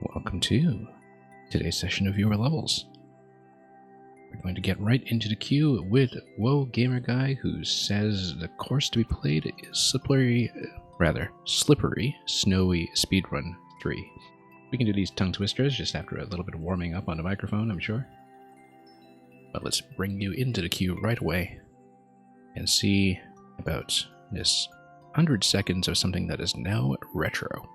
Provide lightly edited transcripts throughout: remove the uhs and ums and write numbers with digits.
Welcome to today's session of Your Levels. We're going to get right into the queue with Whoa Gamer Guy, who says the course to be played is slippery, snowy speedrun 3. We can do these tongue twisters just after a little bit of warming up on the microphone, I'm sure. But let's bring you into the queue right away and see about this 100 seconds of something that is now retro.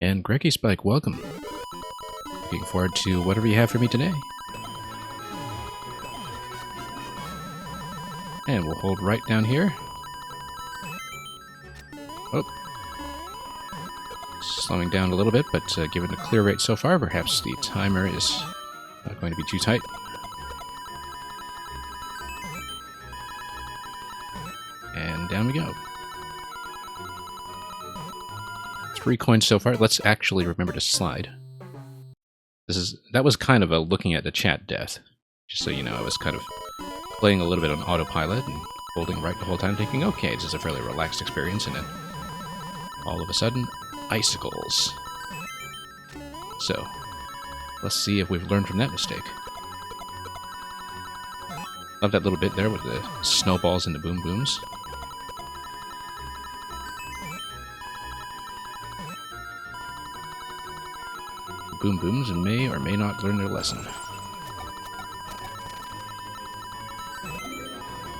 And Greggy Spike, welcome. Looking forward to whatever you have for me today. And we'll hold right down here. Oh. Slowing down a little bit, but given the clear rate so far, perhaps the timer is not going to be too tight. And down we go. 3 coins so far. Let's actually remember to slide. That was kind of a looking at the chat death. Just so you know, I was kind of playing a little bit on autopilot and holding right the whole time, thinking, okay, this is a fairly relaxed experience, and then all of a sudden, icicles. So, let's see if we've learned from that mistake. Love that little bit there with the snowballs and the boom booms. Boom booms and may or may not learn their lesson.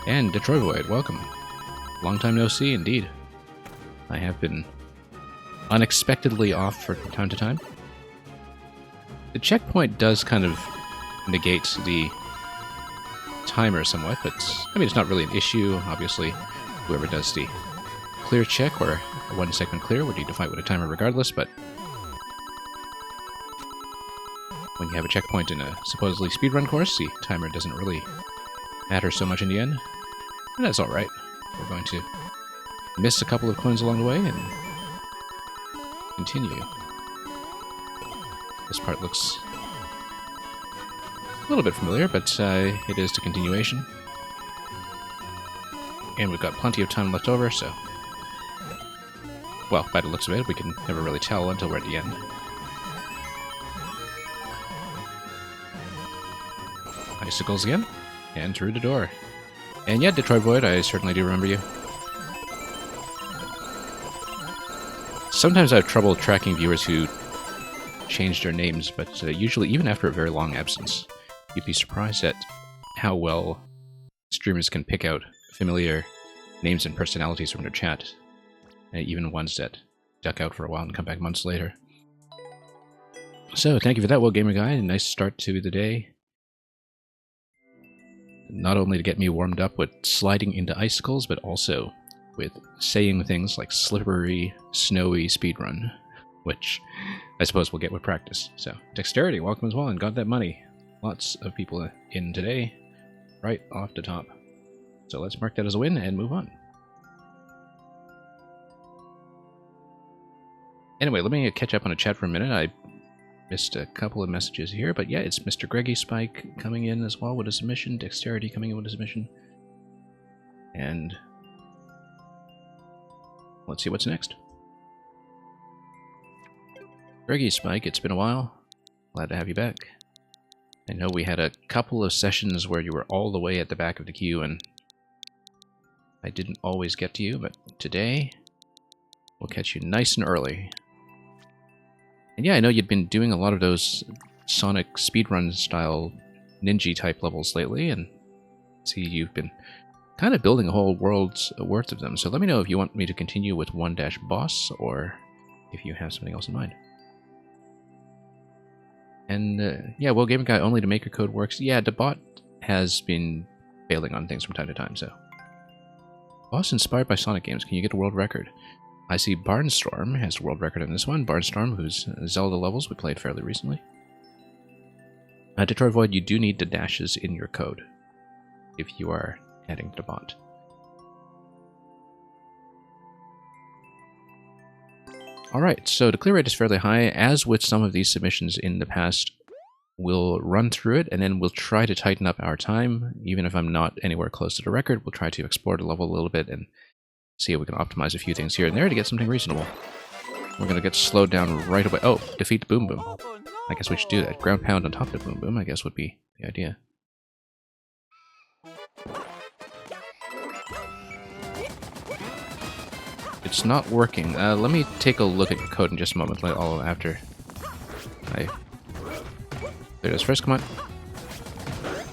And Detroit Void, welcome. Long time no see, indeed. I have been unexpectedly off from time to time. The checkpoint does kind of negate the timer somewhat, but I mean, it's not really an issue. Obviously, whoever does the clear check or a 1 segment clear would need to fight with a timer regardless, but when you have a checkpoint in a supposedly speedrun course, the timer doesn't really matter so much in the end. And that's alright. We're going to miss a couple of coins along the way and continue. This part looks a little bit familiar, but it is the continuation. And we've got plenty of time left over, so... well, by the looks of it, we can never really tell until we're at the end. Icicles again, and through the door. And yeah, Detroit Void, I certainly do remember you. Sometimes I have trouble tracking viewers who change their names, but usually, even after a very long absence, you'd be surprised at how well streamers can pick out familiar names and personalities from their chat, even ones that duck out for a while and come back months later. So, thank you for that, Well Gamer Guy. A nice start to the day. Not only to get me warmed up with sliding into icicles, but also with saying things like slippery, snowy speedrun, which I suppose we'll get with practice. So, Dexterity, welcome as well, and got that money. Lots of people in today, right off the top. So let's mark that as a win and move on. Anyway, let me catch up on a chat for a minute. I missed a couple of messages here, but yeah, it's Mr. Greggy Spike coming in as well with a submission, Dexterity coming in with a submission. And let's see what's next. Greggy Spike, it's been a while. Glad to have you back. I know we had a couple of sessions where you were all the way at the back of the queue and I didn't always get to you, but today we'll catch you nice and early. And yeah, I know you'd been doing a lot of those Sonic speedrun style ninja type levels lately, and see you've been kind of building a whole world's worth of them. So let me know if you want me to continue with 1-boss, or if you have something else in mind. And yeah, well, Gamer Guy, only the maker code works. Yeah, the bot has been failing on things from time to time, so. Boss inspired by Sonic games, can you get a world record? I see Barnstorm has a world record in this one. Barnstorm, whose Zelda levels we played fairly recently. Detroit Void, you do need the dashes in your code if you are adding the bot. Alright, so the clear rate is fairly high. As with some of these submissions in the past, we'll run through it, and then we'll try to tighten up our time. Even if I'm not anywhere close to the record, we'll try to explore the level a little bit and see if we can optimize a few things here and there to get something reasonable. We're going to get slowed down right away. Oh, defeat the Boom Boom. I guess we should do that. Ground pound on top of the Boom Boom, I guess, would be the idea. It's not working. Let me take a look at your code in just a moment. After I... There it is first, come on.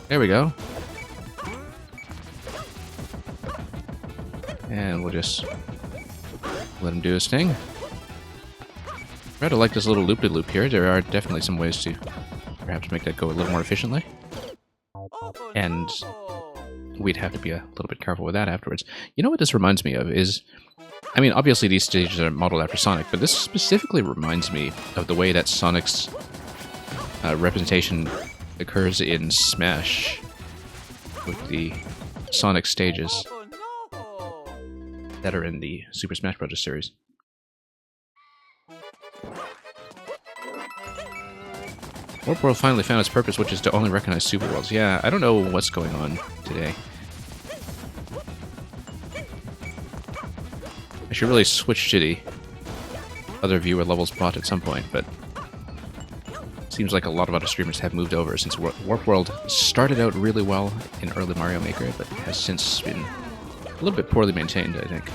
There we go. And we'll just let him do his thing. I like this little loop-de-loop here. There are definitely some ways to perhaps make that go a little more efficiently. And we'd have to be a little bit careful with that afterwards. You know what this reminds me of is... I mean, obviously these stages are modeled after Sonic, but this specifically reminds me of the way that Sonic's representation occurs in Smash with the Sonic stages that are in the Super Smash Bros. Series. Warp World finally found its purpose, which is to only recognize Super Worlds. Yeah, I don't know what's going on today. I should really switch to the other viewer levels bot at some point, but it seems like a lot of other streamers have moved over since Warp World started out really well in early Mario Maker, but has since been a little bit poorly maintained, I think,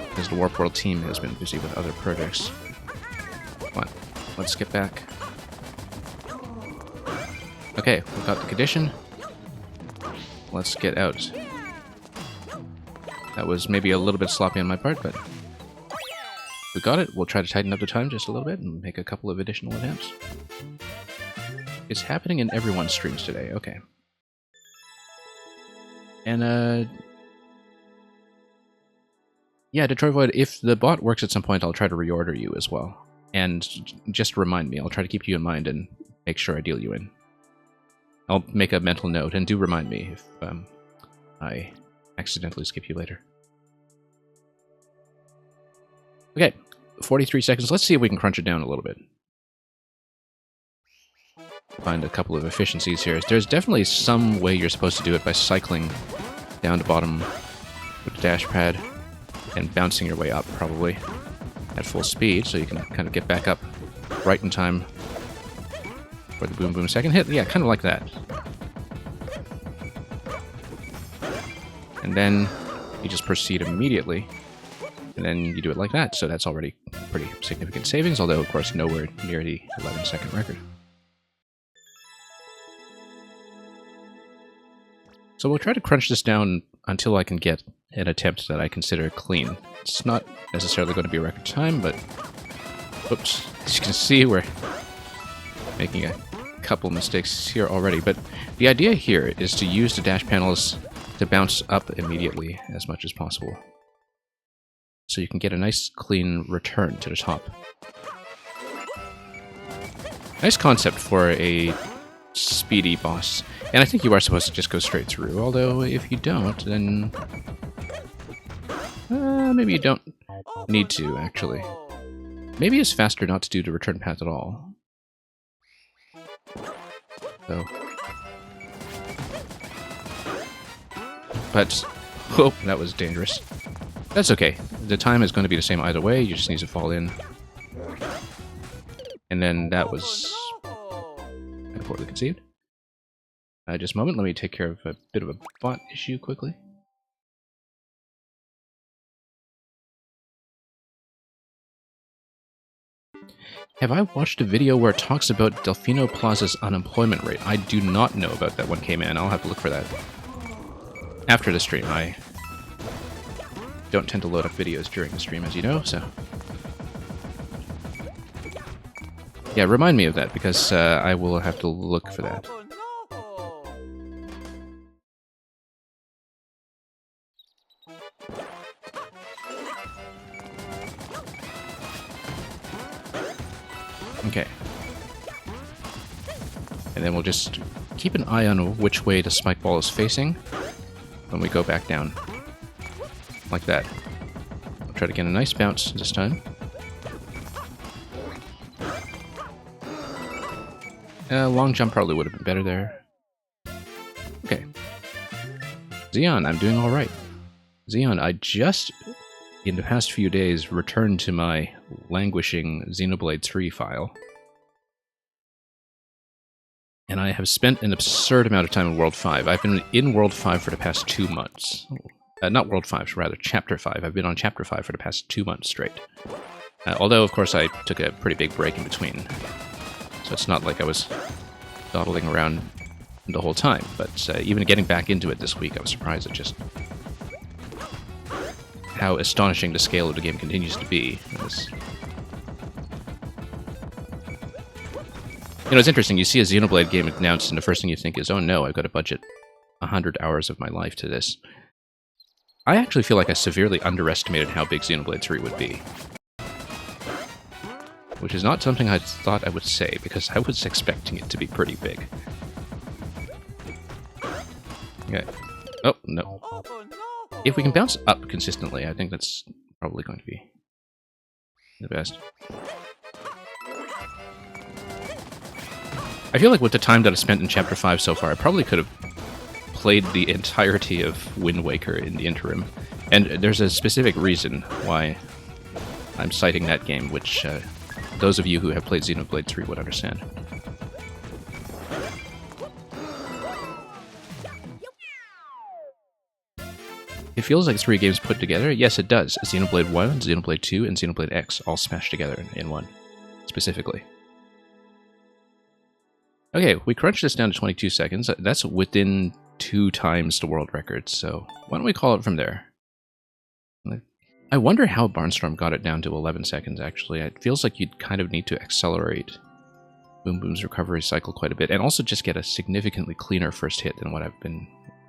because the Warp World team has been busy with other projects. Come on, let's get back. Okay, we've got the condition. Let's get out. That was maybe a little bit sloppy on my part, but we got it. We'll try to tighten up the time just a little bit and make a couple of additional attempts. It's happening in everyone's streams today. Okay. And, yeah, Detroit Void, if the bot works at some point, I'll try to reorder you as well. And just remind me. I'll try to keep you in mind and make sure I deal you in. I'll make a mental note, and do remind me if I accidentally skip you later. Okay, 43 seconds. Let's see if we can crunch it down a little bit. Find a couple of efficiencies here. There's definitely some way you're supposed to do it by cycling down to bottom with the dash pad and bouncing your way up, probably, at full speed, so you can kind of get back up right in time for the Boom Boom second hit. Yeah, kind of like that. And then you just proceed immediately. And then you do it like that. So that's already pretty significant savings, although, of course, nowhere near the 11-second record. So we'll try to crunch this down until I can get an attempt that I consider clean. It's not necessarily going to be a record time, but... Oops. As you can see, we're making a couple mistakes here already. But the idea here is to use the dash panels to bounce up immediately as much as possible, so you can get a nice clean return to the top. Nice concept for a speedy boss, and I think you are supposed to just go straight through, although if you don't, then maybe you don't need to, actually. Maybe it's faster not to do the return path at all. So... But, oh, that was dangerous. That's okay. The time is going to be the same either way. You just need to fall in. And then that was kind of poorly conceived. Just a moment. Let me take care of a bit of a bot issue quickly. Have I watched a video where it talks about Delfino Plaza's unemployment rate? I do not know about that one, K-Man. I'll have to look for that after the stream. I don't tend to load up videos during the stream, as you know, so... Yeah, remind me of that, because I will have to look for that. Okay. And then we'll just keep an eye on which way the spike ball is facing when we go back down. Like that. I'll try to get a nice bounce this time. Long jump probably would have been better there. Okay. Xeon, I'm doing alright. Xeon, I just, in the past few days, returned to my languishing Xenoblade 3 file. And I have spent an absurd amount of time in World 5. I've been in World 5 for the past 2 months. Not World 5, rather Chapter 5. I've been on Chapter 5 for the past 2 months straight. Although, of course, I took a pretty big break in between. So it's not like I was dawdling around the whole time. But even getting back into it this week, I was surprised at just how astonishing the scale of the game continues to be. You know, it's interesting. You see a Xenoblade game announced, and the first thing you think is, oh no, I've got to budget 100 hours of my life to this. I actually feel like I severely underestimated how big Xenoblade 3 would be. Which is not something I thought I would say, because I was expecting it to be pretty big. Okay. Oh, no. If we can bounce up consistently, I think that's probably going to be the best. I feel like with the time that I spent in Chapter 5 so far, I probably could have played the entirety of Wind Waker in the interim. And there's a specific reason why I'm citing that game, which those of you who have played Xenoblade 3 would understand. It feels like 3 games put together. Yes, it does. Xenoblade 1, Xenoblade 2, and Xenoblade X all smashed together in one, specifically. Okay, we crunched this down to 22 seconds. That's within 2 times the world record, so why don't we call it from there? I wonder how Barnstorm got it down to 11 seconds, actually. It feels like you'd kind of need to accelerate Boom Boom's recovery cycle quite a bit, and also just get a significantly cleaner first hit than what I've been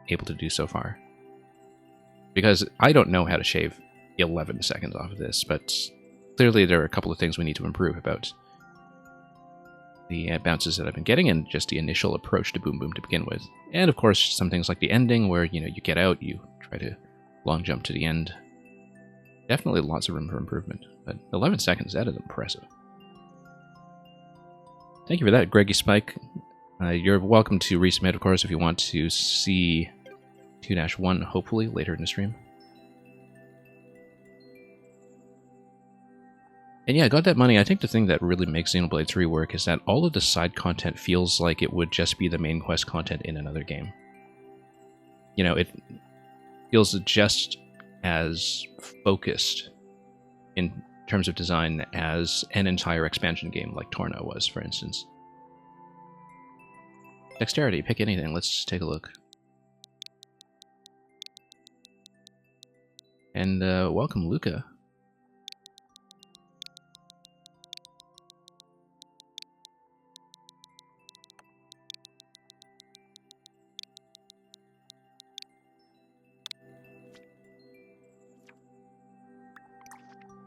able to do so far. Because I don't know how to shave 11 seconds off of this, but clearly there are a couple of things we need to improve about the bounces that I've been getting, and just the initial approach to Boom Boom to begin with. And of course, some things like the ending, where, you know, you get out, you try to long jump to the end. Definitely lots of room for improvement, but 11 seconds, that is impressive. Thank you for that, Greggy Spike. You're welcome to resubmit, of course, if you want to see 2-1, hopefully, later in the stream. And yeah, I got that money. I think the thing that really makes Xenoblade 3 work is that all of the side content feels like it would just be the main quest content in another game. You know, it feels just as focused in terms of design as an entire expansion game like Torna was, for instance. Dexterity, pick anything. Let's take a look. And welcome, Luca.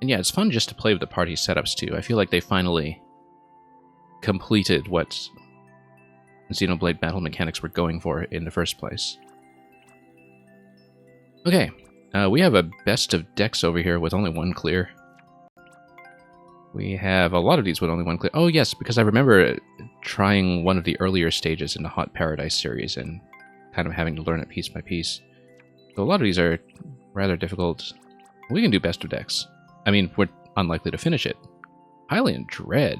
And yeah, it's fun just to play with the party setups too. I feel like they finally completed what Xenoblade battle mechanics were going for in the first place. Okay, we have a best of Dex over here with only 1 clear. We have a lot of these with only 1 clear. Oh yes, because I remember trying one of the earlier stages in the Hot Paradise series and kind of having to learn it piece by piece. So a lot of these are rather difficult. We can do best of Dex. I mean, we're unlikely to finish it. Hylian Dread,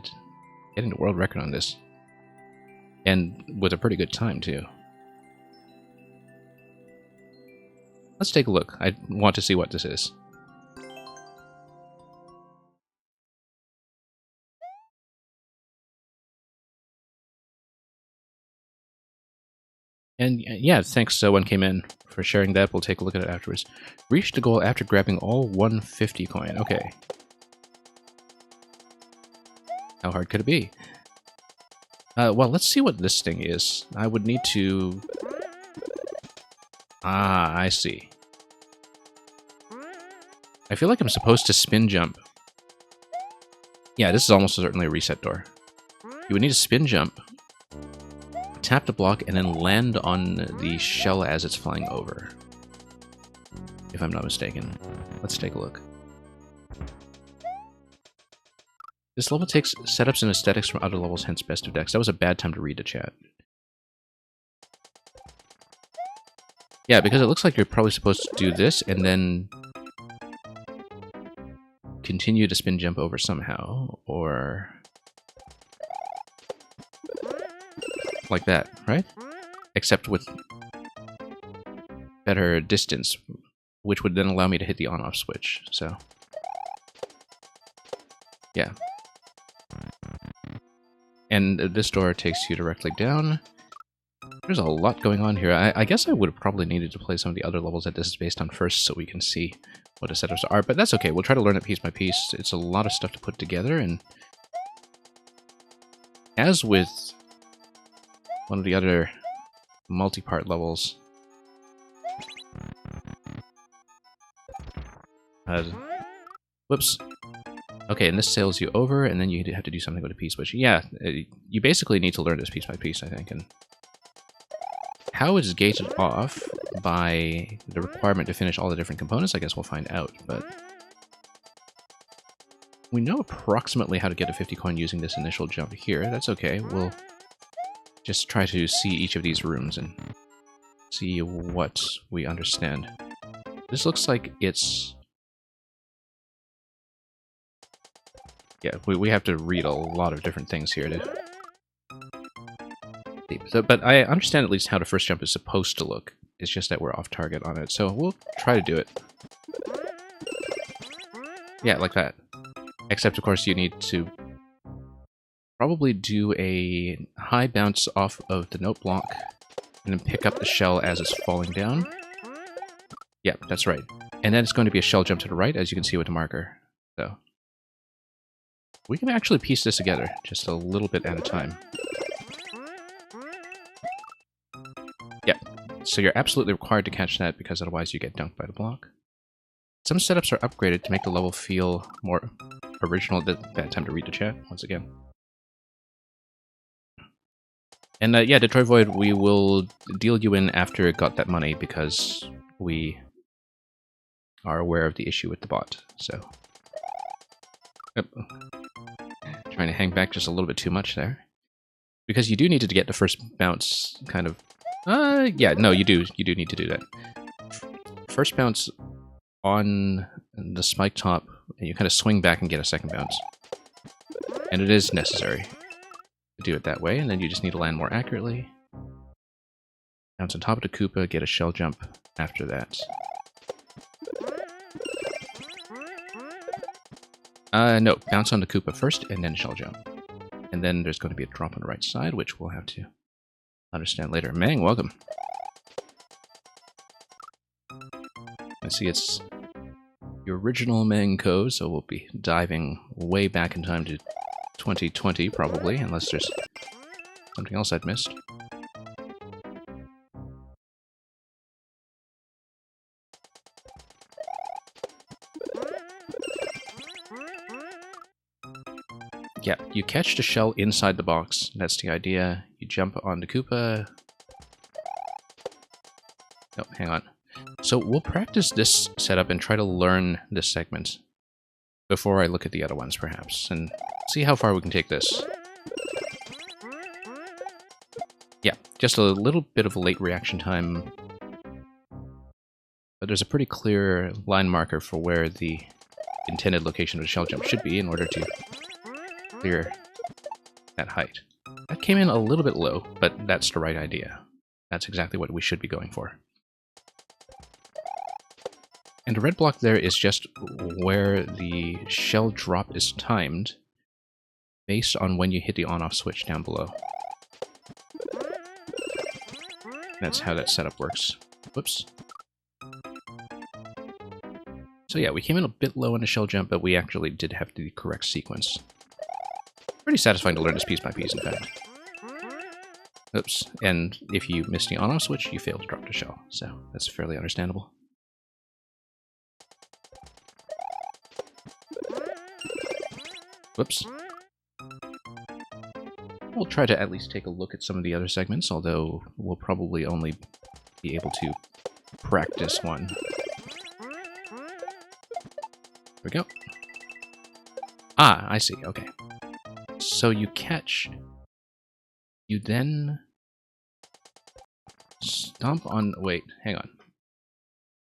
getting the world record on this. And with a pretty good time, too. Let's take a look. I want to see what this is. And yeah, thanks One came in for sharing that. We'll take a look at it afterwards. Reach the goal after grabbing all 150 coin. Okay. How hard could it be? Well, let's see what this thing is. I would need to... Ah, I see. I feel like I'm supposed to spin jump. Yeah, this is almost certainly a reset door. You would need to spin jump, tap the block, and then land on the shell as it's flying over. If I'm not mistaken. Let's take a look. This level takes setups and aesthetics from other levels, hence best of decks. That was a bad time to read the chat. Yeah, because it looks like you're probably supposed to do this and then continue to spin jump over somehow, or like that, right? Except with better distance, which would then allow me to hit the on-off switch, so... yeah. And this door takes you directly down. There's a lot going on here. I guess I would have probably needed to play some of the other levels that this is based on first so we can see what the setups are, but that's okay. We'll try to learn it piece by piece. It's a lot of stuff to put together, and as with one of the other multi-part levels, whoops. Okay, and this sails you over, and then you have to do something with a P-switch. Yeah, you basically need to learn this piece by piece, I think, and how it's gated off by the requirement to finish all the different components, I guess we'll find out, but we know approximately how to get a 50 coin using this initial jump here. That's okay. We'll just try to see each of these rooms and see what we understand. This looks like it's... yeah, we have to read a lot of different things here to... so, but I understand at least how the first jump is supposed to look. It's just that we're off target on it, so we'll try to do it. Yeah, like that. Except, of course, you need to probably do a high bounce off of the note block and then pick up the shell as it's falling down. Yeah, that's right. And then it's going to be a shell jump to the right, as you can see with the marker. So we can actually piece this together just a little bit at a time. Yeah, so you're absolutely required to catch that because otherwise you get dunked by the block. Some setups are upgraded to make the level feel more original. Bad time to read the chat, once again. And yeah, Detroit Void, we will deal you in after it got that money because we are aware of the issue with the bot, so... Yep. Trying to hang back just a little bit too much there. Because you do need to get the first bounce kind of... yeah, no, you do need to do that. First bounce on the spike top, and you kind of swing back and get a second bounce. And it is necessary to do it that way, and then you just need to land more accurately. Bounce on top of the Koopa, get a shell jump after that. No, bounce on the Koopa first, and then shell jump. And then there's going to be a drop on the right side, which we'll have to understand later. Mang, welcome. I see it's the original Mangko, so we'll be diving way back in time to 2020, probably, unless there's something else I've missed. Yeah, you catch the shell inside the box. That's the idea. You jump on the Koopa. Oh, hang on. So we'll practice this setup and try to learn this segment before I look at the other ones, perhaps, and see how far we can take this. Yeah, just a little bit of a late reaction time. But there's a pretty clear line marker for where the intended location of the shell jump should be in order to clear that height. That came in a little bit low, but that's the right idea. That's exactly what we should be going for. And the red block there is just where the shell drop is timed based on when you hit the on-off switch down below. That's how that setup works. Whoops. So yeah, we came in a bit low on the shell jump, but we actually did have the correct sequence. Pretty satisfying to learn this piece by piece, in fact. Oops. And if you miss the on-off switch, you fail to drop the shell. So that's fairly understandable. Whoops. We'll try to at least take a look at some of the other segments, although we'll probably only be able to practice one. There we go. Ah, I see. Okay. So you catch. You then stomp on... Wait, hang on.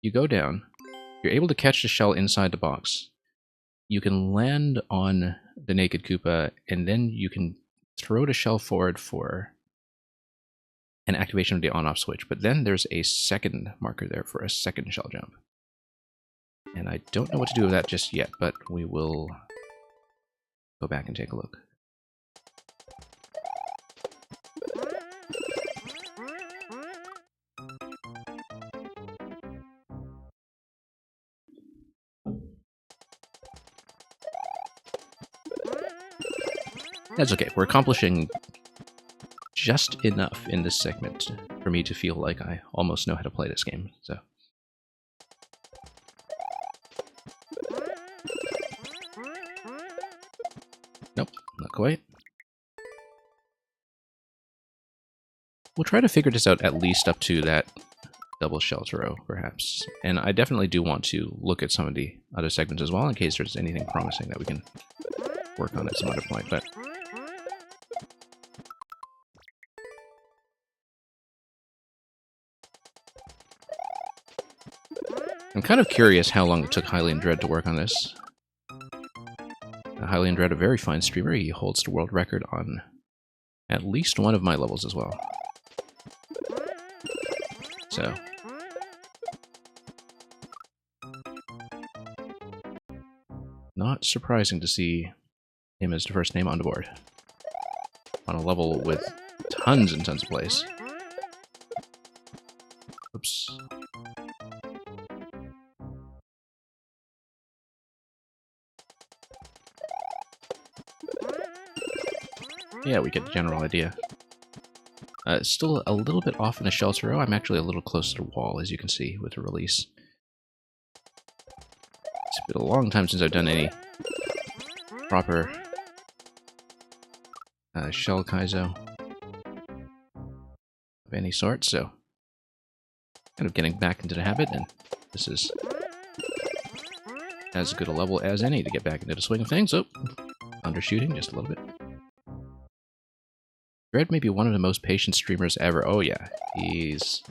You go down. You're able to catch the shell inside the box. You can land on the Naked Koopa, and then you can throw the shell forward for an activation of the on-off switch. But then there's a second marker there for a second shell jump. And I don't know what to do with that just yet, but we will go back and take a look. That's okay. We're accomplishing just enough in this segment for me to feel like I almost know how to play this game, so... Nope, not quite. We'll try to figure this out at least up to that double shell throw, perhaps. And I definitely do want to look at some of the other segments as well, in case there's anything promising that we can work on at some other point, but... I'm kind of curious how long it took Hylian Dread to work on this. Hylian Dread, a very fine streamer, he holds the world record on at least one of my levels as well. So... not surprising to see him as the first name on the board. On a level with tons and tons of plays. Oops. Yeah, we get the general idea. Still a little bit off in the shell throw. I'm actually a little closer to the wall, as you can see, with the release. It's been a long time since I've done any proper shell Kaizo of any sort, so kind of getting back into the habit, and this is as good a level as any to get back into the swing of things. Oh, undershooting just a little bit. Dread may be one of the most patient streamers ever. Oh yeah, he's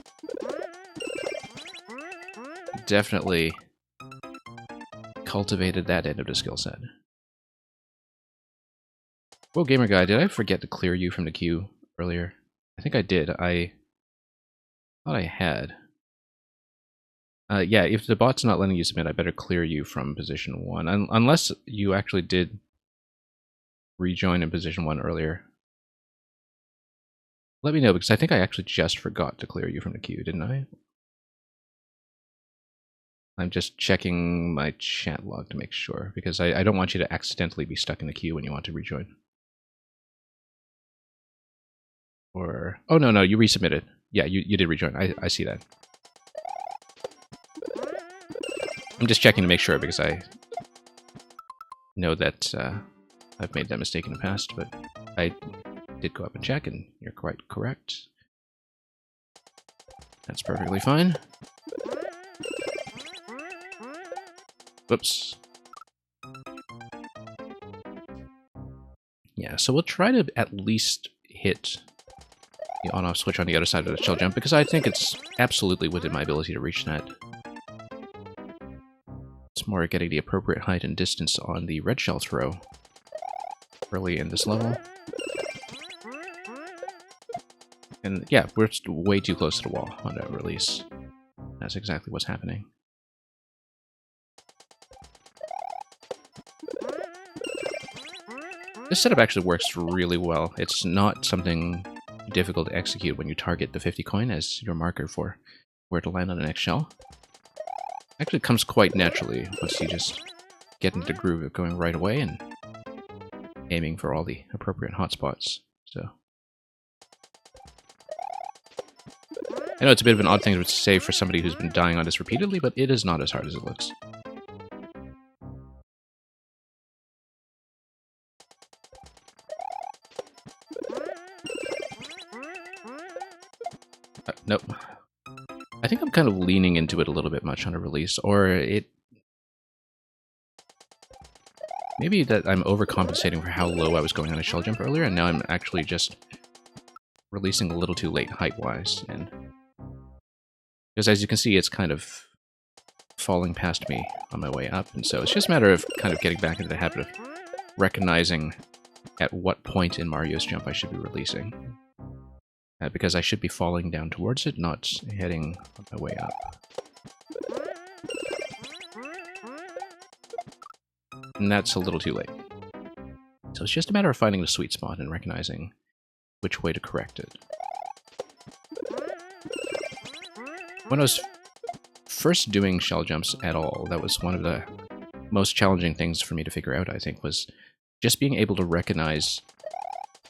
definitely cultivated that end of the skill set. Whoa, Gamer Guy, did I forget to clear you from the queue earlier? I think I did. I thought I had. Yeah, if the bot's not letting you submit, I better clear you from position 1. Unless you actually did rejoin in position 1 earlier. Let me know, because I think I actually just forgot to clear you from the queue, didn't I? I'm just checking my chat log to make sure, because I don't want you to accidentally be stuck in the queue when you want to rejoin. Or... oh, no, you resubmitted. Yeah, you did rejoin. I see that. I'm just checking to make sure, because I know that I've made that mistake in the past, but I did go up and check, and you're quite correct. That's perfectly fine. Whoops. Yeah, so we'll try to at least hit the on-off switch on the other side of the shell jump, because I think it's absolutely within my ability to reach that. It's more getting the appropriate height and distance on the red shell throw early in this level. And yeah, we're way too close to the wall on that release. That's exactly what's happening. This setup actually works really well. It's not something difficult to execute when you target the 50 coin as your marker for where to land on the next shell. Actually comes quite naturally once you just get into the groove of going right away and aiming for all the appropriate hotspots. So I know it's a bit of an odd thing to say for somebody who's been dying on this repeatedly, but it is not as hard as it looks. Nope. I think I'm kind of leaning into it a little bit much on a release, or it... maybe that I'm overcompensating for how low I was going on a shell jump earlier, and now I'm actually just releasing a little too late height-wise. And because as you can see, it's kind of falling past me on my way up, and so it's just a matter of kind of getting back into the habit of recognizing at what point in Mario's jump I should be releasing. Because I should be falling down towards it, not heading on my way up. And that's a little too late. So it's just a matter of finding the sweet spot and recognizing which way to correct it. When I was first doing shell jumps at all, that was one of the most challenging things for me to figure out, I think, was just being able to recognize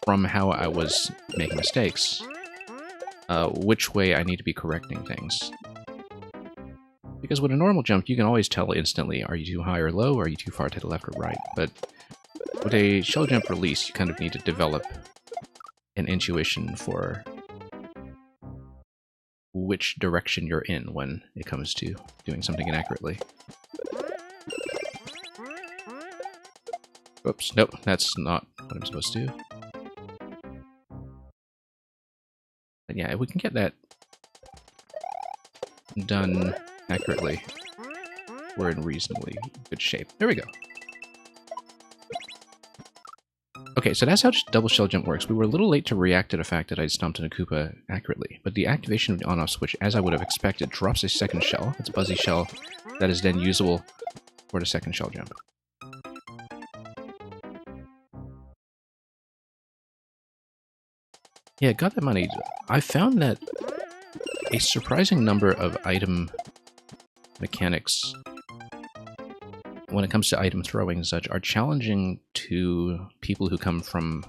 from how I was making mistakes which way I need to be correcting things. Because with a normal jump, you can always tell instantly, are you too high or low, or are you too far to the left or right? But with a shell jump release, you kind of need to develop an intuition for which direction you're in when it comes to doing something inaccurately. Oops, nope, that's not what I'm supposed to do. But yeah, if we can get that done accurately, we're in reasonably good shape. There we go. Okay, so that's how double shell jump works. We were a little late to react to the fact that I stomped on a Koopa accurately, but the activation of the on-off switch, as I would have expected, drops a second shell. It's a Buzzy shell that is then usable for the second shell jump. Yeah, got that money. I found that a surprising number of item mechanics, when it comes to item throwing and such, are challenging to people who come from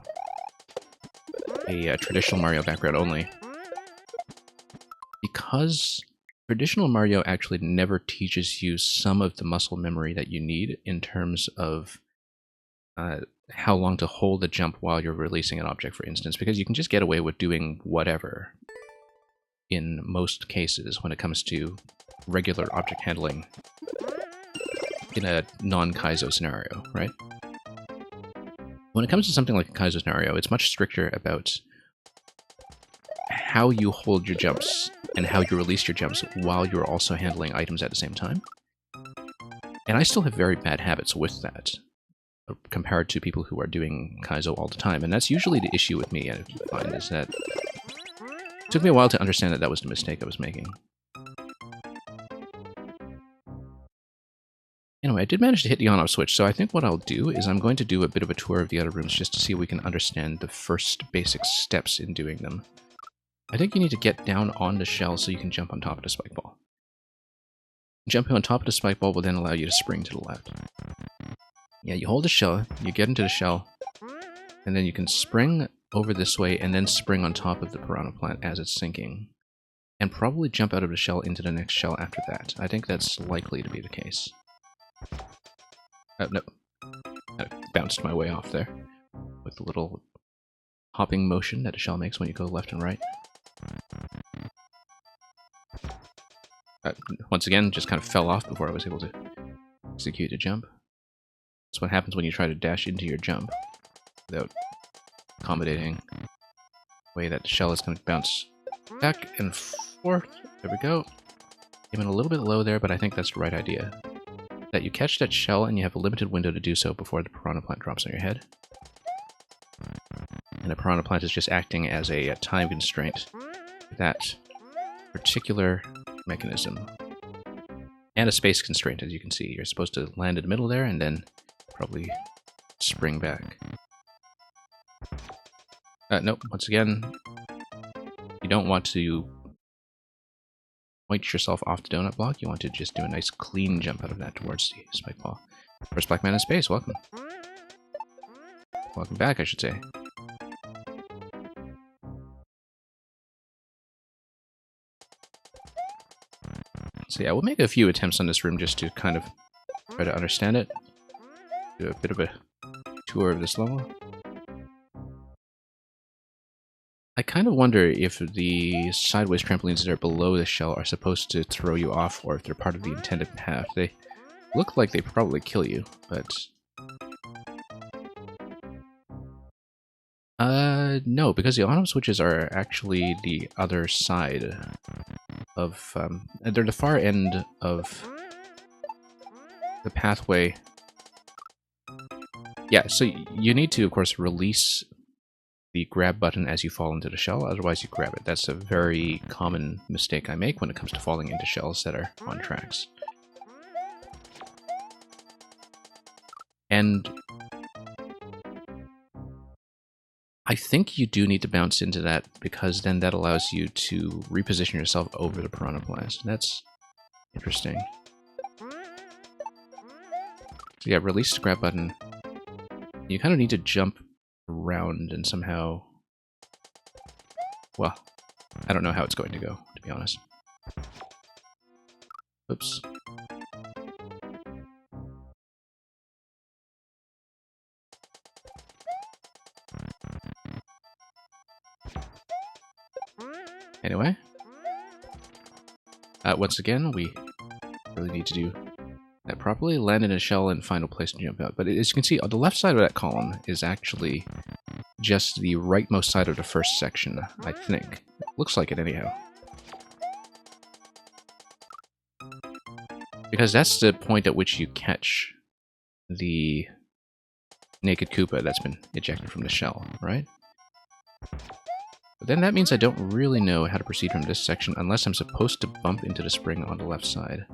a traditional Mario background only. Because traditional Mario actually never teaches you some of the muscle memory that you need in terms of how long to hold a jump while you're releasing an object, for instance, because you can just get away with doing whatever in most cases when it comes to regular object handling in a non-Kaizo scenario, right? When it comes to something like a Kaizo scenario, it's much stricter about how you hold your jumps and how you release your jumps while you're also handling items at the same time. And I still have very bad habits with that, compared to people who are doing Kaizo all the time. And that's usually the issue with me, I find, is that it took me a while to understand that that was the mistake I was making. Anyway, I did manage to hit the on-off switch, so I think what I'll do is I'm going to do a bit of a tour of the other rooms just to see if we can understand the first basic steps in doing them. I think you need to get down on the shell so you can jump on top of the spike ball. Jumping on top of the spike ball will then allow you to spring to the left. Yeah, you hold the shell, you get into the shell, and then you can spring over this way and then spring on top of the piranha plant as it's sinking. And probably jump out of the shell into the next shell after that. I think that's likely to be the case. Oh, no. I bounced my way off there with the little hopping motion that a shell makes when you go left and right. Once again, just kind of fell off before I was able to execute a jump. That's what happens when you try to dash into your jump without accommodating the way that the shell is going to bounce back and forth. There we go. Came in a little bit low there, but I think that's the right idea. That you catch that shell and you have a limited window to do so before the piranha plant drops on your head. And the piranha plant is just acting as a time constraint for that particular mechanism. And a space constraint, as you can see. You're supposed to land in the middle there and then probably spring back. Nope, once again, you don't want to point yourself off the donut block. You want to just do a nice clean jump out of that towards the spike ball. First Black Man in Space, welcome. Welcome back, I should say. So yeah, we'll make a few attempts on this room just to kind of try to understand it. Do a bit of a tour of this level. I kind of wonder if the sideways trampolines that are below the shell are supposed to throw you off, or if they're part of the intended path. They look like they probably kill you, but No, because the on-off switches are actually the other side of, they're the far end of the pathway. Yeah, so you need to, of course, release the grab button as you fall into the shell, otherwise you grab it. That's a very common mistake I make when it comes to falling into shells that are on tracks. And I think you do need to bounce into that, because then that allows you to reposition yourself over the Piranha Blast. That's interesting. So yeah, release the grab button. You kind of need to jump around and somehow... Well, I don't know how it's going to go, to be honest. Oops. Anyway. Once again, we really need to do that properly. Land in a shell and find a place to jump out. But as you can see, on the left side of that column is actually just the rightmost side of the first section, I think. It looks like it anyhow. Because that's the point at which you catch the naked Koopa that's been ejected from the shell, right? But then that means I don't really know how to proceed from this section unless I'm supposed to bump into the spring on the left side.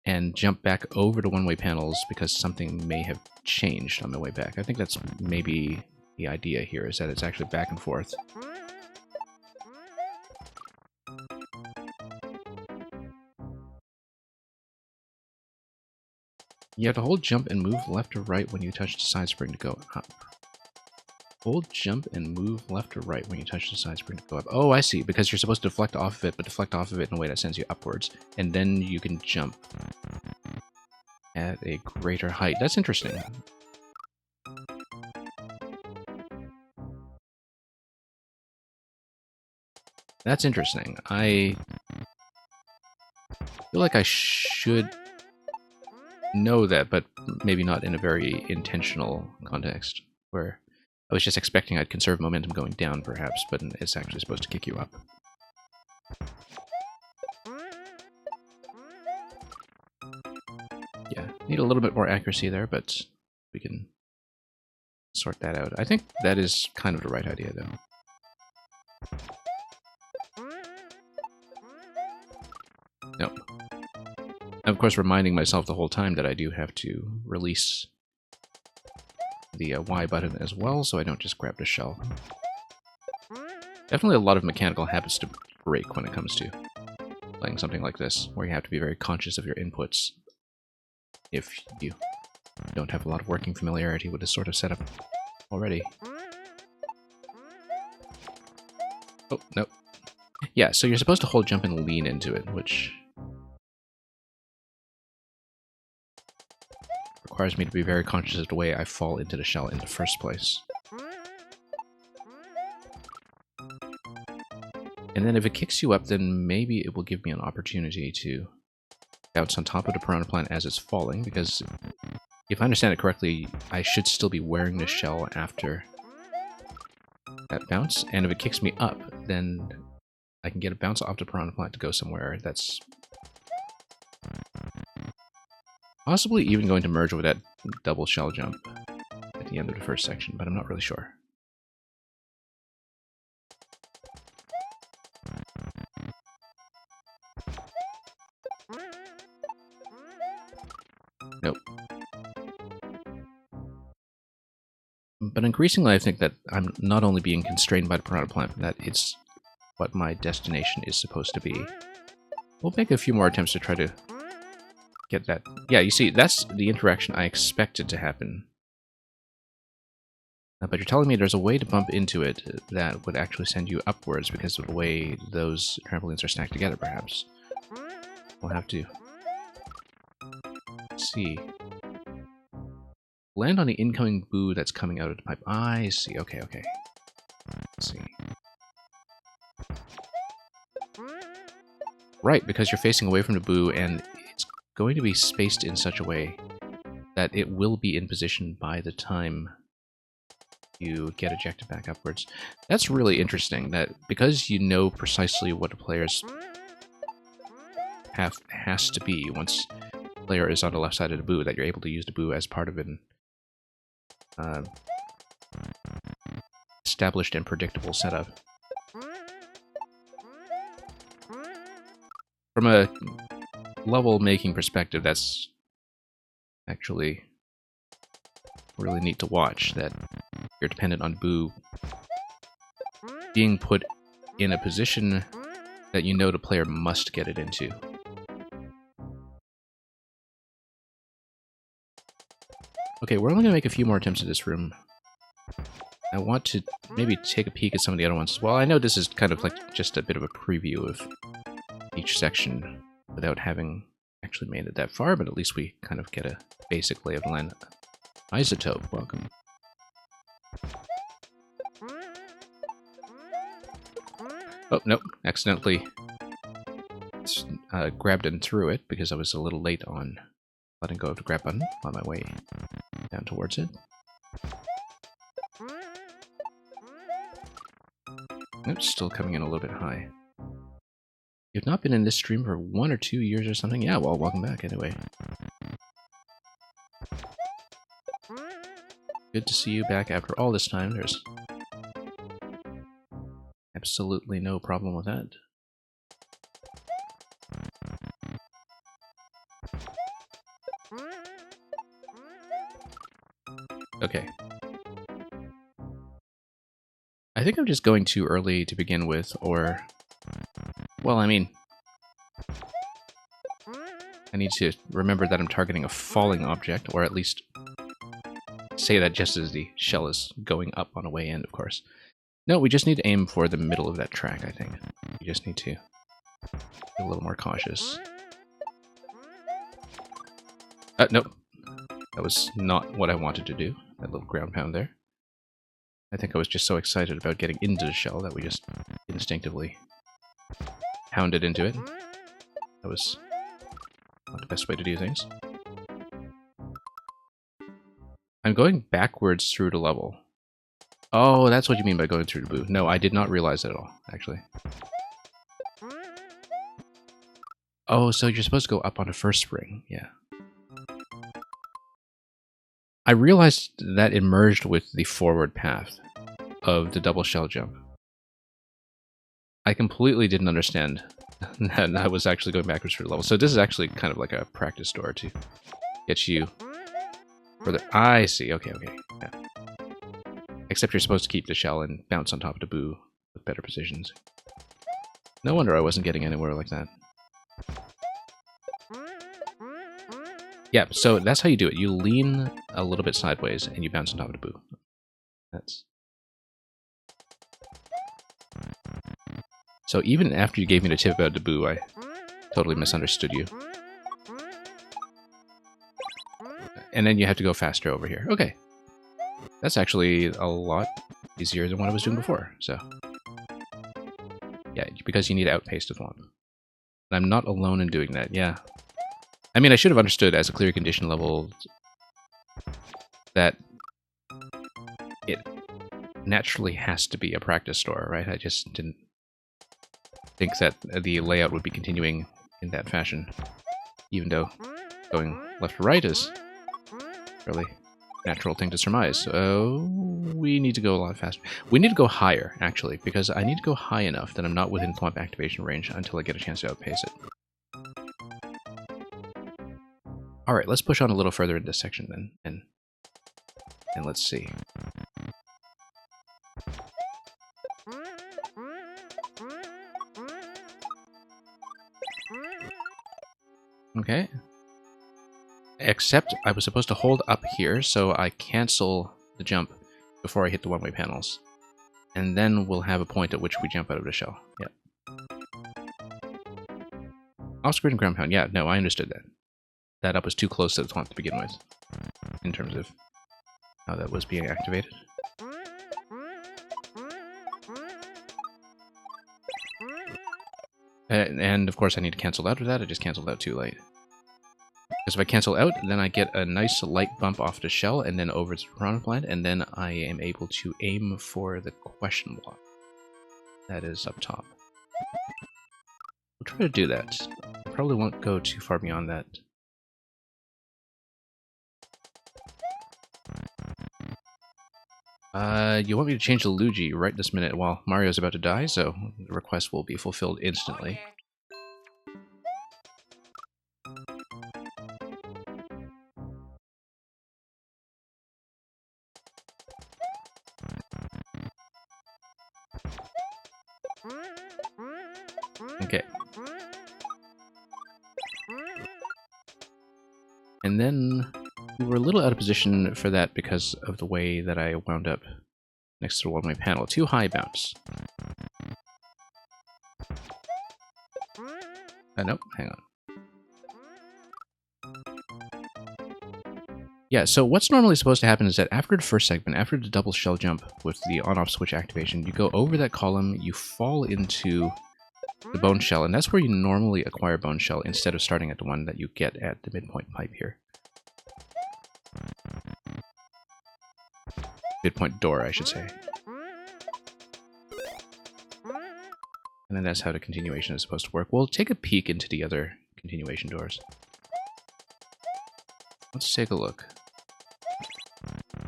And jump back over the one-way panels because something may have changed on the way back. I think that's maybe the idea here, is that it's actually back and forth. You have to hold jump and move left or right when you touch the side spring to go up. Hold jump and move left or right when you touch the side spring to go up. Oh, I see, because you're supposed to deflect off of it, but deflect off of it in a way that sends you upwards. And then you can jump at a greater height. That's interesting. That's interesting. I feel like I should know that, but maybe not in a very intentional context, where I was just expecting I'd conserve momentum going down, perhaps, but it's actually supposed to kick you up. Yeah, need a little bit more accuracy there, but we can sort that out. I think that is kind of the right idea, though. Nope. Of course, reminding myself the whole time that I do have to release the Y button as well, so I don't just grab the shell. Definitely a lot of mechanical habits to break when it comes to playing something like this, where you have to be very conscious of your inputs if you don't have a lot of working familiarity with this sort of setup already. Oh, no. Yeah, so you're supposed to hold jump and lean into it, which requires me to be very conscious of the way I fall into the shell in the first place. And then if it kicks you up, then maybe it will give me an opportunity to bounce on top of the Piranha Plant as it's falling, because if I understand it correctly, I should still be wearing the shell after that bounce, and if it kicks me up, then I can get a bounce off the Piranha Plant to go somewhere that's possibly even going to merge with that double shell jump at the end of the first section, but I'm not really sure. Nope. But increasingly I think that I'm not only being constrained by the Piranha Plant, but that it's what my destination is supposed to be. We'll make a few more attempts to try to get that. Yeah, you see, that's the interaction I expected to happen. But you're telling me there's a way to bump into it that would actually send you upwards because of the way those trampolines are stacked together, perhaps. We'll have to see. Land on the incoming boo that's coming out of the pipe. I see. Okay, okay. Let's see. Right, because you're facing away from the boo, and it's going to be spaced in such a way that it will be in position by the time you get ejected back upwards. That's really interesting, that because you know precisely what a player's path has to be once the player is on the left side of the boo, that you're able to use the boo as part of an established and predictable setup. From a level making perspective, that's actually really neat to watch, that you're dependent on boo being put in a position that you know the player must get it into. Okay, we're only going to make a few more attempts at this room. I want to maybe take a peek at some of the other ones. Well, I know this is kind of like just a bit of a preview of each section without having actually made it that far, but at least we kind of get a basic lay of the land. Isotope, welcome. Oh, nope, accidentally grabbed and threw it because I was a little late on letting go of the grab button on my way down towards it. It's still coming in a little bit high. You've not been in this stream for 1 or 2 years or something? Yeah, well, welcome back anyway. Good to see you back after all this time. There's absolutely no problem with that. Okay. I think I'm just going too early to begin with, or... Well, I mean... I need to remember that I'm targeting a falling object, or at least say that just as the shell is going up on a way in, of course. No, we just need to aim for the middle of that track, I think. We just need to be a little more cautious. Nope. That was not what I wanted to do, that little ground pound there. I think I was just so excited about getting into the shell that we just instinctively pounded into it. That was not the best way to do things. I'm going backwards through the level. Oh, that's what you mean by going through the boo. No, I did not realize that at all, actually. Oh, so you're supposed to go up on the first spring, yeah. I realized that it merged with the forward path of the double shell jump. I completely didn't understand that I was actually going backwards through the level. So this is actually kind of like a practice door to get you further. I see, okay, yeah. Except you're supposed to keep the shell and bounce on top of the boo with better positions. No wonder I wasn't getting anywhere like that. Yeah, so that's how you do it. You lean a little bit sideways and you bounce on top of the boo. That's... So even after you gave me the tip about the boo, I totally misunderstood you. And then you have to go faster over here. Okay. That's actually a lot easier than what I was doing before, so... Yeah, because you need to outpace the thwomp. And I'm not alone in doing that, yeah. I mean, I should have understood as a clear condition level that it naturally has to be a practice store, right? I just didn't think that the layout would be continuing in that fashion, even though going left to right is a really natural thing to surmise. So we need to go a lot faster. We need to go higher, actually, because I need to go high enough that I'm not within thwomp activation range until I get a chance to outpace it. Alright, let's push on a little further in this section then, and let's see. Okay. Except I was supposed to hold up here, so I cancel the jump before I hit the one-way panels. And then we'll have a point at which we jump out of the shell. Yep. Off-screen and ground pound. Yeah, no, I understood that. That up was too close to the thwomp to begin with, in terms of how that was being activated. And of course I need to cancel out of that, I just canceled out too late. Because if I cancel out, then I get a nice light bump off the shell and then over to the piranha plant, and then I am able to aim for the question block. That is up top. We'll try to do that. I probably won't go too far beyond that. You want me to change the Luigi right this minute while Mario's about to die, so the request will be fulfilled instantly. Okay. And then we were a little out of position for that because of the way that I wound up next to the one-way panel. Too high bounce. Nope, hang on. Yeah, so what's normally supposed to happen is that after the first segment, after the double shell jump with the on-off switch activation, you go over that column, you fall into the bone shell, and that's where you normally acquire bone shell instead of starting at the one that you get at the midpoint pipe here. Midpoint door, I should say. And then that's how the continuation is supposed to work. We'll take a peek into the other continuation doors. Let's take a look.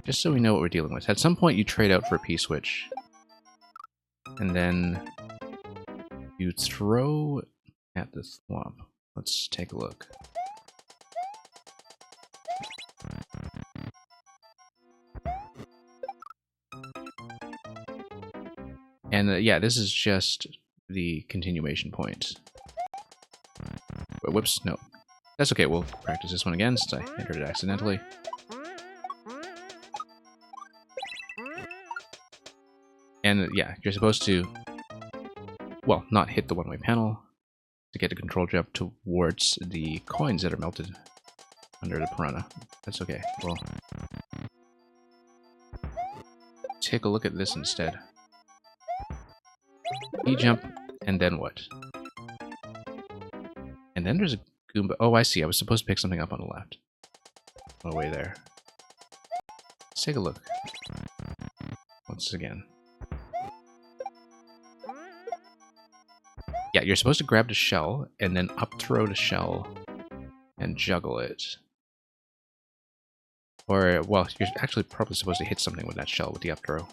Just so we know what we're dealing with. At some point you trade out for a P-switch. And then you throw at the thwomp. Let's take a look. And yeah, this is just the continuation point. But whoops, no. That's okay, we'll practice this one again since I entered it accidentally. And yeah, you're supposed to, well, not hit the one-way panel to get a control jump towards the coins that are melted under the piranha. That's okay, well, take a look at this instead. E-jump, and then what? And then there's a Goomba. Oh, I see. I was supposed to pick something up on the left. On the way there. Let's take a look. Once again. Yeah, you're supposed to grab the shell, and then up throw the shell, and juggle it. Or, well, you're actually probably supposed to hit something with that shell with the up throw.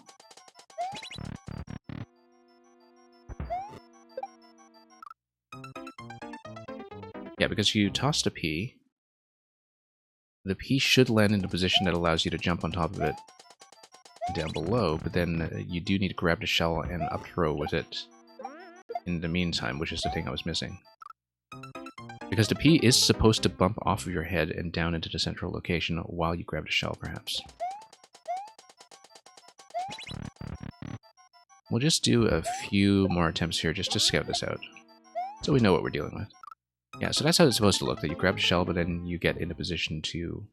Yeah, because you tossed a P. The P should land in a position that allows you to jump on top of it down below, but then you do need to grab the shell and up throw with it in the meantime, which is the thing I was missing. Because the P is supposed to bump off of your head and down into the central location while you grab the shell, perhaps. We'll just do a few more attempts here just to scout this out, so we know what we're dealing with. Yeah, so that's how it's supposed to look, that you grab a shell, but then you get in a position to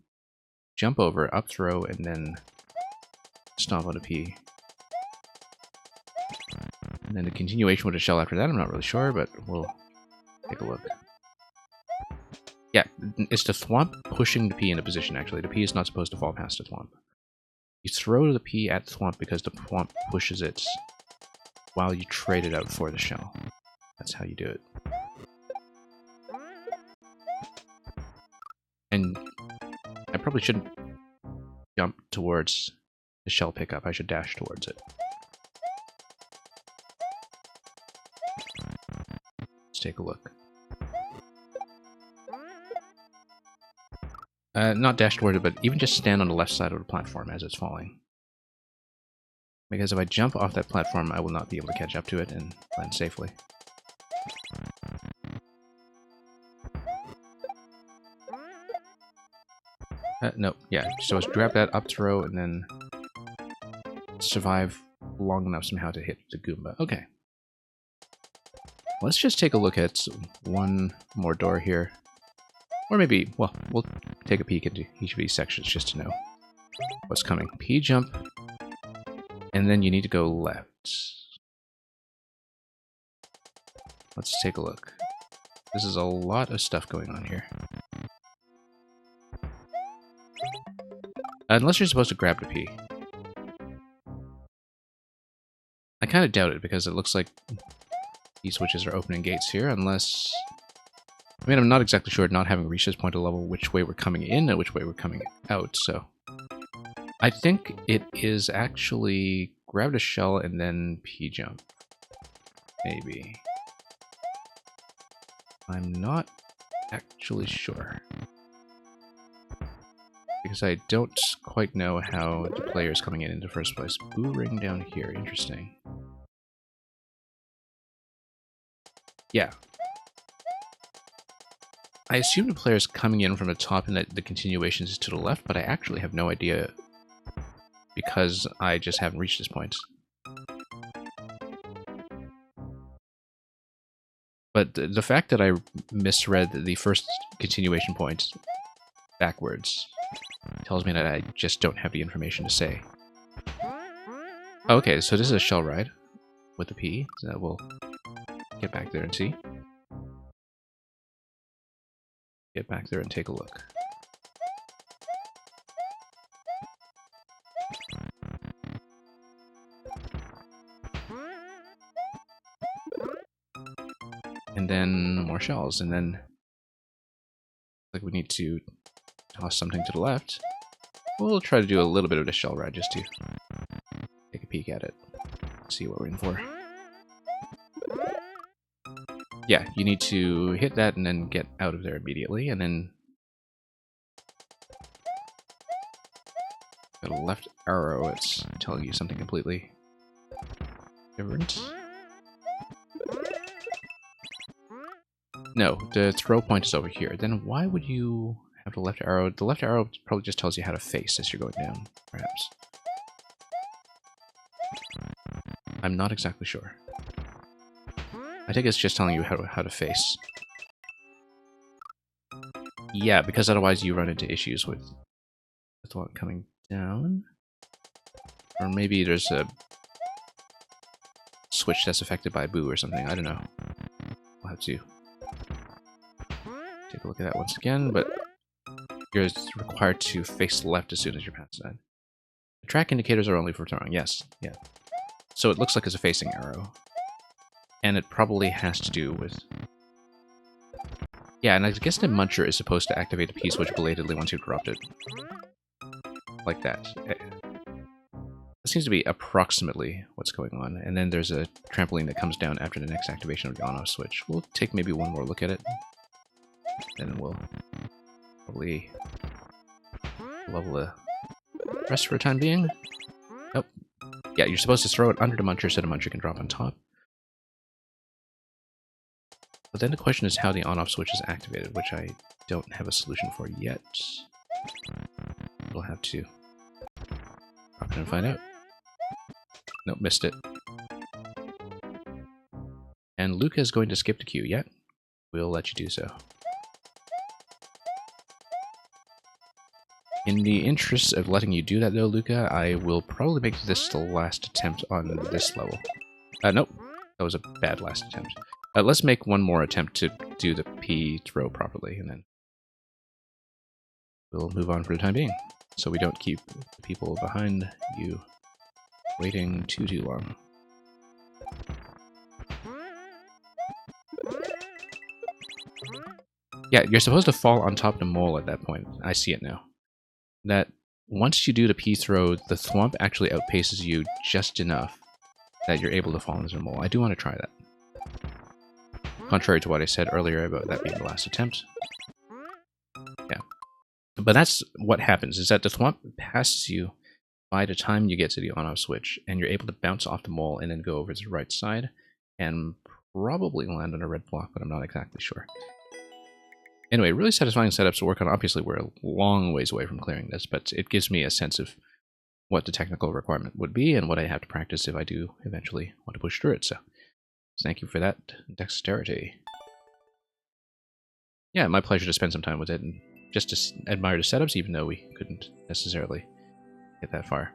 jump over, up throw, and then stomp on a P. And then the continuation with a shell after that, I'm not really sure, but we'll take a look. Yeah, it's the thwomp pushing the P into position, actually. The P is not supposed to fall past the thwomp. You throw the P at the thwomp because the thwomp pushes it while you trade it out for the shell. That's how you do it. And I probably shouldn't jump towards the shell pickup. I should dash towards it. Let's take a look. Not dash toward it, but even just stand on the left side of the platform as it's falling. Because if I jump off that platform, I will not be able to catch up to it and land safely. No, yeah, so let's grab that up throw and then survive long enough somehow to hit the Goomba. Okay. Let's just take a look at one more door here. Or maybe, well, we'll take a peek into each of these sections just to know what's coming. P jump, and then you need to go left. Let's take a look. This is a lot of stuff going on here. Unless you're supposed to grab the P. I kind of doubt it, because it looks like these switches are opening gates here, unless... I mean, I'm not exactly sure, not having reached this point of level, which way we're coming in and which way we're coming out, so... I think it is actually grab the shell and then P jump. Maybe. I'm not actually sure. Because I don't quite know how the player is coming in the first place. Boo ring down here, interesting. Yeah. I assume the player is coming in from the top and that the continuation is to the left, but I actually have no idea because I just haven't reached this point. But the fact that I misread the first continuation point backwards tells me that I just don't have the information to say. Okay, so this is a shell ride with the P, so we'll get back there and see. Get back there and take a look. And then more shells, and then like we need to toss something to the left. We'll try to do a little bit of the shell ride just to take a peek at it, see what we're in for. Yeah, you need to hit that and then get out of there immediately, and then got a left arrow, it's telling you something completely different. No, the throw point is over here. Then why would you have the left arrow? The left arrow probably just tells you how to face as you're going down, perhaps. I'm not exactly sure. I think it's just telling you how to face. Yeah, because otherwise you run into issues with the one coming down. Or maybe there's a switch that's affected by Boo or something. I don't know. We'll have to take a look at that once again, but you're required to face left as soon as you're past that. The track indicators are only for throwing. Yes, yeah. So it looks like it's a facing arrow. And it probably has to do with... Yeah, and I guess the Muncher is supposed to activate the P-switch belatedly once you've dropped it. Like that. That seems to be approximately what's going on. And then there's a trampoline that comes down after the next activation of the on-off switch. We'll take maybe one more look at it. Then we'll probably level the rest for the time being. Nope. Yeah, you're supposed to throw it under the Muncher so the Muncher can drop on top. But then the question is how the on-off switch is activated, which I don't have a solution for yet. We'll have to drop in and find out. Nope, missed it. And Luca is going to skip the queue yet. We'll let you do so. In the interest of letting you do that though, Luca, I will probably make this the last attempt on this level. Nope. That was a bad last attempt. Let's make one more attempt to do the P throw properly, and then we'll move on for the time being, so we don't keep people behind you waiting too long. Yeah, you're supposed to fall on top of the mole at that point. I see it now. That once you do the P throw, the thwomp actually outpaces you just enough that you're able to fall into the mole. I do want to try that. Contrary to what I said earlier about that being the last attempt. Yeah. But that's what happens, is that the thwomp passes you by the time you get to the on-off switch, and you're able to bounce off the mole and then go over to the right side, and probably land on a red block, but I'm not exactly sure. Anyway, really satisfying setups to work on. Obviously, we're a long ways away from clearing this, but it gives me a sense of what the technical requirement would be and what I have to practice if I do eventually want to push through it. So thank you for that dexterity. Yeah, my pleasure to spend some time with it and just to admire the setups, even though we couldn't necessarily get that far.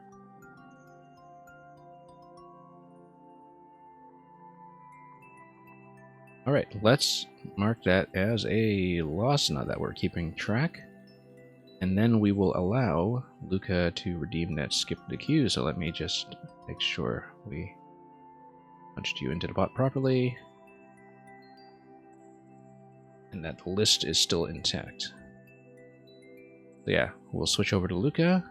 Alright, let's mark that as a loss, not that we're keeping track. And then we will allow Luca to redeem that skip the queue, so let me just make sure we punched you into the bot properly. And that the list is still intact. So yeah, we'll switch over to Luca.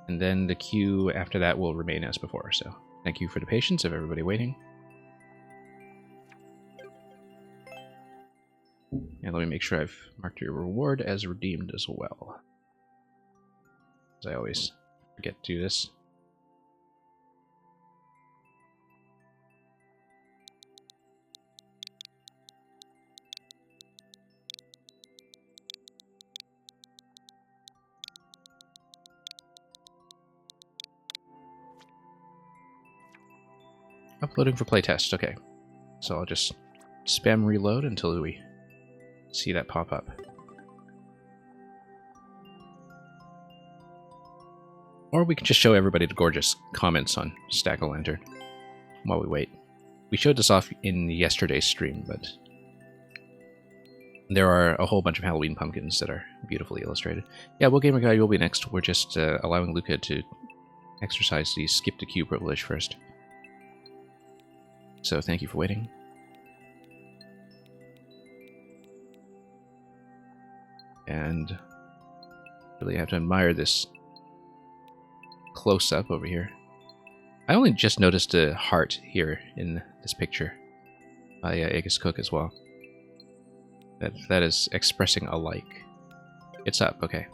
And then the queue after that will remain as before, so thank you for the patience of everybody waiting. And let me make sure I've marked your reward as redeemed as well. As I always forget to do this. Uploading for playtest, okay. So I'll just spam reload until we see that pop up. Or we can just show everybody the gorgeous comments on Stack-O-Lantern while we wait. We showed this off in yesterday's stream, but there are a whole bunch of Halloween pumpkins that are beautifully illustrated. Yeah, Will Gamer Guy will be next. We're just allowing Luca to exercise the skip to queue privilege first. So thank you for waiting. And really have to admire this close-up over here. I only just noticed a heart here in this picture by Aegis Cook as well. That is expressing a like. It's up, okay.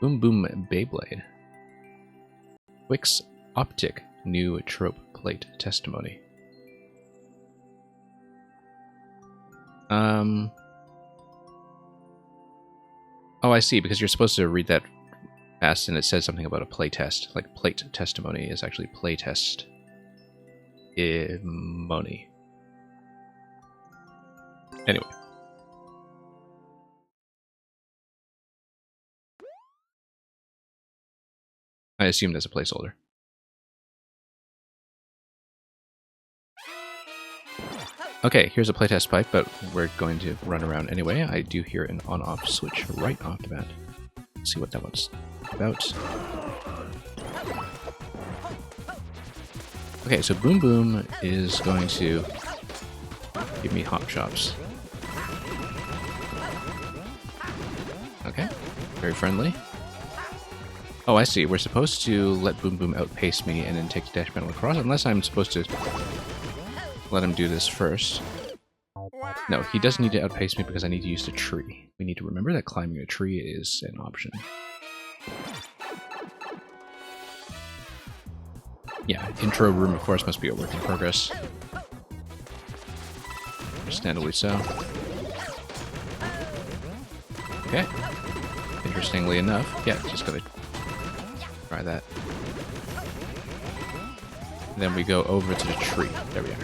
Boom Boom Beyblade. Wix Optic new trope plate testimony. Oh, I see, because you're supposed to read that fast and it says something about a playtest. Like, plate testimony is actually playtest. Moni. Anyway. I assume that's a placeholder. Okay, here's a playtest pipe, but we're going to run around anyway. I do hear an on-off switch right off the bat. Let's see what that was about. Okay, so Boom Boom is going to give me hop shops. Okay, very friendly. Oh, I see. We're supposed to let Boom Boom outpace me and then take the dash metal across, unless I'm supposed to let him do this first. No, he doesn't need to outpace me because I need to use the tree. We need to remember that climbing a tree is an option. Yeah, intro room, of course, must be a work in progress. Understandably so. Okay. Interestingly enough, yeah, just gotta try that. And then we go over to the tree. There we are.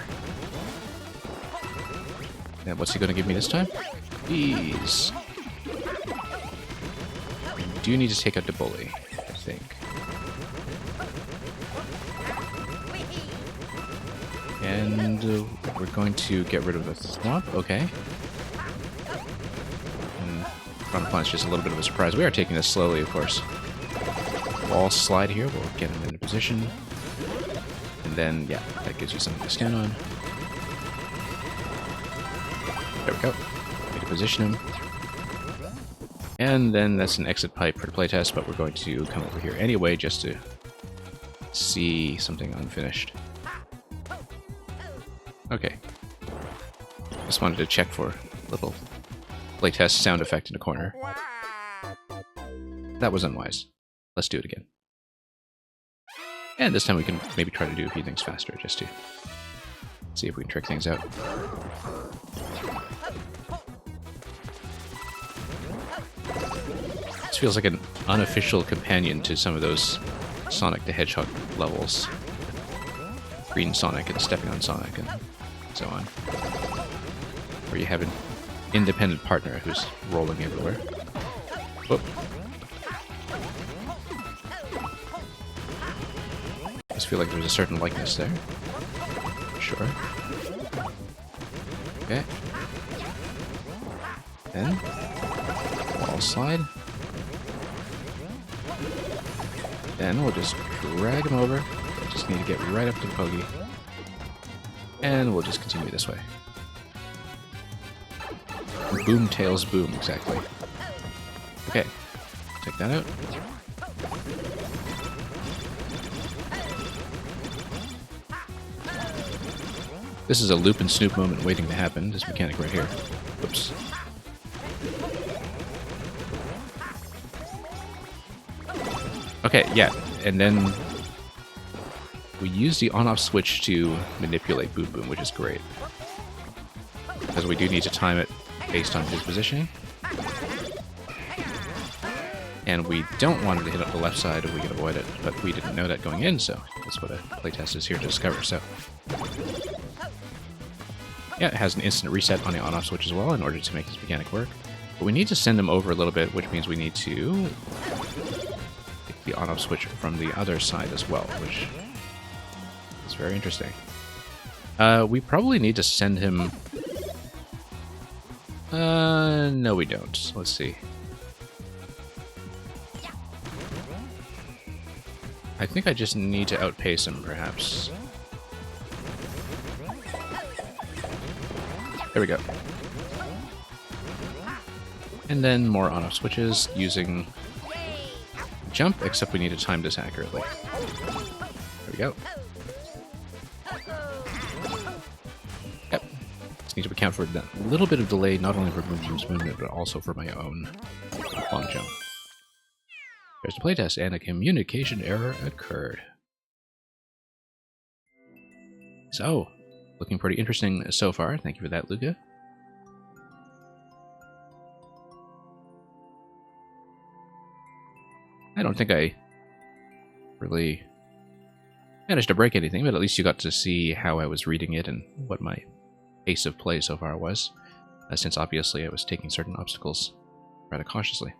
And what's he going to give me this time? Bees. I do need to take out the bully, I think. And we're going to get rid of the swamp. Okay. And front plant's just a little bit of a surprise. We are taking this slowly, of course. Wall slide here. We'll get him into position. And then, yeah, that gives you something to stand on. There we go. Need to position him. And then that's an exit pipe for the playtest, but we're going to come over here anyway just to see something unfinished. Okay. Just wanted to check for a little playtest sound effect in the corner. That was unwise. Let's do it again. And this time we can maybe try to do a few things faster, just to see if we can trick things out. This feels like an unofficial companion to some of those Sonic the Hedgehog levels. Green Sonic and Stepping on Sonic and so on. Where you have an independent partner who's rolling everywhere. Whoop. I just feel like there's a certain likeness there. Sure. Okay. Then, wall slide. Then we'll just drag him over. Just need to get right up to the pokey. And we'll just continue this way. Boom, tails, boom, exactly. Okay, take that out. This is a loop and snoop moment waiting to happen, this mechanic right here. Oops. Okay, yeah, and then we use the on-off switch to manipulate Boom Boom, which is great. Because we do need to time it based on his positioning. And we don't want it to hit up the left side if we can avoid it, but we didn't know that going in, so that's what a playtest is here to discover, so... Yeah, it has an instant reset on the on-off switch as well in order to make this mechanic work. But we need to send him over a little bit, which means we need to take the on-off switch from the other side as well, which is very interesting. We probably need to send him... no we don't. Let's see. I think I just need to outpace him, perhaps. There we go. And then more on-off switches using jump, except we need to time this accurately. There we go. Yep. Just need to account for that little bit of delay, not only for Boom Boom's movement, but also for my own long jump. There's the playtest, and a communication error occurred. So, looking pretty interesting so far. Thank you for that, Luca. I don't think I really managed to break anything, but at least you got to see how I was reading it and what my pace of play so far was, since obviously I was taking certain obstacles rather cautiously.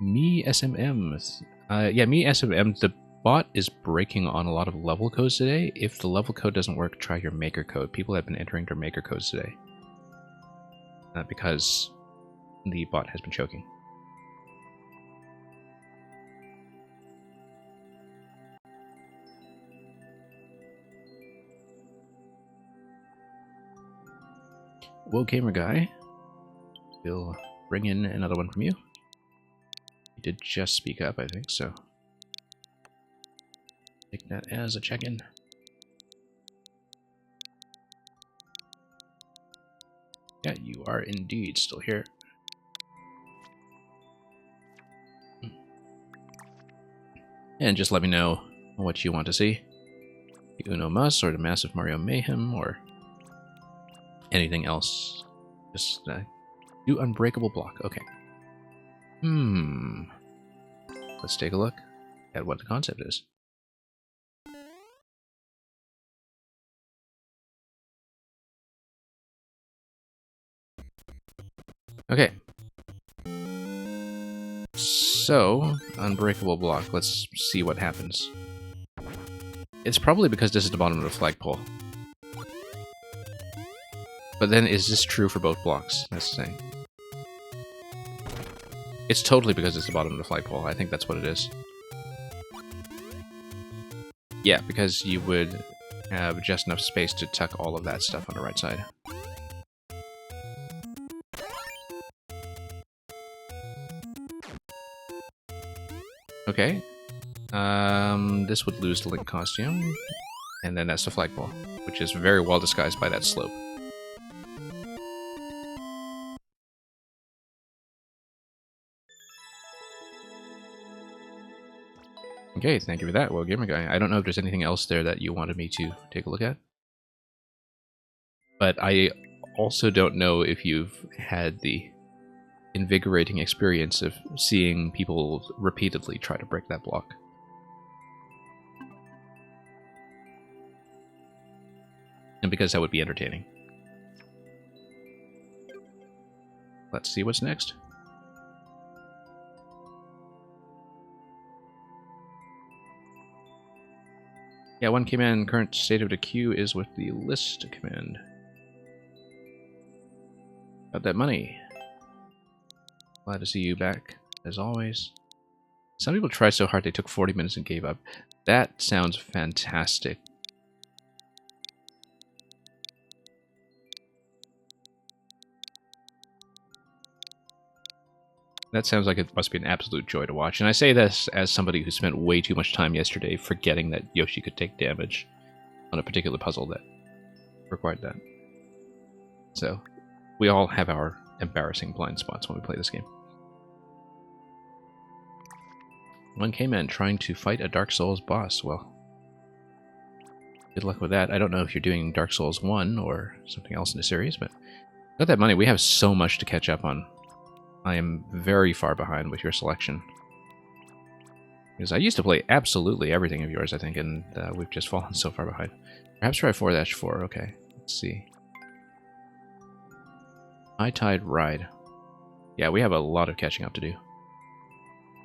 Me SMM. Yeah, Me SMM. The bot is breaking on a lot of level codes today. If the level code doesn't work, try your maker code. People have been entering their maker codes today. Because the bot has been choking. Whoa, Gamer Guy. We'll bring in another one from you. You did just speak up, I think, so take that as a check-in. Yeah, you are indeed still here. And just let me know what you want to see. The Uno Mus or the Massive Mario Mayhem or anything else. Just do Unbreakable Block. Okay. Let's take a look at what the concept is. Okay. So, Unbreakable Block. Let's see what happens. It's probably because this is the bottom of the flagpole. But then, is this true for both blocks? That's the thing. It's totally because it's the bottom of the flagpole. I think that's what it is. Yeah, because you would have just enough space to tuck all of that stuff on the right side. Okay. This would lose the Link costume. And then that's the flagpole, which is very well disguised by that slope. Okay, thank you for that, Well Gamer Guy. I don't know if there's anything else there that you wanted me to take a look at. But I also don't know if you've had the invigorating experience of seeing people repeatedly try to break that block. And because that would be entertaining. Let's see what's next. Yeah, one command, current state of the queue is with the list command. Got that money. Glad to see you back, as always. Some people tried so hard they took 40 minutes and gave up. That sounds fantastic. That sounds like it must be an absolute joy to watch. And I say this as somebody who spent way too much time yesterday forgetting that Yoshi could take damage on a particular puzzle that required that. So, we all have our embarrassing blind spots when we play this game. 1K Man trying to fight a Dark Souls boss. Well, good luck with that. I don't know if you're doing Dark Souls 1 or something else in the series, but got that money. We have so much to catch up on. I am very far behind with your selection. Because I used to play absolutely everything of yours, I think, and we've just fallen so far behind. Perhaps try 4-4. Okay, let's see. High Tide Ride. Yeah, we have a lot of catching up to do.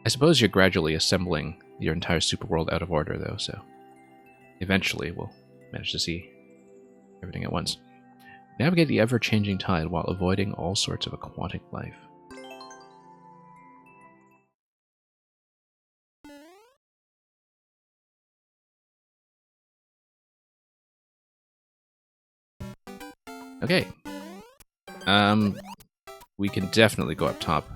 I suppose you're gradually assembling your entire super world out of order, though, so eventually we'll manage to see everything at once. Navigate the ever-changing tide while avoiding all sorts of aquatic life. Okay. We can definitely go up top.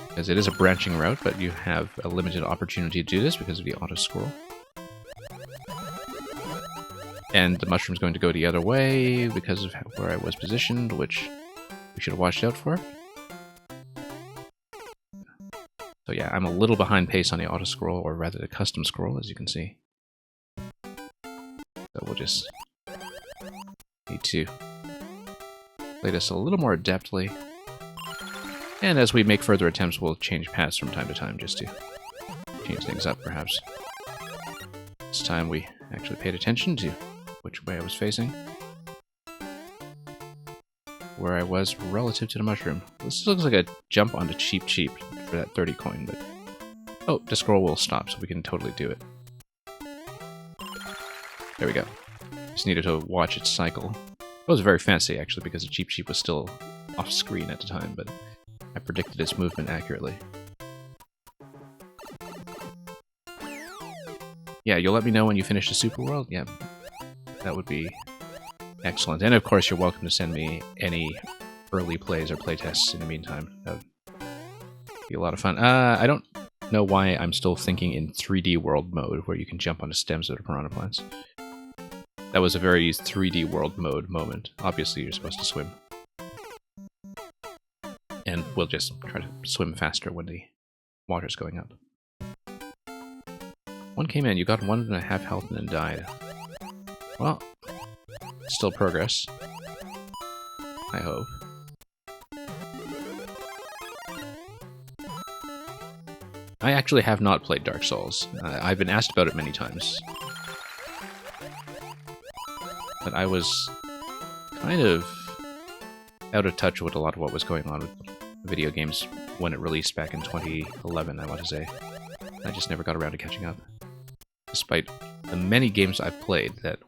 Because it is a branching route, but you have a limited opportunity to do this because of the auto-scroll. And the mushroom's going to go the other way because of where I was positioned, which we should have watched out for. So yeah, I'm a little behind pace on the auto-scroll, or rather the custom scroll, as you can see. So we'll just need to play this a little more adeptly. And as we make further attempts, we'll change paths from time to time just to change things up, perhaps. This time we actually paid attention to which way I was facing. Where I was relative to the mushroom. This looks like a jump onto Cheep Cheep for that 30 coin, but... Oh, the scroll will stop, so we can totally do it. There we go. Just needed to watch its cycle. It was very fancy, actually, because the Cheep Cheep was still off-screen at the time, but I predicted its movement accurately. Yeah, you'll let me know when you finish the Super World? Yeah, that would be excellent. And of course, you're welcome to send me any early plays or playtests in the meantime. That would be a lot of fun. I don't know why I'm still thinking in 3D world mode, where you can jump onto stems that are piranha plants. That was a very 3D world mode moment. Obviously, you're supposed to swim. And we'll just try to swim faster when the water's going up. 1K Man, you got 1.5 health and then died. Well, still progress. I hope. I actually have not played Dark Souls. I've been asked about it many times. But I was kind of out of touch with a lot of what was going on with video games when it released back in 2011, I want to say. I just never got around to catching up. Despite the many games I've played that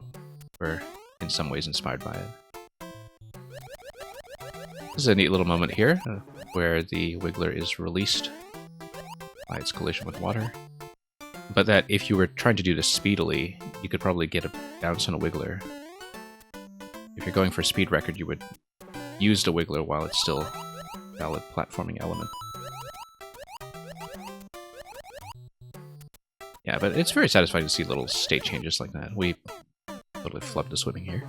were in some ways inspired by it. This is a neat little moment here, where the Wiggler is released by its collision with water. But that if you were trying to do this speedily, you could probably get a bounce on a Wiggler. If you're going for a speed record, you would use the Wiggler while it's still a valid platforming element. Yeah, but it's very satisfying to see little state changes like that. We totally flubbed the swimming here.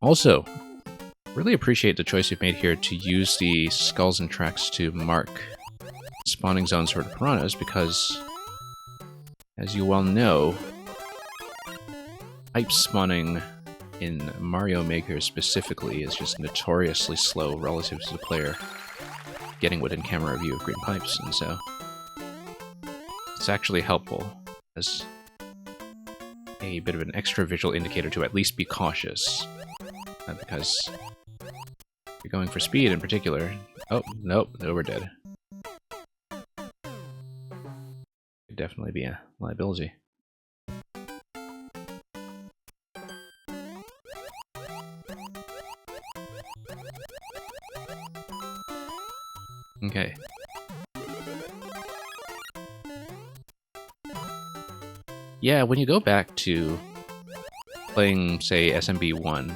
Also, really appreciate the choice you've made here to use the skulls and tracks to mark spawning zones for the piranhas, because, as you well know, pipe spawning in Mario Maker specifically is just notoriously slow relative to the player getting within camera view of green pipes, and so it's actually helpful as a bit of an extra visual indicator to at least be cautious, because if you're going for speed in particular... Oh, nope, no, we're dead. Could definitely be a liability. Okay. Yeah, when you go back to playing, say, SMB1,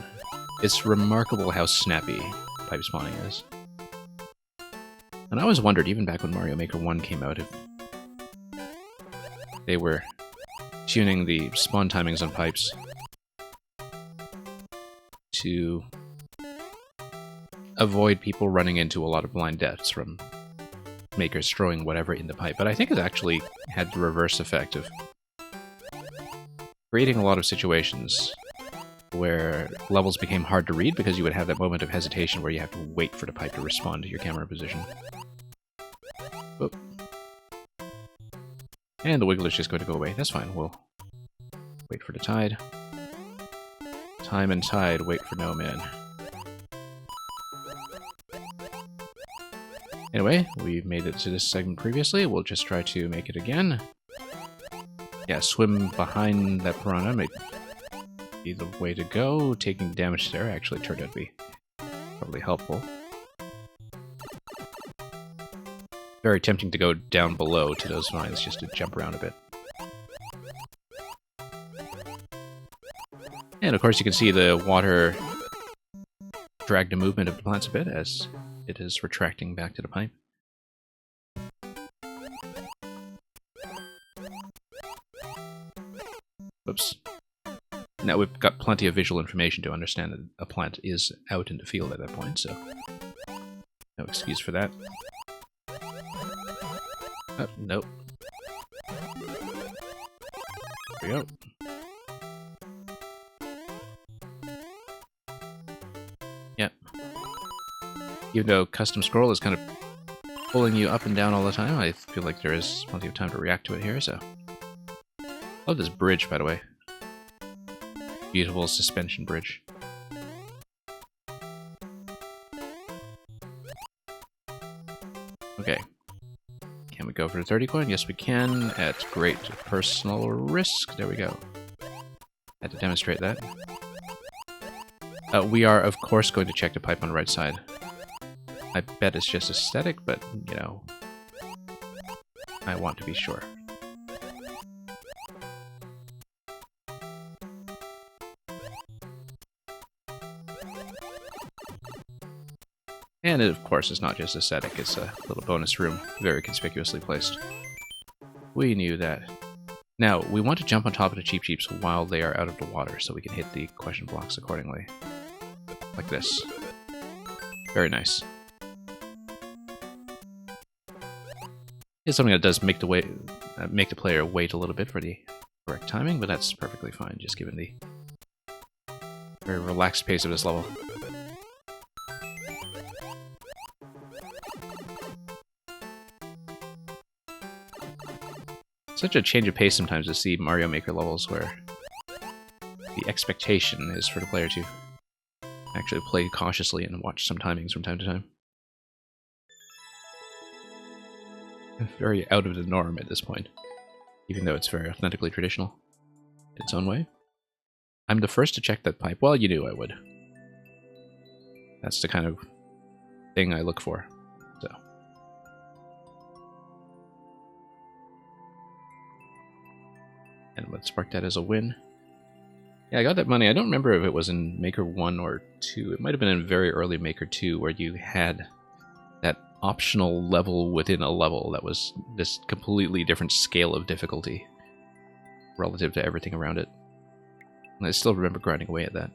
it's remarkable how snappy pipe spawning is. And I always wondered, even back when Mario Maker 1 came out, if they were tuning the spawn timings on pipes to avoid people running into a lot of blind deaths from makers throwing whatever in the pipe. But I think it actually had the reverse effect of creating a lot of situations where levels became hard to read because you would have that moment of hesitation where you have to wait for the pipe to respond to your camera position. Oop. And the Wiggler's just going to go away. That's fine. We'll wait for the tide. Time and tide, wait for no man. Anyway, we made it to this segment previously. We'll just try to make it again. Yeah, swim behind that piranha might be the way to go. Taking damage there actually turned out to be probably helpful. Very tempting to go down below to those vines just to jump around a bit. And of course you can see the water drag the movement of the plants a bit as it is retracting back to the pipe. Whoops. Now we've got plenty of visual information to understand that a plant is out in the field at that point, so no excuse for that. Oh, nope. There we go. Yep. Even though custom scroll is kind of pulling you up and down all the time, I feel like there is plenty of time to react to it here, so... Love this bridge, by the way. Beautiful suspension bridge. Okay. Can we go for the 30 coin? Yes, we can, at great personal risk. There we go. Had to demonstrate that. We are, of course, going to check the pipe on the right side. I bet it's just aesthetic, but, you know, I want to be sure. And it, of course, is not just aesthetic, it's a little bonus room, very conspicuously placed. We knew that. Now, we want to jump on top of the Cheep Cheeps while they are out of the water, so we can hit the question blocks accordingly. Like this. Very nice. It's something that does make the player wait a little bit for the correct timing, but that's perfectly fine, just given the very relaxed pace of this level. Such a change of pace sometimes to see Mario Maker levels where the expectation is for the player to actually play cautiously and watch some timings from time to time. Very out of the norm at this point, even though it's very authentically traditional in its own way. I'm the first to check that pipe. Well, you knew I would. That's the kind of thing I look for. So. And let's mark that as a win. Yeah, I got that money. I don't remember if it was in Maker 1 or 2. It might have been in very early Maker 2 where you had that optional level within a level that was this completely different scale of difficulty relative to everything around it. And I still remember grinding away at that.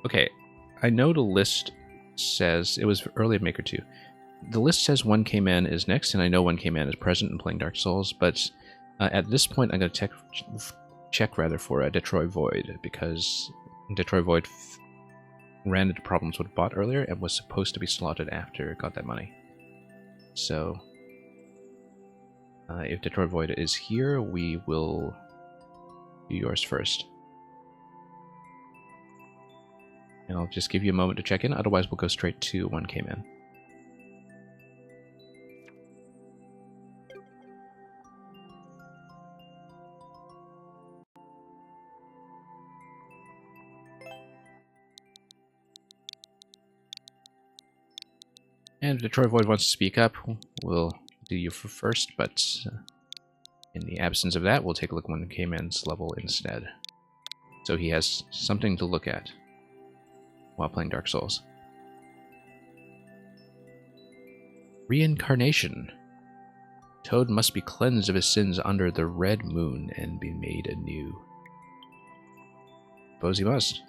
Okay, I know the list says it was early in Maker 2. The list says 1K-Man is next, and I know 1K-Man is present in playing Dark Souls, but at this point I'm going to check for Detroit Void, because Detroit Void ran into problems with bot earlier and was supposed to be slotted after it got that money. So, if Detroit Void is here, we will do yours first. And I'll just give you a moment to check in, otherwise we'll go straight to 1K-Man. And if Detroit Void wants to speak up, we'll do you for first, but in the absence of that, we'll take a look when K-Man's level instead. So he has something to look at while playing Dark Souls. Reincarnation. Toad must be cleansed of his sins under the red moon and be made anew. Suppose he must.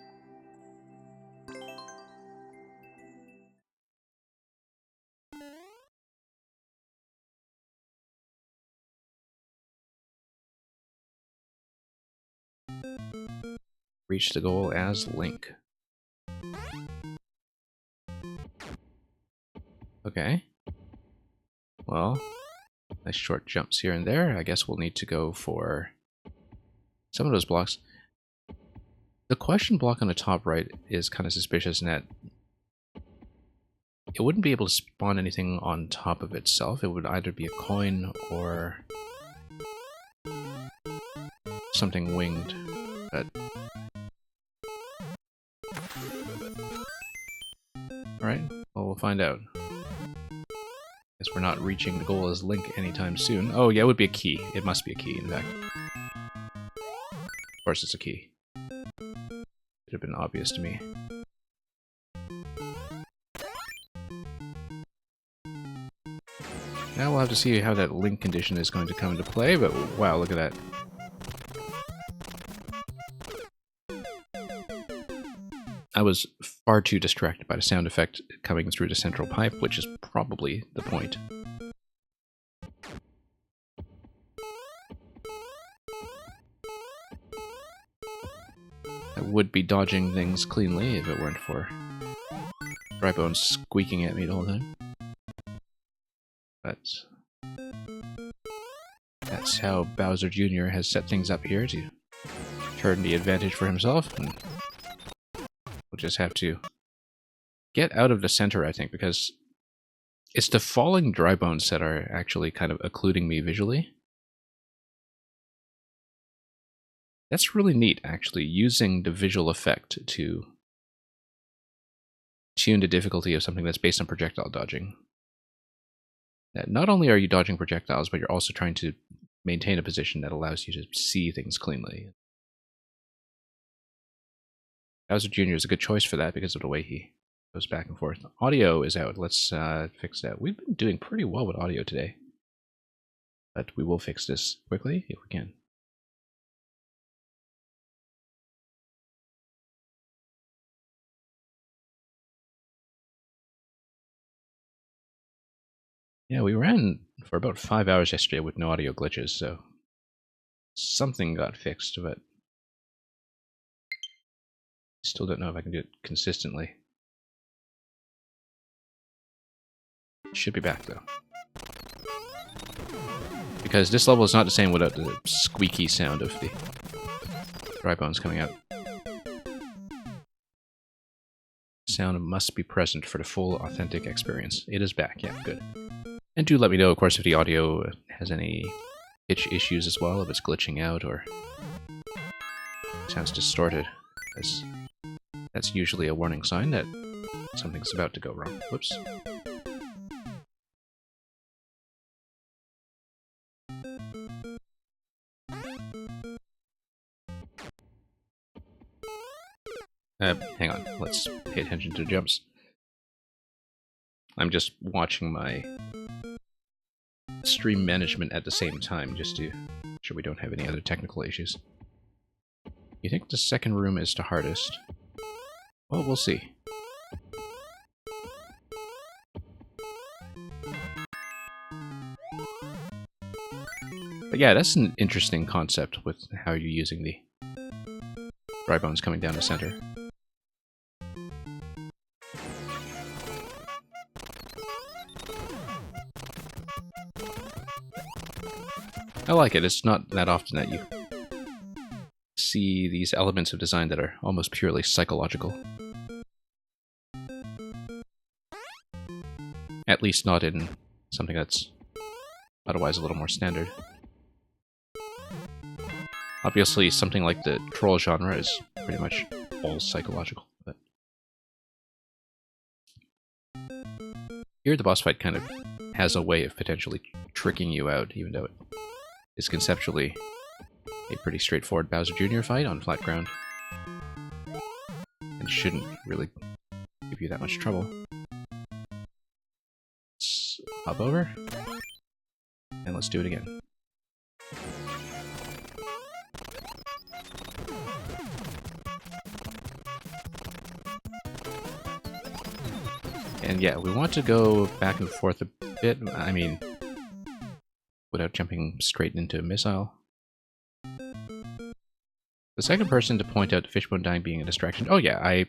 Reach the goal as Link. Okay. Well, nice short jumps here and there. I guess we'll need to go for some of those blocks. The question block on the top right is kind of suspicious in that it wouldn't be able to spawn anything on top of itself. It would either be a coin or something winged. But alright, well, we'll find out. Guess we're not reaching the goal as Link anytime soon. Oh yeah, it would be a key. It must be a key, in fact. Of course it's a key. Should have been obvious to me. Now we'll have to see how that Link condition is going to come into play, but wow, look at that. I was far too distracted by the sound effect coming through the central pipe, which is probably the point. I would be dodging things cleanly if it weren't for Drybones squeaking at me the whole time. But that's how Bowser Jr. has set things up here to turn the advantage for himself, and we'll just have to get out of the center, I think, because it's the falling Drybones that are actually kind of occluding me visually. That's really neat, actually, using the visual effect to tune the difficulty of something that's based on projectile dodging. That not only are you dodging projectiles, but you're also trying to maintain a position that allows you to see things cleanly. Bowser Jr. is a good choice for that because of the way he goes back and forth. Audio is out. Let's fix that. We've been doing pretty well with audio today, but we will fix this quickly if we can. Yeah, we ran for about 5 hours yesterday with no audio glitches, so something got fixed, but still don't know if I can do it consistently. Should be back, though. Because this level is not the same without the squeaky sound of the Drybones coming out. Sound must be present for the full, authentic experience. It is back, yeah, good. And do let me know, of course, if the audio has any pitch issues as well, if it's glitching out or sounds distorted. That's usually a warning sign that something's about to go wrong. Whoops. Hang on, let's pay attention to the jumps. I'm just watching my stream management at the same time, just to make sure we don't have any other technical issues. You think the second room is the hardest? Well, we'll see. But yeah, that's an interesting concept with how you're using the Drybones coming down the center. I like it. It's not that often that you see these elements of design that are almost purely psychological. At least not in something that's otherwise a little more standard. Obviously, something like the troll genre is pretty much all psychological. But Here, the boss fight kind of has a way of potentially tricking you out, even though it is conceptually a pretty straightforward Bowser Jr. fight on flat ground. And shouldn't really give you that much trouble. Let's hop over. And let's do it again. And yeah, we want to go back and forth a bit. I mean, without jumping straight into a missile. The second person to point out Fishbone dying being a distraction. Oh yeah, I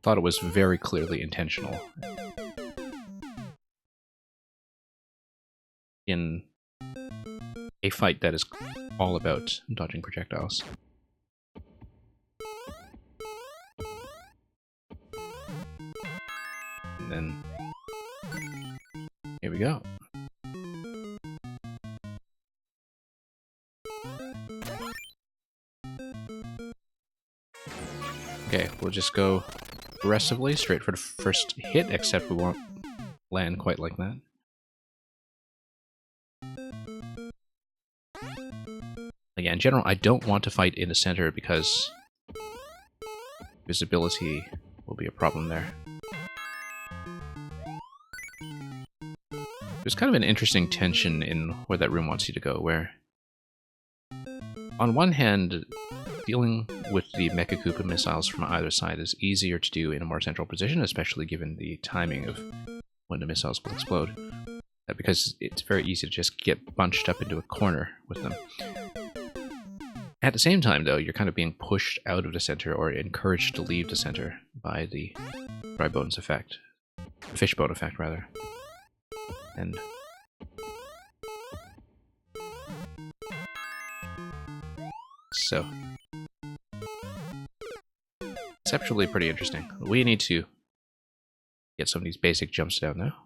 thought it was very clearly intentional. In a fight that is all about dodging projectiles. And then here we go. Okay, we'll just go aggressively straight for the first hit, except we won't land quite like that. Again, in general, I don't want to fight in the center because visibility will be a problem there. There's kind of an interesting tension in where that room wants you to go, where on one hand, dealing with the Mecha Koopa missiles from either side is easier to do in a more central position, especially given the timing of when the missiles will explode, because it's very easy to just get bunched up into a corner with them. At the same time, though, you're kind of being pushed out of the center or encouraged to leave the center by the dry bones effect. The fishbone effect, rather. And so, conceptually pretty interesting. We need to get some of these basic jumps down now.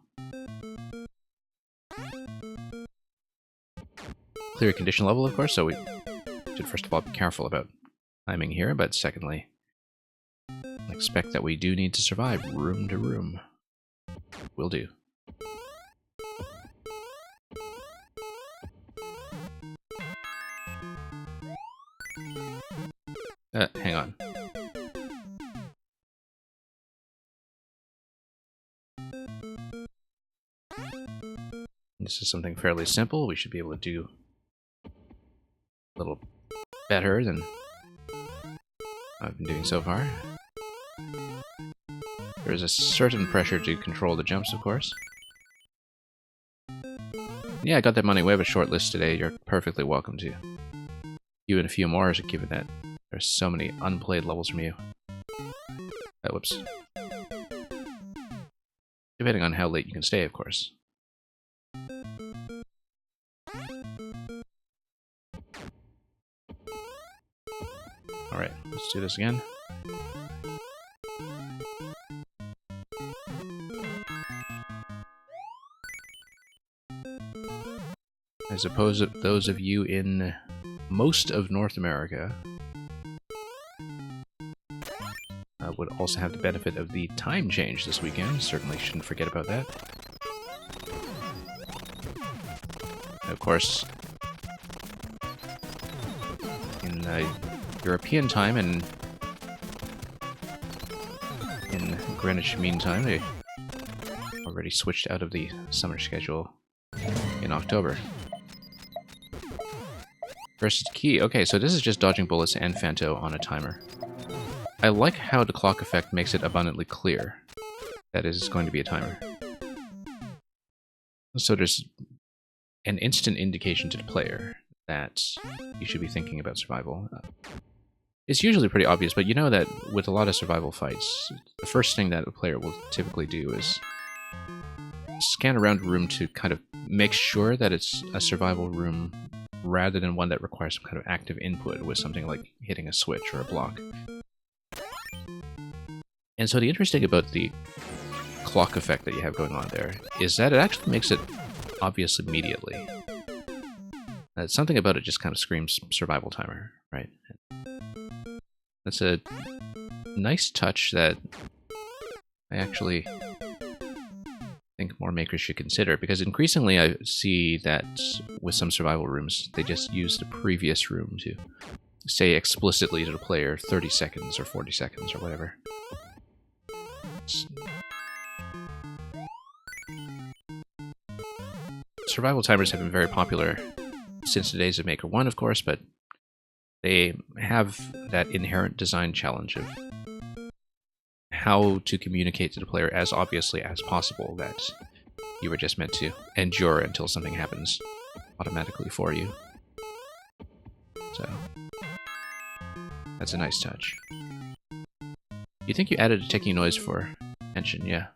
Clear condition level, of course, so we should first of all be careful about timing here, but secondly, expect that we do need to survive room to room. Will do. Hang on. This is something fairly simple. We should be able to do a little better than I've been doing so far. There is a certain pressure to control the jumps, of course. Yeah, I got that money. We have a short list today. You're perfectly welcome to. You and a few more, given that there's so many unplayed levels from you. Whoops. Depending on how late you can stay, of course. Alright, let's do this again. I suppose that those of you in most of North America would also have the benefit of the time change this weekend. Certainly shouldn't forget about that. And of course, in European time and in Greenwich Mean Time, they already switched out of the summer schedule in October. Versus key. Okay, so this is just dodging bullets and Fanto on a timer. I like how the clock effect makes it abundantly clear that it is going to be a timer. So there's an instant indication to the player that you should be thinking about survival. It's usually pretty obvious, but you know that with a lot of survival fights, the first thing that a player will typically do is scan around a room to kind of make sure that it's a survival room rather than one that requires some kind of active input with something like hitting a switch or a block. And so the interesting about the clock effect that you have going on there is that it actually makes it obvious immediately. Something about it just kind of screams survival timer, right? That's a nice touch that I actually think more makers should consider, because increasingly I see that with some survival rooms, they just use the previous room to say explicitly to the player 30 seconds or 40 seconds or whatever. Survival timers have been very popular since the days of Maker 1, of course, but they have that inherent design challenge of how to communicate to the player as obviously as possible that you were just meant to endure until something happens automatically for you. So, that's a nice touch. You think you added a ticking noise for tension, yeah.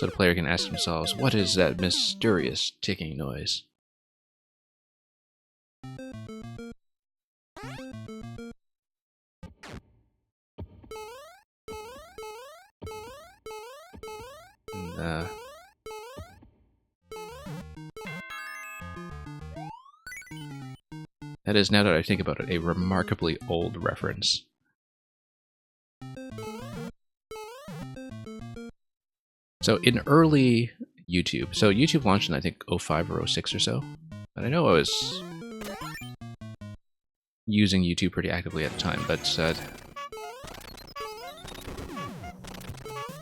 So the player can ask themselves, what is that mysterious ticking noise? And, that is, now that I think about it, a remarkably old reference. So in early YouTube, so YouTube launched in I think 05 or 06 or so, but I know I was using YouTube pretty actively at the time, but there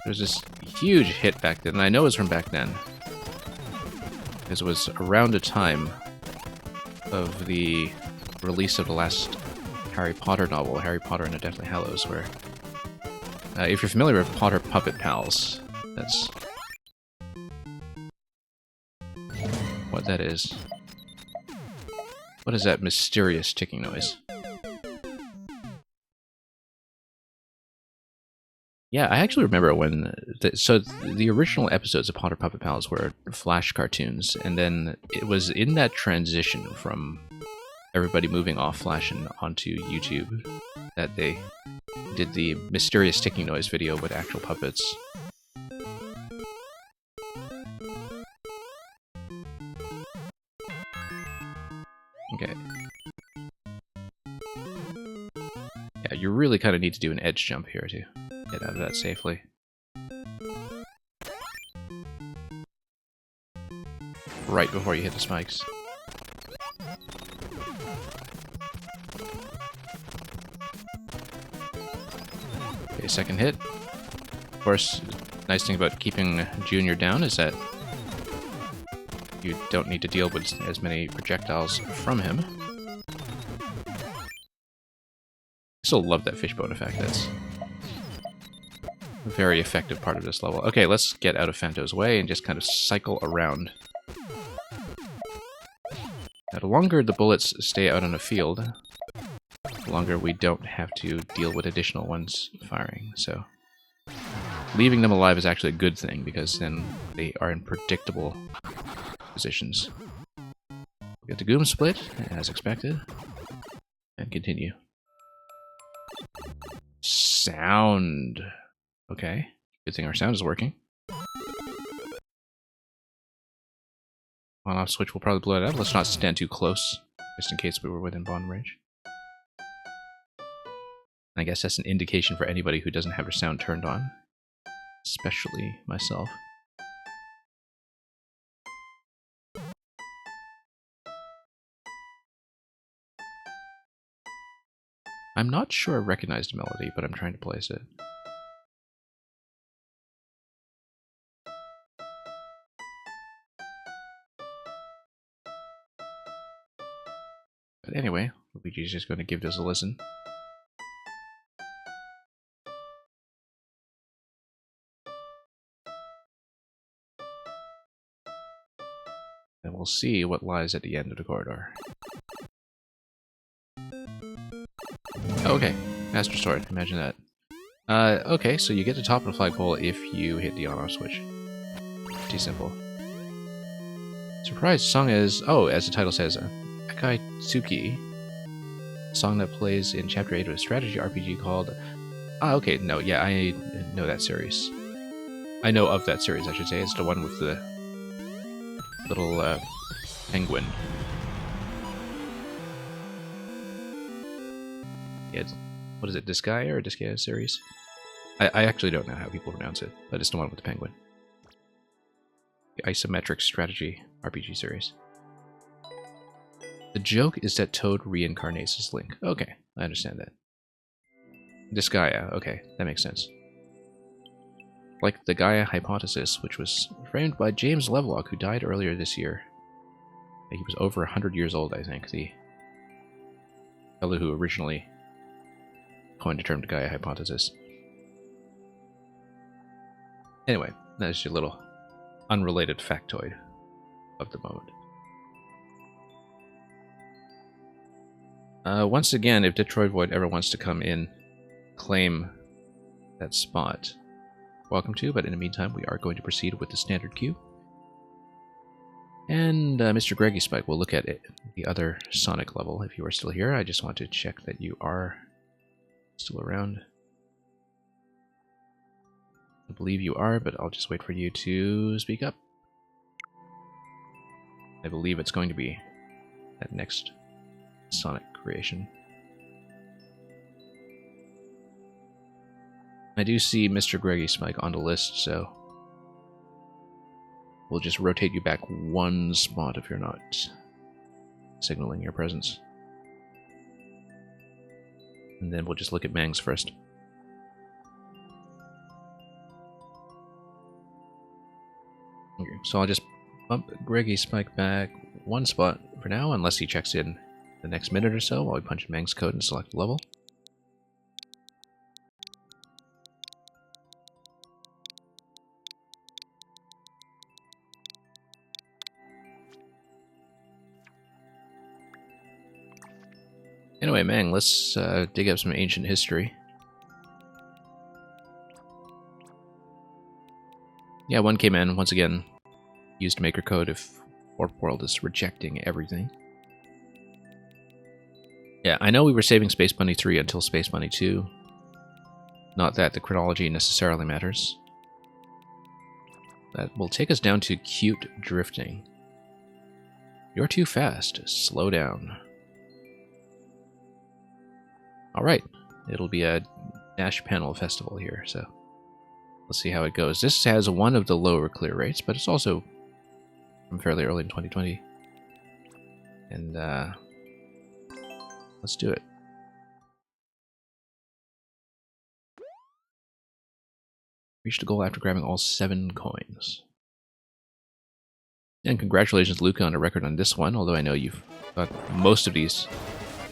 was this huge hit back then, and I know it was from back then, because it was around the time of the release of the last Harry Potter novel, Harry Potter and the Deathly Hallows, where, if you're familiar with Potter Puppet Pals, that's what that is. What is that mysterious ticking noise? Yeah, I actually remember when... So the original episodes of Potter Puppet Pals were Flash cartoons, and then it was in that transition from everybody moving off Flash and onto YouTube that they did the mysterious ticking noise video with actual puppets. Okay. Yeah, you really kind of need to do an edge jump here to get out of that safely. Right before you hit the spikes. Okay, second hit. Of course, nice thing about keeping Junior down is that you don't need to deal with as many projectiles from him. I still love that fishbone effect. That's a very effective part of this level. Okay, let's get out of Phanto's way and just kind of cycle around. Now, the longer the bullets stay out on the field, the longer we don't have to deal with additional ones firing, so... Leaving them alive is actually a good thing, because then they are in predictable positions. We get the Goom split, as expected, and continue. Sound. Okay, good thing our sound is working. On-off switch will probably blow it out. Let's not stand too close, just in case we were within bomb range. I guess that's an indication for anybody who doesn't have their sound turned on. Especially myself. I'm not sure I recognized the melody, but I'm trying to place it. But anyway, Luigi's just going to give this a listen. And we'll see what lies at the end of the corridor. Okay, Master Sword, imagine that. Okay, so you get to top of the flagpole if you hit the on-off switch. Pretty simple. Surprise, the song is, oh, as the title says, Akaitsuki. A song that plays in Chapter 8 of a strategy RPG called... Ah, okay, no, yeah, I know that series. I know of that series, I should say. It's the one with the little penguin. Yeah, what is it, Disgaea or Disgaea series? I actually don't know how people pronounce it, but it's the one with the penguin. isometric strategy RPG series. The joke is that Toad reincarnates as Link. Okay, I understand that. This Gaia, okay, that makes sense. Like the Gaia hypothesis, which was framed by James Lovelock, who died earlier this year. He was over 100 years old, I think, the fellow who originally coined the term the Gaia hypothesis. Anyway, that's your little unrelated factoid of the moment. Once again, if Detroit Void ever wants to come in, claim that spot, welcome to, but in the meantime, we are going to proceed with the standard queue. And Mr. Greggy Spike will look at it, the other Sonic level if you are still here. I just want to check that you are still around. I believe you are, but I'll just wait for you to speak up. I believe it's going to be that next Sonic creation. I do see Mr. Greggy Spike on the list, so we'll just rotate you back one spot if you're not signaling your presence. And then we'll just look at Mangs first. Okay, so I'll just bump Greggy Spike back one spot for now, unless he checks in the next minute or so while we punch in Mang's code and select the level. Anyway, Mang, let's dig up some ancient history. Yeah, 1K Man, once again, used Maker Code if Warp World is rejecting everything. Yeah, I know we were saving Space Bunny 3 until Space Bunny 2. Not that the chronology necessarily matters. That will take us down to Cute Drifting. You're too fast. Slow down. Alright, it'll be a Dash Panel Festival here, so let's see how it goes. This has one of the lower clear rates, but it's also from fairly early in 2020. And let's do it. Reach the goal after grabbing all 7 coins. And congratulations, Luca, on a record on this one, although I know you've got most of these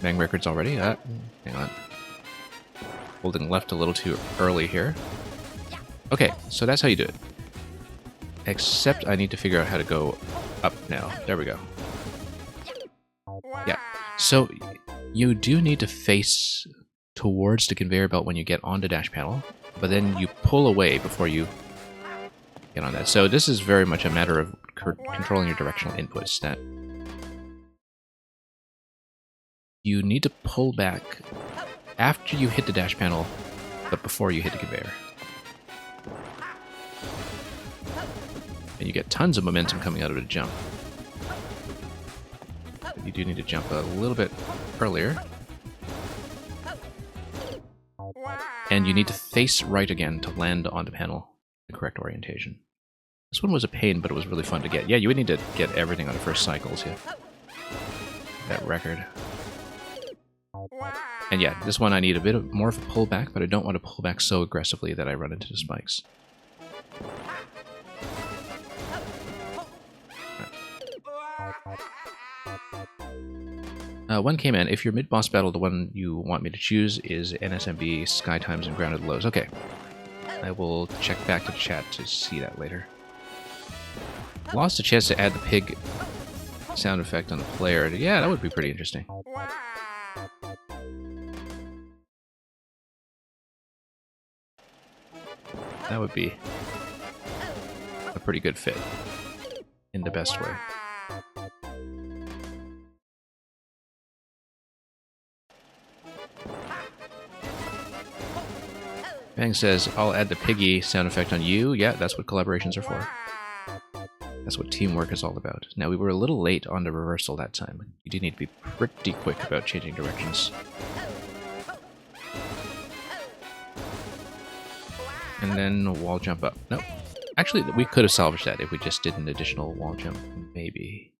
Mang records already. Hang on. Holding left a little too early here. Okay, so that's how you do it. Except I need to figure out how to go up now. There we go. Yeah, so you do need to face towards the conveyor belt when you get on the dash panel, but then you pull away before you get on that. So this is very much a matter of controlling your directional inputs. That you need to pull back after you hit the dash panel, but before you hit the conveyor. And you get tons of momentum coming out of the jump. But you do need to jump a little bit earlier. And you need to face right again to land on the panel in the correct orientation. This one was a pain, but it was really fun to get. Yeah, you would need to get everything on the first cycle to that record. And yeah, this one I need a bit more of a pullback, but I don't want to pull back so aggressively that I run into the spikes. 1K Man, if your mid-boss battle, the one you want me to choose is NSMB, Sky Times, and Grounded Lows. Okay. I will check back to chat to see that later. Lost a chance to add the pig sound effect on the player. Yeah, that would be pretty interesting. That would be a pretty good fit in the best way. Bang says, I'll add the piggy sound effect on you. Yeah, that's what collaborations are for. That's what teamwork is all about. Now, we were a little late on the reversal that time. You do need to be pretty quick about changing directions. And then wall jump up. Nope. Actually, we could have salvaged that if we just did an additional wall jump, maybe.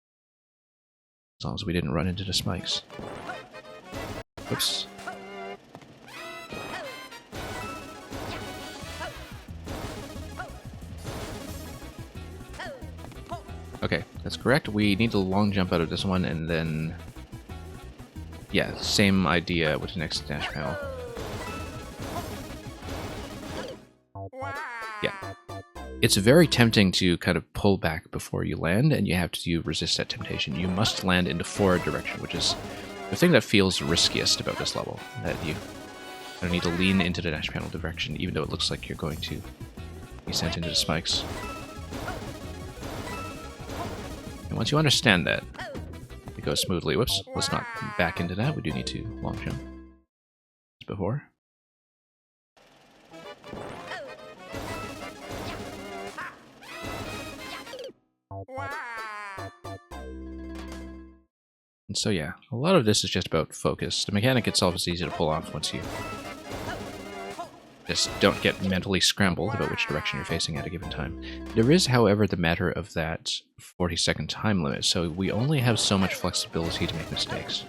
As long as we didn't run into the spikes. Oops. Okay, that's correct. We need to long jump out of this one, and then... yeah, same idea with the next dash panel. Yeah. It's very tempting to kind of pull back before you land, and you have to resist that temptation. You must land in the forward direction, which is the thing that feels riskiest about this level. That you don't need to lean into the dash panel direction, even though it looks like you're going to be sent into the spikes. And once you understand that, it goes smoothly. Whoops, let's not back into that. We do need to long jump. As before. And so yeah, a lot of this is just about focus. The mechanic itself is easy to pull off once you just don't get mentally scrambled about which direction you're facing at a given time. There is, however, the matter of that 40-second time limit, so we only have so much flexibility to make mistakes.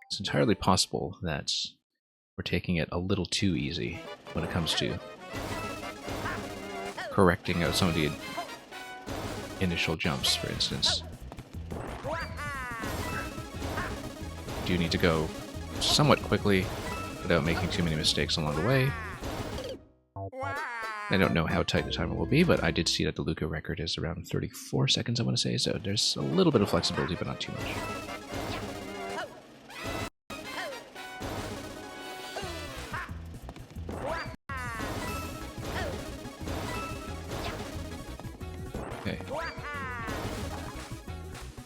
It's entirely possible that we're taking it a little too easy when it comes to correcting out some of the initial jumps, for instance. Do need to go somewhat quickly without making too many mistakes along the way. I don't know how tight the timer will be, but I did see that the Luca record is around 34 seconds, I want to say, so there's a little bit of flexibility, but not too much. Okay.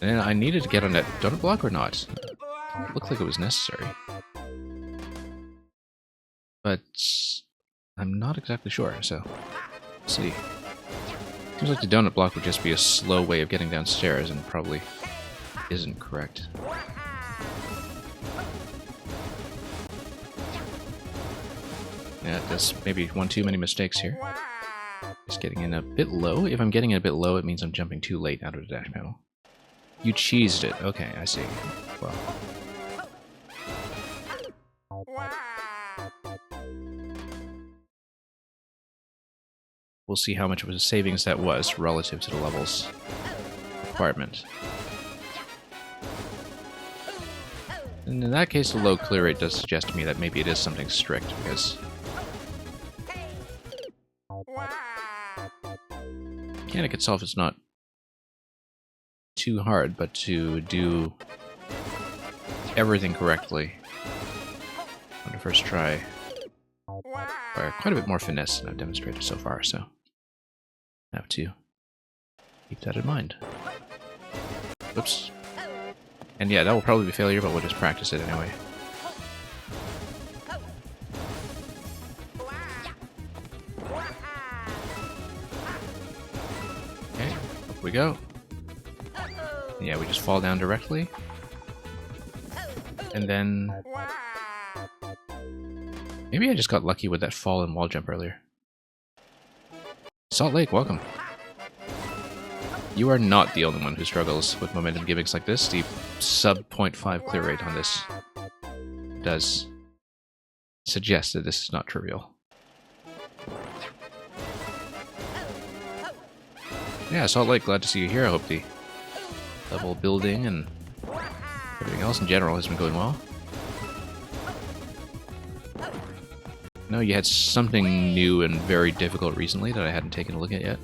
And I needed to get on that donut block or not? It looked like it was necessary. But I'm not exactly sure, so let's see. Seems like the donut block would just be a slow way of getting downstairs and probably isn't correct. Yeah, there's maybe one too many mistakes here. Just getting in a bit low. If I'm getting in a bit low, it means I'm jumping too late out of the dash panel. You cheesed it. Okay, I see. Well. We'll see how much of a savings that was relative to the level's requirement. And in that case, the low clear rate does suggest to me that maybe it is something strict, because the mechanic itself is not too hard, but to do everything correctly on the first try require quite a bit more finesse than I've demonstrated so far, so I have to keep that in mind. Oops. And yeah, that will probably be failure, but we'll just practice it anyway. Okay, up we go. And yeah, we just fall down directly. And then maybe I just got lucky with that fall and wall jump earlier. Salt Lake, welcome. You are not the only one who struggles with momentum gimmicks like this. The sub 0.5 clear rate on this does suggest that this is not trivial. Yeah, Salt Lake, glad to see you here. I hope the level building and everything else in general has been going well. No, you had something new and very difficult recently that I hadn't taken a look at yet.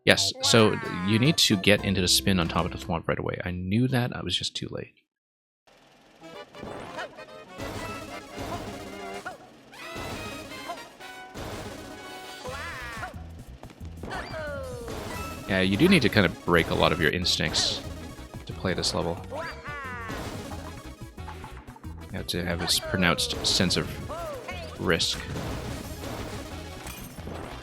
Yes, so you need to get into the spin on top of the thwomp right away. I knew that, I was just too late. Yeah, you do need to kind of break a lot of your instincts to play this level. You have to have this pronounced sense of risk.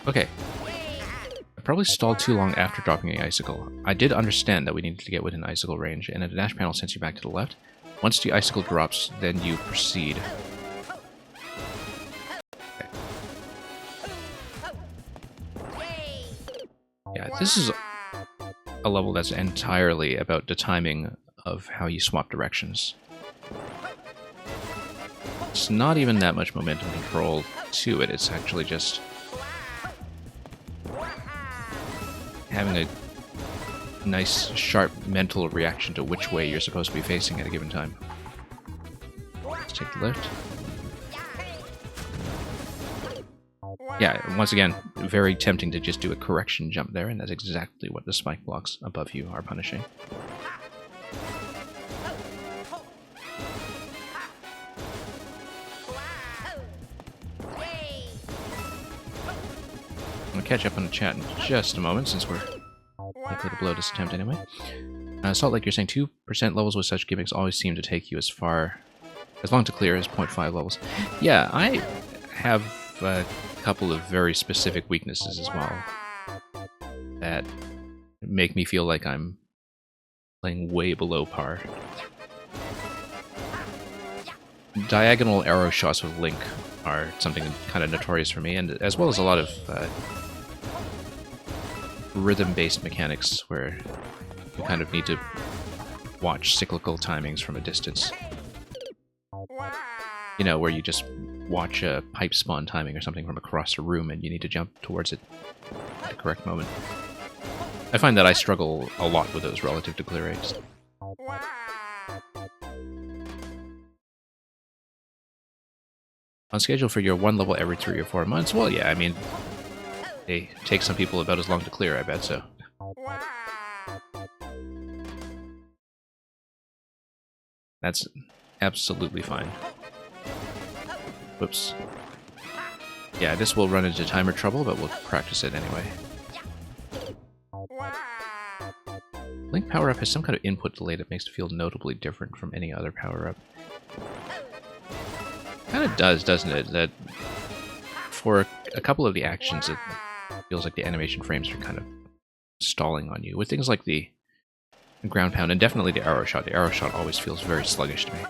Okay. I probably stalled too long after dropping the icicle. I did understand that we needed to get within icicle range, and the dash panel sends you back to the left. Once the icicle drops, then you proceed. Okay. Yeah, this is a level that's entirely about the timing of how you swap directions. It's not even that much momentum control to it, it's actually just having a nice, sharp mental reaction to which way you're supposed to be facing at a given time. Let's take the left. Yeah, once again, very tempting to just do a correction jump there, and that's exactly what the spike blocks above you are punishing. I'm gonna catch up on the chat in just a moment, since we're likely to blow this attempt anyway. Salt Lake, you're saying 2% levels with such gimmicks always seem to take you as long to clear as 0.5 levels. Yeah, I have a couple of very specific weaknesses as well that make me feel like I'm playing way below par. Diagonal arrow shots with Link are something kind of notorious for me, and as well as a lot of rhythm-based mechanics where you kind of need to watch cyclical timings from a distance. You know, where you just watch a pipe spawn timing or something from across a room and you need to jump towards it at the correct moment. I find that I struggle a lot with those relative to clear rates. On schedule for your 1 level every 3 or 4 months? Well, yeah, I mean, they take some people about as long to clear, I bet, so. That's absolutely fine. Whoops. Yeah, this will run into timer trouble, but we'll practice it anyway. Link power-up has some kind of input delay that makes it feel notably different from any other power-up. Kind of does, doesn't it? That for a couple of the actions, it feels like the animation frames are kind of stalling on you. With things like the ground pound and definitely the arrow shot. The arrow shot always feels very sluggish to me.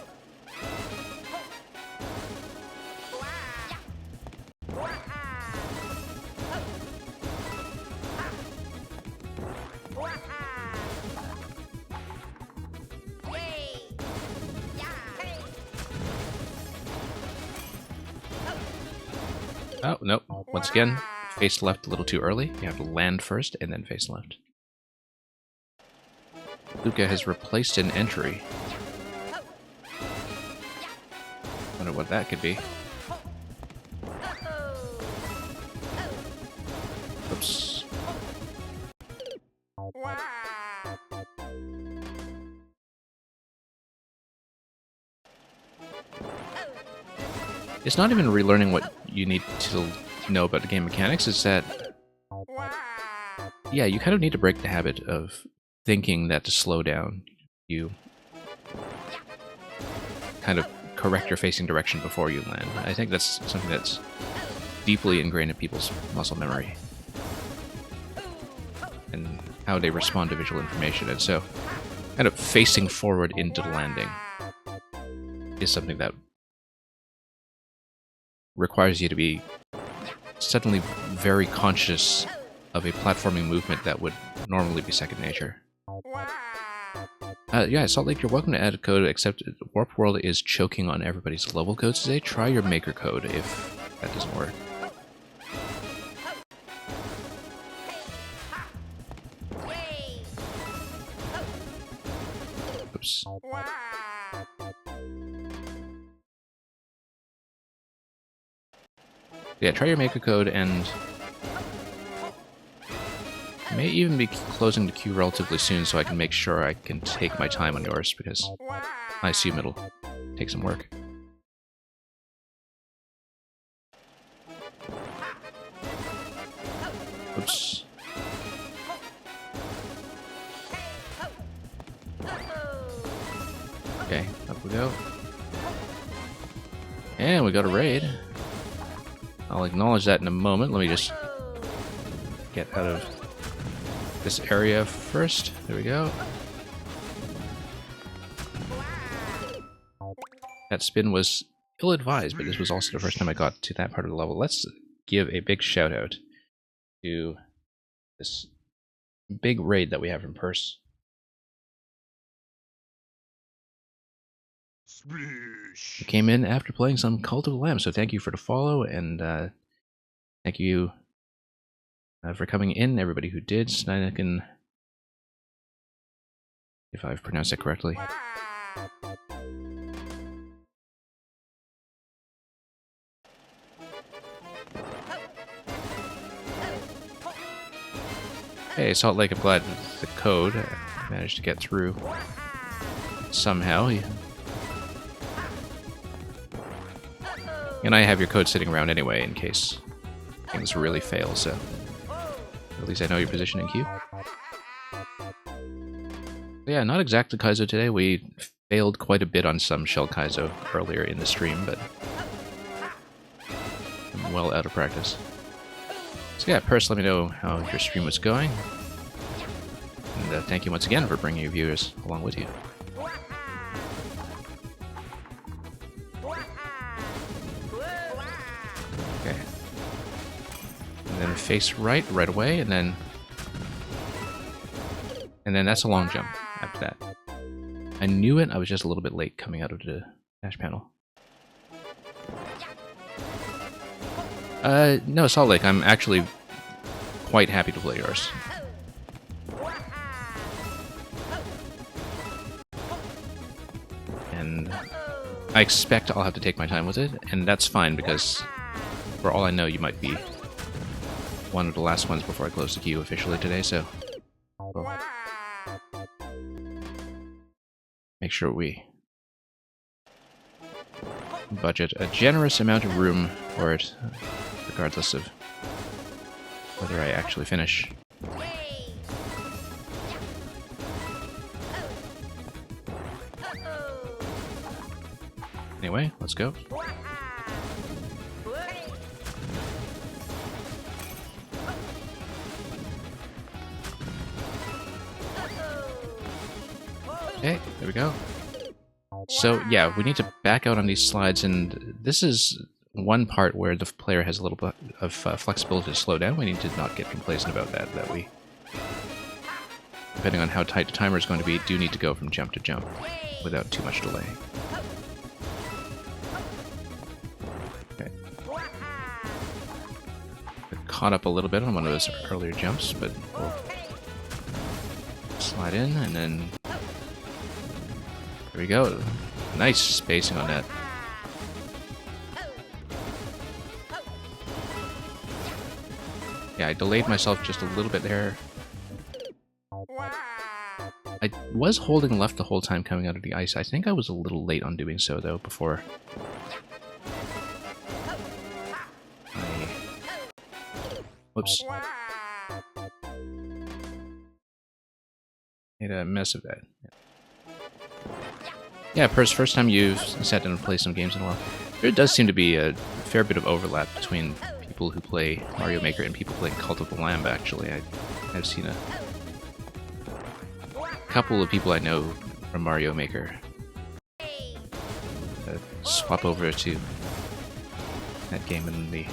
Oh, nope. Once again, face left a little too early. You have to land first and then face left. Luca has replaced an entry. Wonder what that could be. Oops. It's not even relearning what you need to know about the game mechanics, it's that, yeah, you kind of need to break the habit of thinking that to slow down, you kind of correct your facing direction before you land. I think that's something that's deeply ingrained in people's muscle memory and how they respond to visual information, and so kind of facing forward into the landing is something that requires you to be suddenly very conscious of a platforming movement that would normally be second nature. Yeah, Salt Lake, you're welcome to add a code, except Warp World is choking on everybody's level codes today. Try your maker code if that doesn't work. Oops. Yeah, try your maker code, and I may even be closing the queue relatively soon so I can make sure I can take my time on yours, because I assume it'll take some work. Oops. Okay, up we go. And we got a raid. I'll acknowledge that in a moment. Let me just get out of this area first. There we go. That spin was ill-advised, but this was also the first time I got to that part of the level. Let's give a big shout-out to this big raid that we have from Purse. You came in after playing some Cult of the Lamb, so thank you for the follow, and thank you for coming in, everybody who did. Sneineken, if I've pronounced it correctly. Hey, Salt Lake, I'm glad the code managed to get through somehow. And I have your code sitting around anyway in case things really fail, so at least I know your position in queue. Yeah, not exactly Kaizo today. We failed quite a bit on some Shell Kaizo earlier in the stream, but I'm well out of practice. So yeah, Purse, let me know how your stream was going. And thank you once again for bringing your viewers along with you. Okay. And then face right away, and then that's a long jump after that. I knew it, I was just a little bit late coming out of the dash panel. No, Salt Lake, I'm actually quite happy to play yours. And I expect I'll have to take my time with it, and that's fine because for all I know you might be one of the last ones before I close the queue officially today, so we'll make sure we budget a generous amount of room for it, regardless of whether I actually finish. Anyway, let's go. Okay, there we go. So yeah, we need to back out on these slides, and this is one part where the player has a little bit of flexibility to slow down. We need to not get complacent about that we, depending on how tight the timer is going to be, do need to go from jump to jump without too much delay. Okay. Got caught up a little bit on one of those earlier jumps, but we'll slide in, and then there we go. Nice spacing on that. Yeah, I delayed myself just a little bit there. I was holding left the whole time coming out of the ice. I think I was a little late on doing so, though, before I... Whoops. Made a mess of that. Yeah, Purse, first time you've sat down and played some games in a while. There does seem to be a fair bit of overlap between people who play Mario Maker and people playing Cult of the Lamb, actually. I've seen a couple of people I know from Mario Maker swap over to that game in the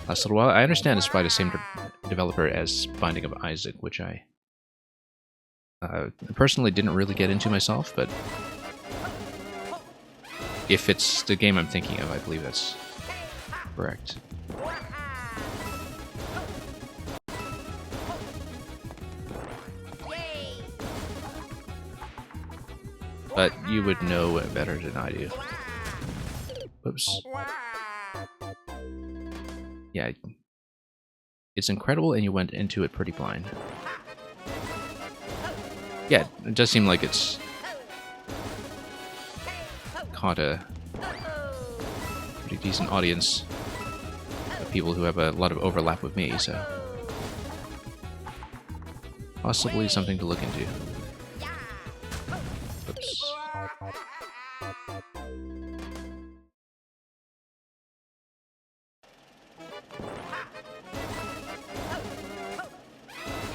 last little while. I understand it's by the same developer as Binding of Isaac, which I personally didn't really get into myself, but if it's the game I'm thinking of, I believe that's correct. But you would know better than I do. Whoops. Yeah. It's incredible, and you went into it pretty blind. Yeah, it does seem like it's caught a pretty decent audience of people who have a lot of overlap with me, so possibly something to look into. Oops.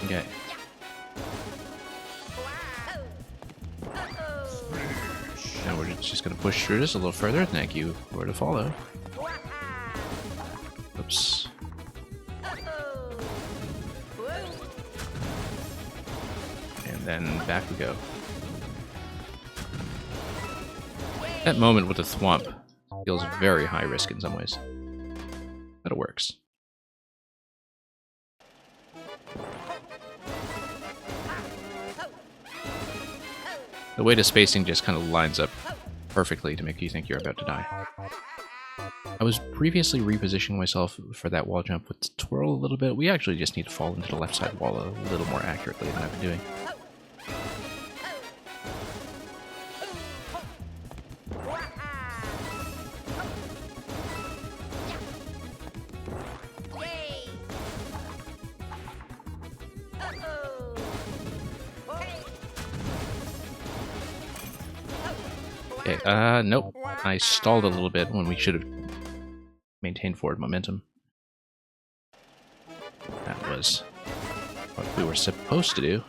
Okay. Now we're just going to push through this a little further. Thank you for the follow. Oops. then back we go. That moment with the thwomp feels very high risk in some ways. But it works. The way the spacing just kind of lines up perfectly to make you think you're about to die. I was previously repositioning myself for that wall jump with twirl a little bit. We actually just need to fall into the left side wall a little more accurately than I've been doing. Okay, nope. I stalled a little bit when we should have maintained forward momentum. That was what we were supposed to do.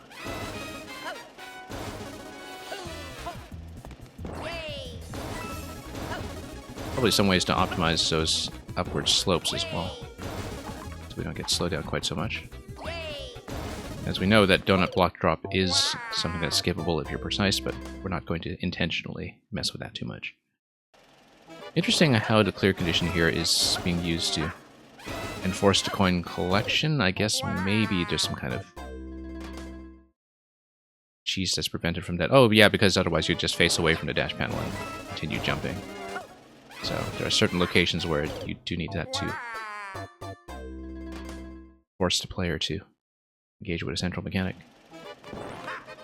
Probably some ways to optimize those upward slopes as well, so we don't get slowed down quite so much. As we know, that donut block drop is something that's skippable if you're precise, but we're not going to intentionally mess with that too much. Interesting how the clear condition here is being used to enforce the coin collection. I guess maybe there's some kind of cheese that's prevented from that. Oh yeah, because otherwise you'd just face away from the dash panel and continue jumping. So there are certain locations where you do need that to force the player to engage with a central mechanic.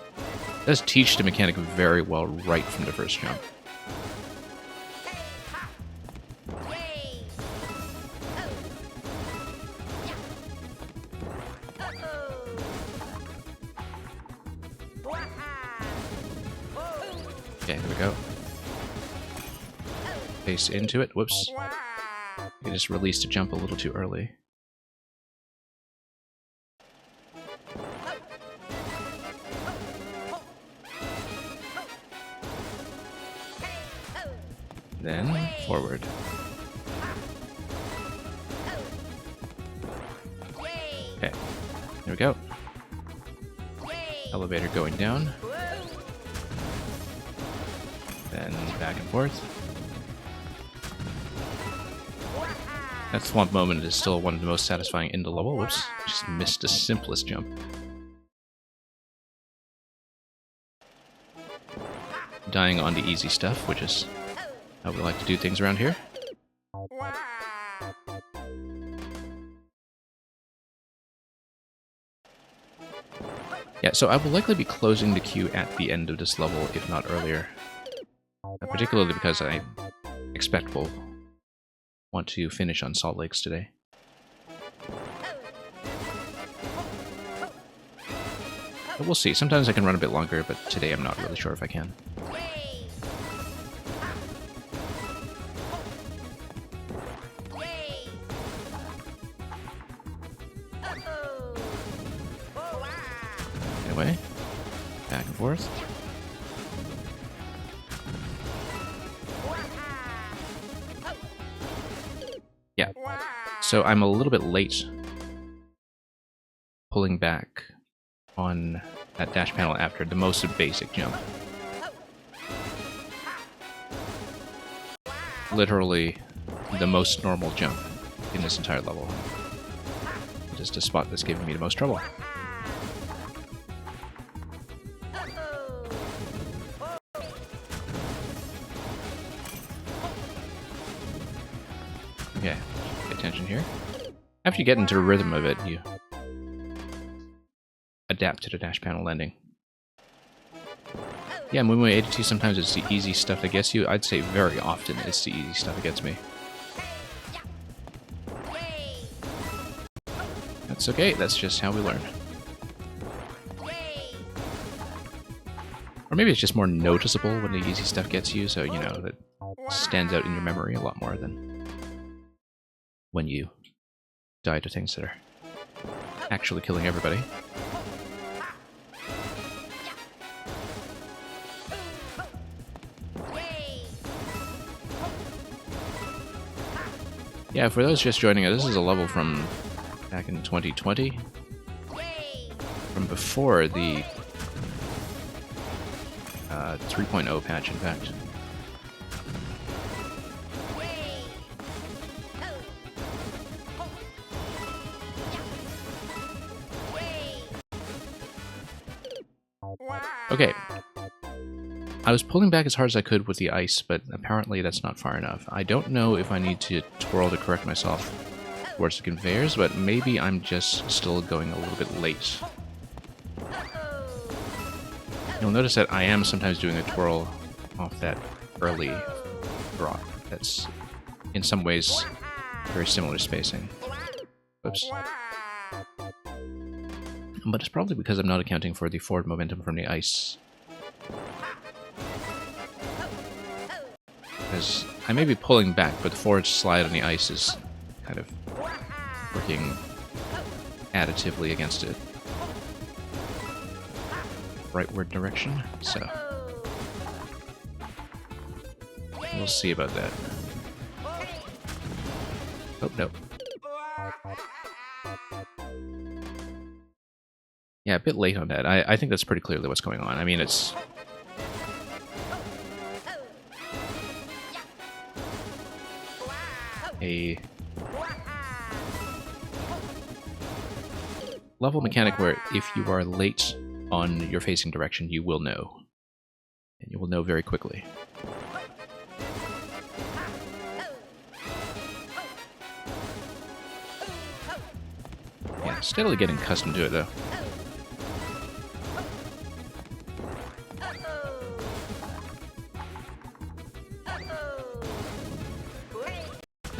It does teach the mechanic very well right from the first jump. Okay, here we go. Face into it. Whoops. I just released a jump a little too early. Then forward. Okay, here we go. Elevator going down. Then back and forth. That thwomp moment is still one of the most satisfying in the level. Whoops, just missed the simplest jump. Dying on the easy stuff, which is how we like to do things around here. Yeah, so I will likely be closing the queue at the end of this level, if not earlier. Particularly because I expect we'll want to finish on Salt Lakes today. But we'll see. Sometimes I can run a bit longer, but today I'm not really sure if I can. Anyway, back and forth. Yeah, so I'm a little bit late pulling back on that dash panel after the most basic jump. Literally the most normal jump in this entire level. Just a spot that's giving me the most trouble. Okay, pay attention here. After you get into the rhythm of it, you adapt to the dash panel landing. Yeah, Moonway 82, sometimes it's the easy stuff that gets you. I'd say very often it's the easy stuff that gets me. That's okay, that's just how we learn. Or maybe it's just more noticeable when the easy stuff gets you, so, you know, that stands out in your memory a lot more than when you die to things that are actually killing everybody. Yeah, for those just joining us, this is a level from back in 2020. From before the 3.0 patch, in fact. Okay. I was pulling back as hard as I could with the ice, but apparently that's not far enough. I don't know if I need to twirl to correct myself towards the conveyors, but maybe I'm just still going a little bit late. You'll notice that I am sometimes doing a twirl off that early drop. That's, in some ways, very similar spacing. Oops. But it's probably because I'm not accounting for the forward momentum from the ice. Because I may be pulling back, but the forward slide on the ice is kind of working additively against it. Rightward direction, so we'll see about that. Oh, no. Yeah, a bit late on that. I think that's pretty clearly what's going on. I mean, it's... a level mechanic where if you are late on your facing direction, you will know. And you will know very quickly. Yeah, steadily getting accustomed to it, though.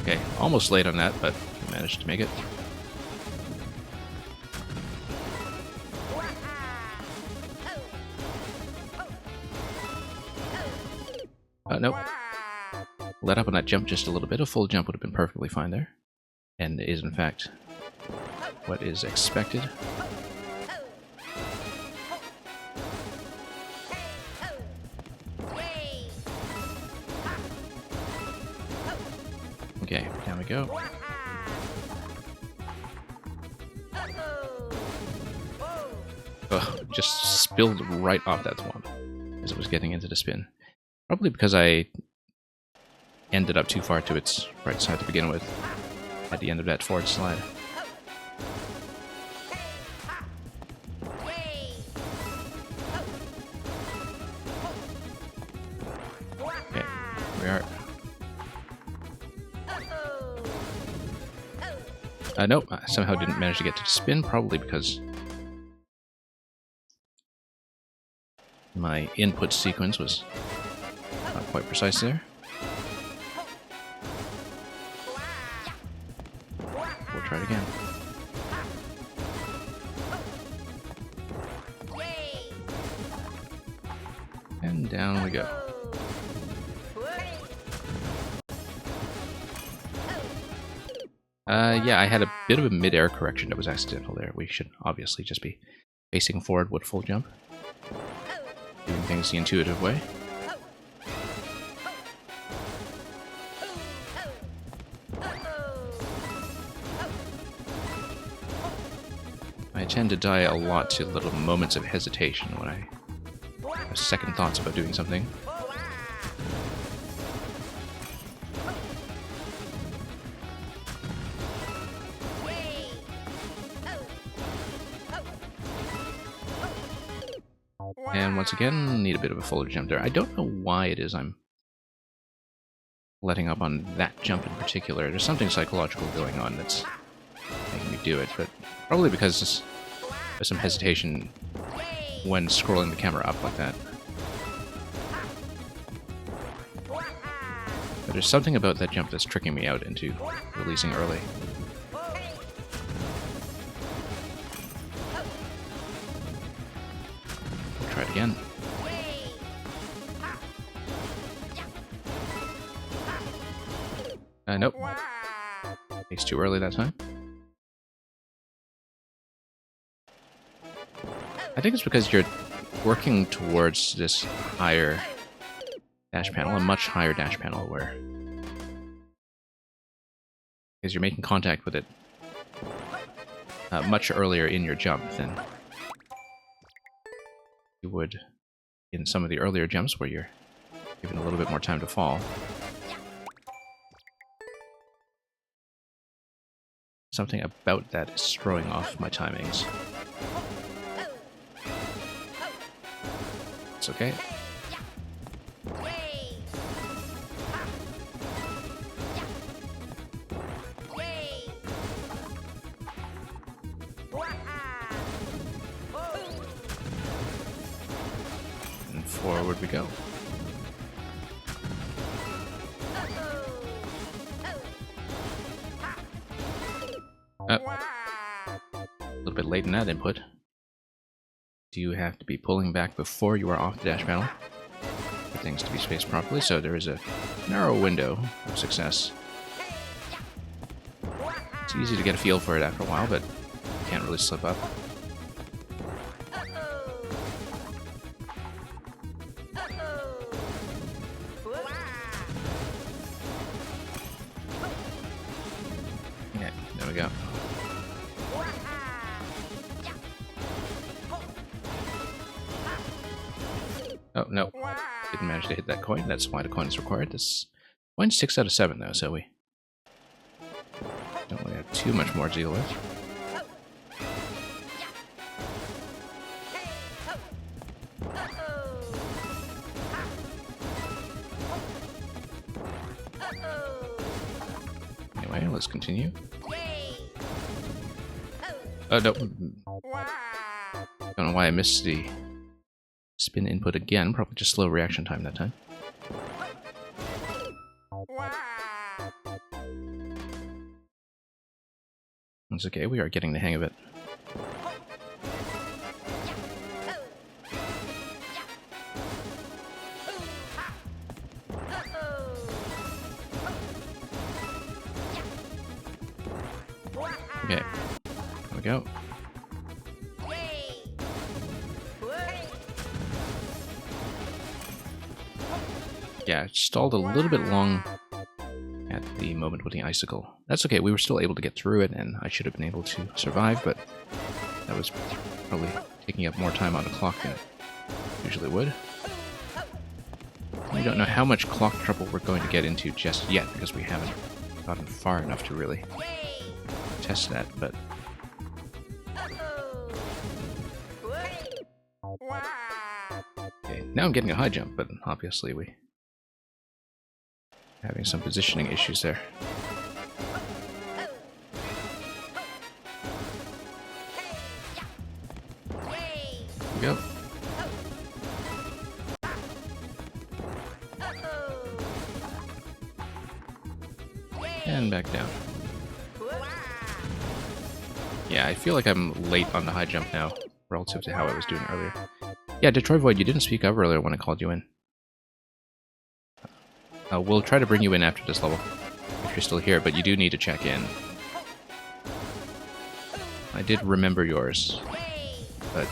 Okay, almost late on that, but managed to make it. Nope. Let up on that jump just a little bit. A full jump would have been perfectly fine there. And is, in fact, what is expected. Okay, down we go. Ugh, just spilled right off that swamp as it was getting into the spin. Probably because I ended up too far to its right side to begin with at the end of that forward slide. Okay, here we are. Nope, I somehow didn't manage to get to the spin, probably because my input sequence was not quite precise there. We'll try it again. And down we go. Yeah, I had a bit of a mid-air correction that was accidental there. We should obviously just be facing forward with full jump. Doing things the intuitive way. I tend to die a lot to little moments of hesitation when I have second thoughts about doing something. And once again, need a bit of a fuller jump there. I don't know why it is I'm letting up on that jump in particular. There's something psychological going on that's making me do it, but probably because there's some hesitation when scrolling the camera up like that. But there's something about that jump that's tricking me out into releasing early. We'll try it again. Nope. It's too early that time. I think it's because you're working towards this higher dash panel, a much higher dash panel, where because you're making contact with it much earlier in your jump than you would in some of the earlier jumps where you're given a little bit more time to fall. Something about that is throwing off my timings. It's okay. And forward we go. A little bit late in that input. Do you have to be pulling back before you are off the dash panel for things to be spaced properly? So there is a narrow window of success. It's easy to get a feel for it after a while, but you can't really slip up. Okay, there we go. Oh, no. Didn't manage to hit that coin. That's why the coin is required. This coin's 6 out of 7, though, so we don't really have too much more to deal with. Anyway, let's continue. Oh, no. Don't know why I missed the spin input again. Probably just slow reaction time that time. It's okay, we are getting the hang of it. Okay, there we go. Yeah, it stalled a little bit long at the moment with the icicle. That's okay, we were still able to get through it, and I should have been able to survive, but that was probably taking up more time on the clock than it usually would. We don't know how much clock trouble we're going to get into just yet, because we haven't gotten far enough to really test that, but... Okay, now I'm getting a high jump, but obviously we... having some positioning issues there. Here we go. And back down. Yeah, I feel like I'm late on the high jump now, relative to how I was doing earlier. Yeah, Detroit Void, you didn't speak up earlier when I called you in. We'll try to bring you in after this level, if you're still here, but you do need to check in. I did remember yours, but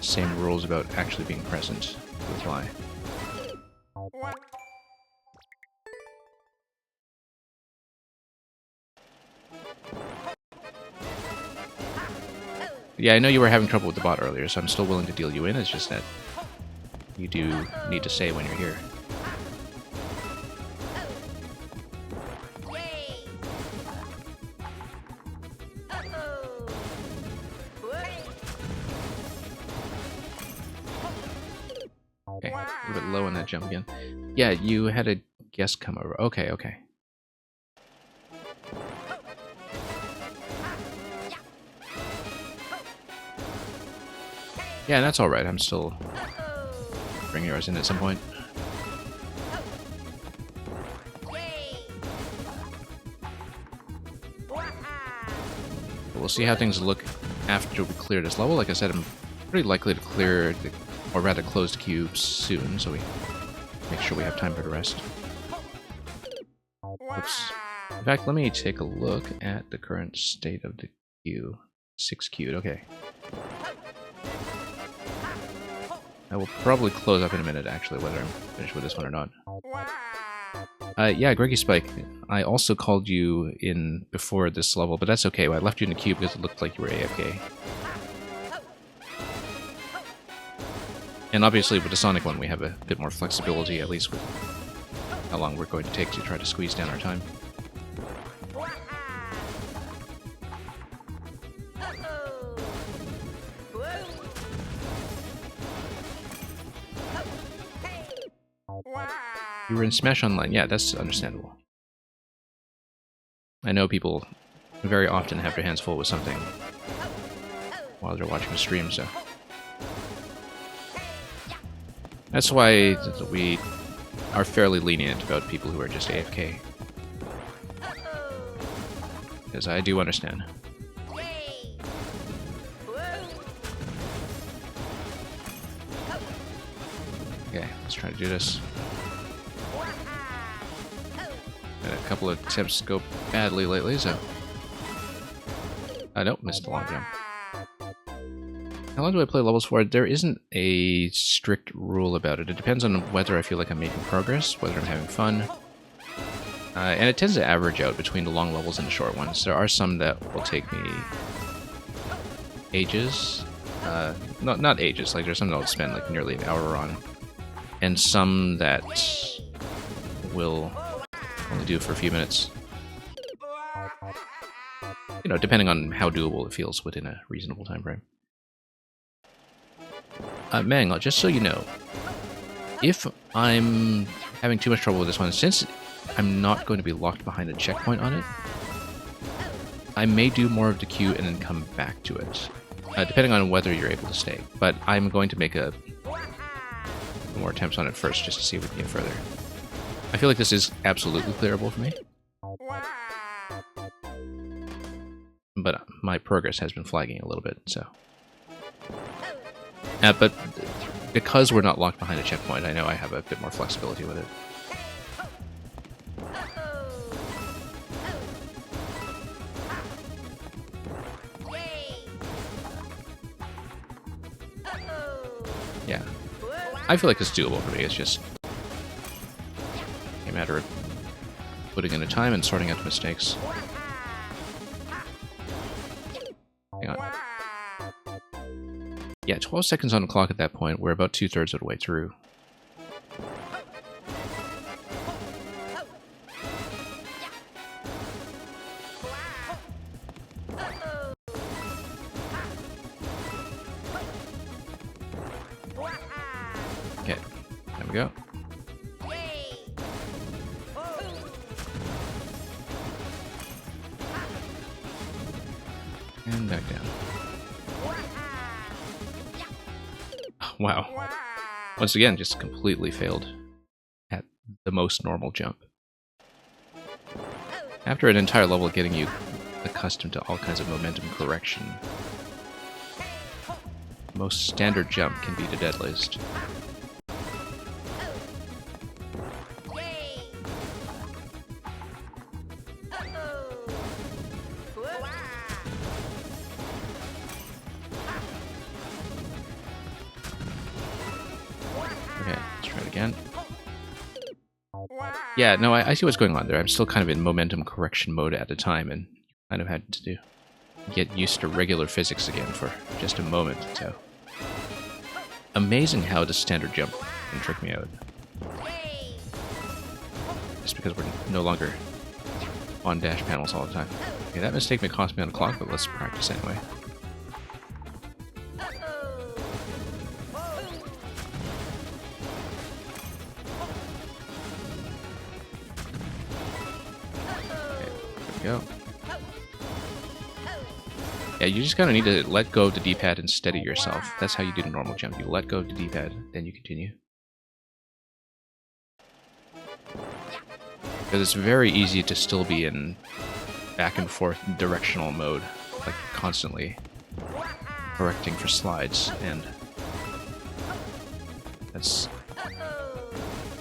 same rules about actually being present apply. Yeah, I know you were having trouble with the bot earlier, so I'm still willing to deal you in, it's just that you do need to say when you're here. Okay, a little bit low on that jump again. Yeah, you had a guest come over. Okay, okay. Yeah, that's alright. I'm still bringing yours in at some point. We'll see how things look after we clear this level. Like I said, I'm pretty likely to clear the, or rather close the queue soon, so we make sure we have time for the rest. Oops. In fact, let me take a look at the current state of the queue. 6 queued, okay. I will probably close up in a minute, actually, whether I'm finished with this one or not. Yeah, Greggy Spike, I also called you in before this level, but that's okay. I left you in the queue because it looked like you were AFK. And obviously with the Sonic one we have a bit more flexibility, at least with how long we're going to take to try to squeeze down our time. You were in Smash Online, yeah, that's understandable. I know people very often have their hands full with something while they're watching a stream, so... That's why we are fairly lenient about people who are just AFK. Because I do understand. Okay, let's try to do this. Had a couple of attempts go badly lately, so... I don't missed the long jump. How long do I play levels for? There isn't a strict rule about it. It depends on whether I feel like I'm making progress, whether I'm having fun. And it tends to average out between the long levels and the short ones. There are some that will take me ages. Not ages, like there's some that I'll spend like nearly an hour on. And some that will only do for a few minutes. You know, depending on how doable it feels within a reasonable time frame. Mang, just so you know, if I'm having too much trouble with this one, since I'm not going to be locked behind a checkpoint on it, I may do more of the queue and then come back to it, depending on whether you're able to stay. But I'm going to make more attempts on it first, just to see if we can get further. I feel like this is absolutely clearable for me. But my progress has been flagging a little bit, so... but because we're not locked behind a checkpoint, I know I have a bit more flexibility with it. Yeah. I feel like it's doable for me, it's just a matter of putting in the time and sorting out the mistakes. Hang on. Yeah, 12 seconds on the clock at that point. We're about 2/3 of the way through. Okay, there we go. And back down. Wow. Once again, just completely failed at the most normal jump. After an entire level getting you accustomed to all kinds of momentum correction, the most standard jump can be the deadliest. Yeah, no, I see what's going on there. I'm still kind of in momentum correction mode at the time, and kind of had to get used to regular physics again for just a moment, so... Amazing how the standard jump can trick me out. Just because we're no longer on dash panels all the time. Okay, that mistake may cost me on the clock, but let's practice anyway. Go. Yeah, you just kind of need to let go of the D-pad and steady yourself. That's how you do the normal jump. You let go of the D-pad, then you continue. Because it's very easy to still be in back and forth directional mode, like constantly correcting for slides, and that's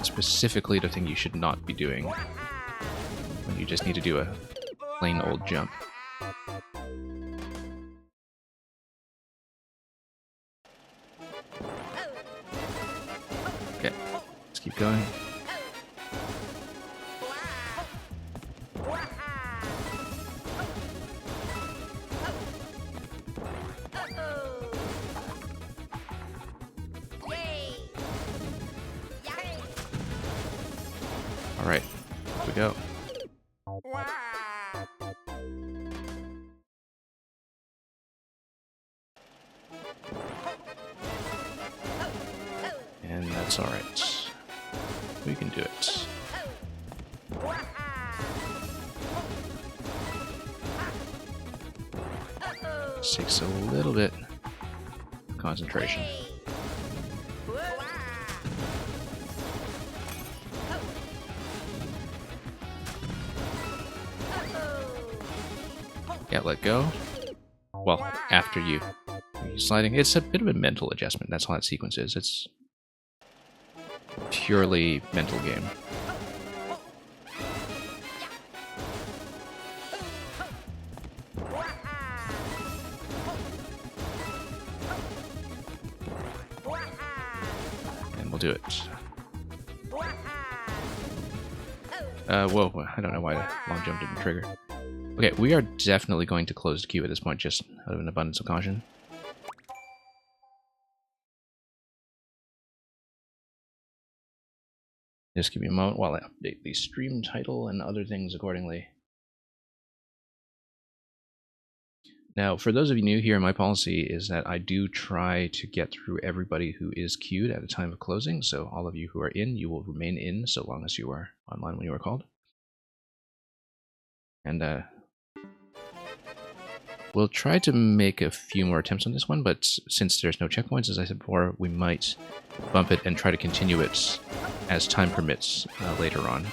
specifically the thing you should not be doing when you just need to do a plain old jump. Okay, let's keep going. Alright, here we go. And that's alright. We can do it. This takes a little bit of concentration. Yeah, let go. Well, after you sliding, it's a bit of a mental adjustment. That's all that sequence is. It's purely mental game. And we'll do it. Whoa, I don't know why the long jump didn't trigger. Okay, we are definitely going to close the queue at this point, just out of an abundance of caution. Just give me a moment while I update the stream title and other things accordingly. Now, for those of you new here, my policy is that I do try to get through everybody who is queued at a time of closing, so all of you who are in, you will remain in so long as you are online when you are called. And we'll try to make a few more attempts on this one, but since there's no checkpoints, as I said before, we might bump it and try to continue it as time permits later on.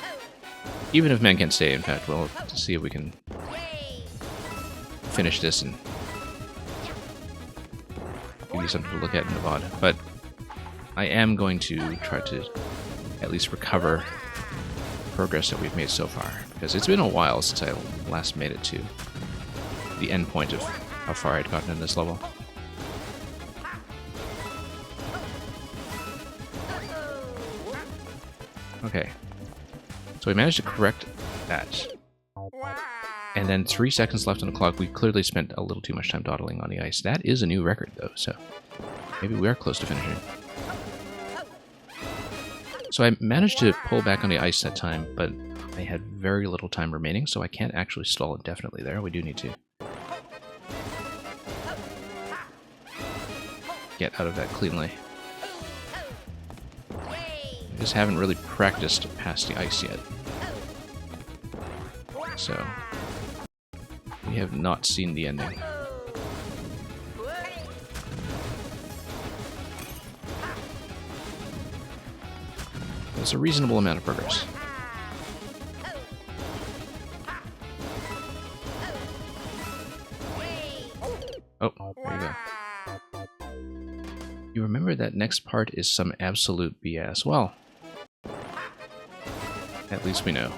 Even if men can't stay, in fact, we'll see if we can finish this and give you something to look at in the VOD. But I am going to try to at least recover progress that we've made so far, because it's been a while since I last made it to the end point of how far I'd gotten in this level. Okay, so we managed to correct that. And then 3 seconds left on the clock. We clearly spent a little too much time dawdling on the ice. That is a new record, though, so maybe we are close to finishing. So I managed to pull back on the ice that time, but I had very little time remaining, so I can't actually stall indefinitely there. We do need to get out of that cleanly. I just haven't really practiced past the ice yet. So we have not seen the ending. It's a reasonable amount of progress. Oh, there you go. You remember that next part is some absolute BS. Well, at least we know.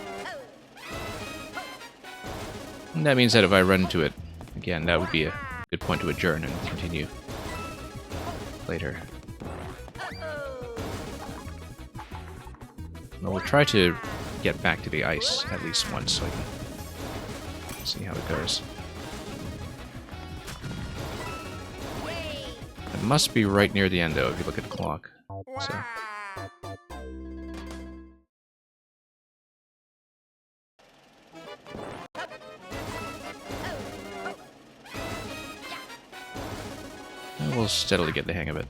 And that means that if I run into it again, that would be a good point to adjourn and continue later. Well, we'll try to get back to the ice at least once so I can see how it goes. It must be right near the end, though, if you look at the clock. So. And we'll steadily get the hang of it.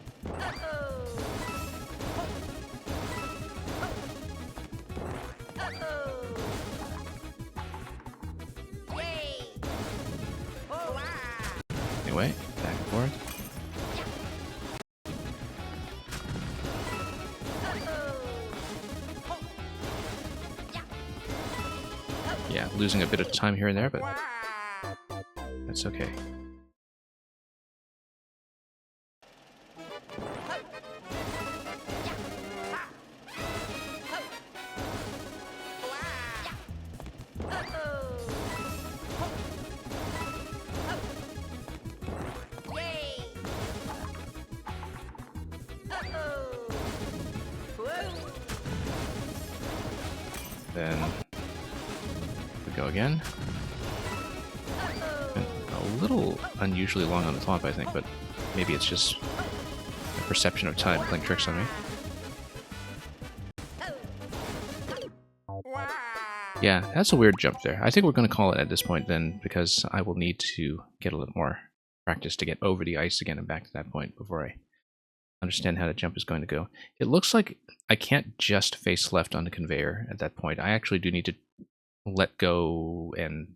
Anyway, back and forth. Yeah, losing a bit of time here and there, but that's okay. Then we go again. Been a little unusually long on the top, I think, but maybe it's just a perception of time playing tricks on me. Yeah, that's a weird jump there. I think we're going to call it at this point then, because I will need to get a little more practice to get over the ice again and back to that point before I understand how the jump is going to go. It looks like I can't just face left on the conveyor at that point. I actually do need to let go and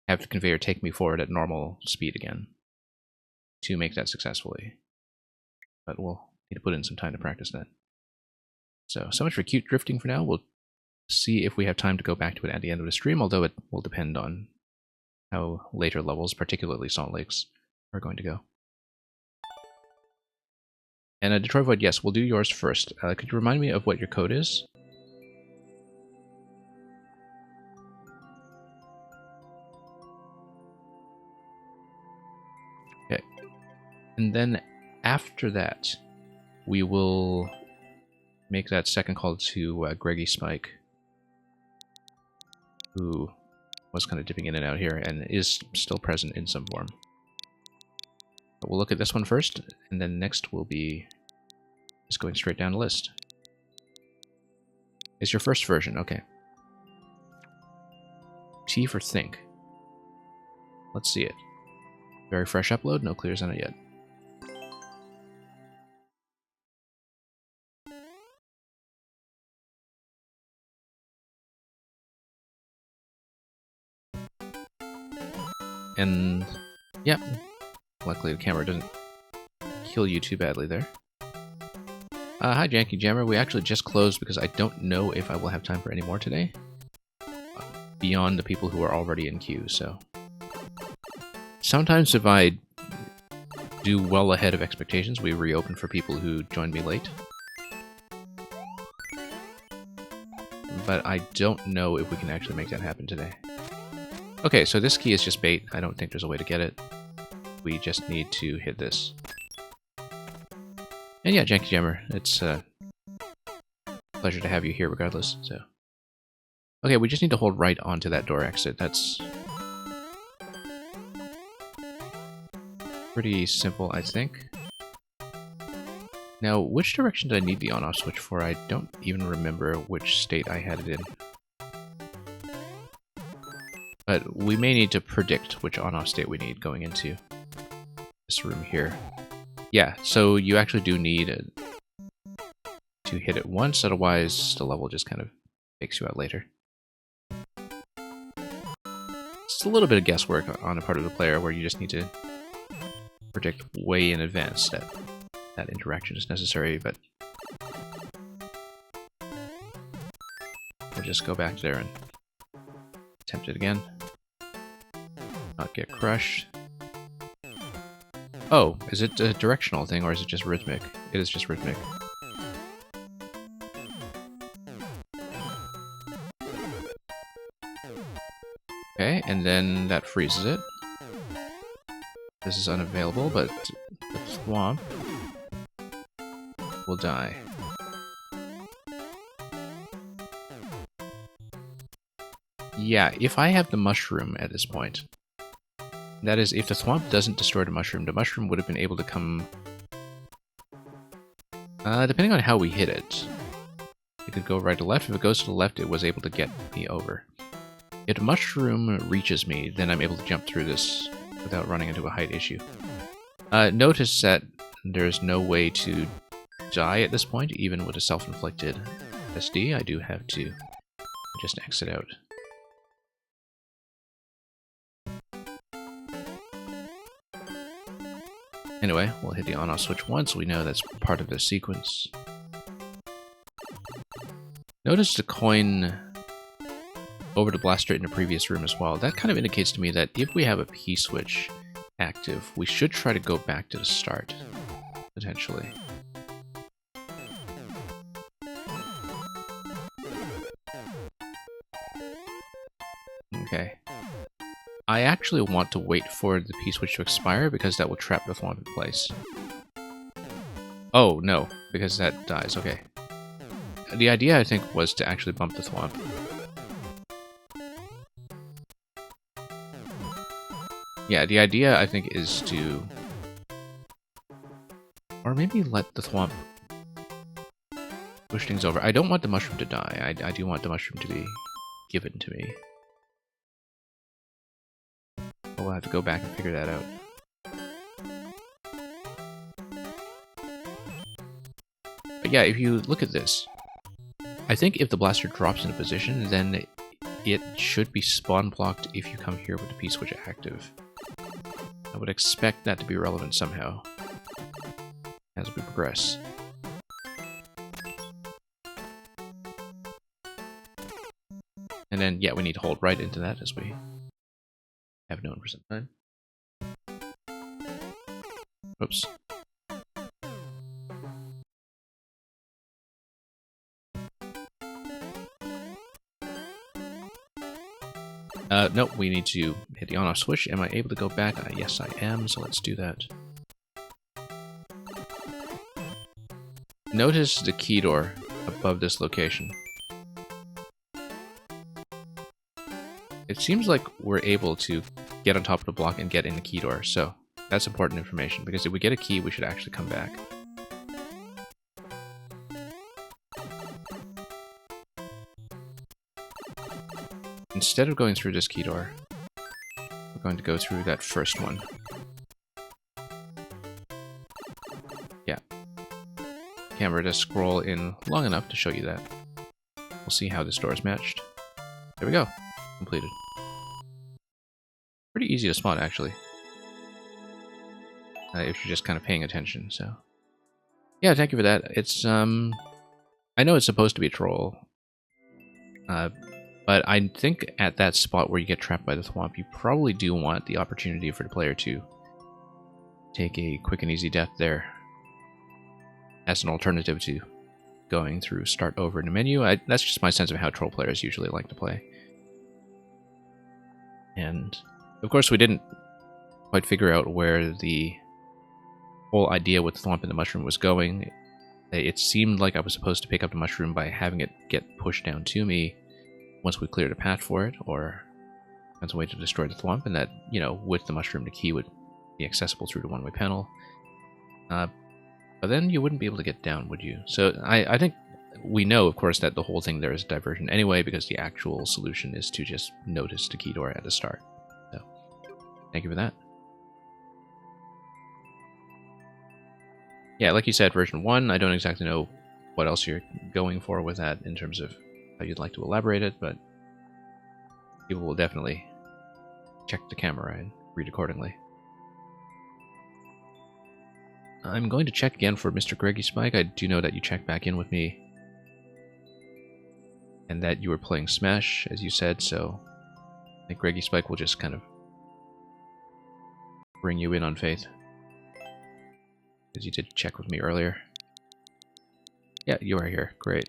have the conveyor take me forward at normal speed again to make that successfully. But we'll need to put in some time to practice that. So much for cute drifting for now. We'll see if we have time to go back to it at the end of the stream, although it will depend on how later levels, particularly Salt Lakes, are going to go. And Detroit Void, yes, we'll do yours first. Could you remind me of what your code is? Okay. And then after that, we will make that second call to Greggy Spike, who was kind of dipping in and out here and is still present in some form. But we'll look at this one first, and then next will be just going straight down the list. It's your first version, okay. T for think. Let's see it. Very fresh upload, no clears on it yet. And, yep. Luckily the camera doesn't kill you too badly there. Hi Janky Jammer, we actually just closed because I don't know if I will have time for any more today. Beyond the people who are already in queue, so. Sometimes if I do well ahead of expectations, we reopen for people who joined me late. But I don't know if we can actually make that happen today. Okay, so this key is just bait. I don't think there's a way to get it. We just need to hit this. And yeah, Janky Jammer, it's a pleasure to have you here regardless, so. Okay, we just need to hold right onto that door exit. That's pretty simple, I think. Now, which direction did I need the on-off switch for? I don't even remember which state I had it in. But we may need to predict which on-off state we need going into this room here. Yeah, so you actually do need to hit it once, otherwise the level just kind of takes you out later. It's a little bit of guesswork on the part of the player where you just need to predict way in advance that that interaction is necessary, but we'll just go back there and attempt it again. Not get crushed. Oh, is it a directional thing or is it just rhythmic? It is just rhythmic. Okay, and then that freezes it. This is unavailable, but the Thwomp will die. Yeah, if I have the mushroom at this point, that is, if the Thwomp doesn't destroy the mushroom would have been able to come... depending on how we hit it. It could go right to left. If it goes to the left, it was able to get me over. If the mushroom reaches me, then I'm able to jump through this without running into a height issue. Notice that there's no way to die at this point, even with a self-inflicted SD. I do have to just exit out. Anyway, we'll hit the on-off switch once. We know that's part of the sequence. Notice the coin over to blast straight in the previous room as well. That kind of indicates to me that if we have a P-switch active, we should try to go back to the start, potentially. Okay. I actually want to wait for the P-switch to expire because that will trap the Thwomp in place. Oh, no, because that dies, okay. The idea, I think, was to actually bump the Thwomp. Yeah, the idea, I think, is to... Or maybe let the Thwomp push things over. I don't want the mushroom to die. I do want the mushroom to be given to me. We'll have to go back and figure that out. But yeah, if you look at this, I think if the blaster drops into position, then it should be spawn blocked if you come here with the P-switch active. I would expect that to be relevant somehow as we progress. And then, yeah, we need to hold right into that as we have known for some time. Oops. Nope, we need to hit the on-off switch. Am I able to go back? Yes, I am, so let's do that. Notice the key door above this location. It seems like we're able to get on top of the block and get in the key door, so that's important information, because if we get a key, we should actually come back. Instead of going through this key door, we're going to go through that first one. Yeah. Camera to scroll in long enough to show you that. We'll see how this door is matched. There we go. Completed. Pretty easy to spot, actually. If you're just kind of paying attention, so... Yeah, thank you for that. It's, I know it's supposed to be a troll. But I think at that spot where you get trapped by the thwomp, you probably do want the opportunity for the player to take a quick and easy death there as an alternative to going through start over in the menu. That's just my sense of how troll players usually like to play. And, of course, we didn't quite figure out where the whole idea with the thwomp and the mushroom was going. It seemed like I was supposed to pick up the mushroom by having it get pushed down to me once we cleared a path for it, or as a way to destroy the thwomp, and that, you know, with the mushroom, the key would be accessible through the one-way panel. But then you wouldn't be able to get down, would you? So I think we know, of course, that the whole thing there is diversion anyway, because the actual solution is to just notice the key door at the start. So, thank you for that. Yeah, like you said, version 1, I don't exactly know what else you're going for with that in terms of how you'd like to elaborate it, but people will definitely check the camera and read accordingly. I'm going to check again for Mr. Greggy Spike. I do know that you checked back in with me and that you were playing Smash, as you said, so I think Greggy Spike will just kind of bring you in on faith, because you did check with me earlier. Yeah, you are here. Great.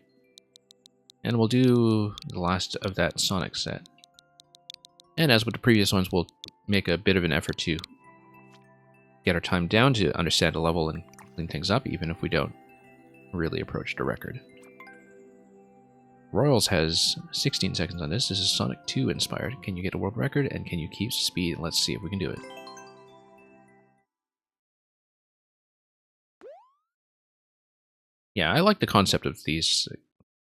And we'll do the last of that Sonic set. And as with the previous ones, we'll make a bit of an effort to get our time down to understand the level and clean things up, even if we don't really approach the record. Royals has 16 seconds on this. This is Sonic 2 inspired. Can you get a world record, and can you keep speed? Let's see if we can do it. Yeah, I like the concept of these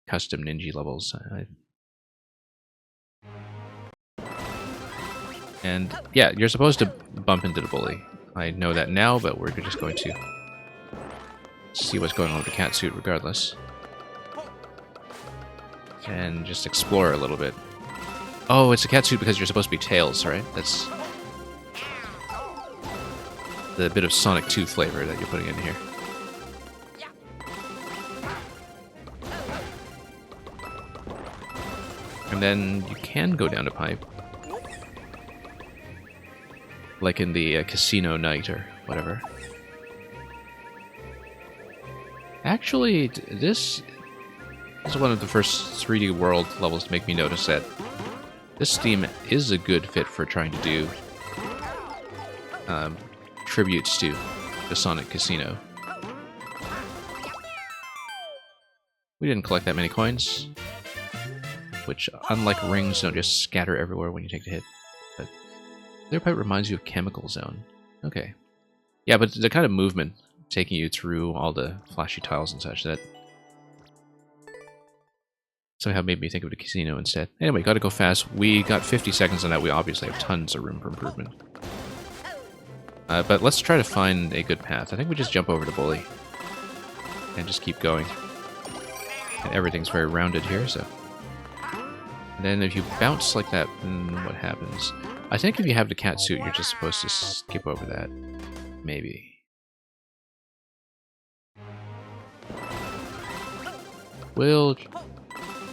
custom ninja levels. And yeah, you're supposed to bump into the bully. I know that now, but we're just going to see what's going on with the cat suit regardless. And just explore a little bit. Oh, it's a cat suit because you're supposed to be Tails, right? That's the bit of Sonic 2 flavor that you're putting in here. And then you can go down a pipe. Like in the Casino Night or whatever. Actually, this is one of the first 3D World levels to make me notice that this theme is a good fit for trying to do tributes to the Sonic Casino. We didn't collect that many coins, which, unlike rings, don't just scatter everywhere when you take the hit. But Clear Pipe reminds you of Chemical Zone. Okay. Yeah, but the kind of movement taking you through all the flashy tiles and such, that Somehow made me think of the casino instead. Anyway, gotta go fast. We got 50 seconds on that. We obviously have tons of room for improvement. But let's try to find a good path. I think we just jump over to Bully. And just keep going. And everything's very rounded here, so... And then if you bounce like that, then what happens? I think if you have the cat suit, you're just supposed to skip over that. Maybe. We'll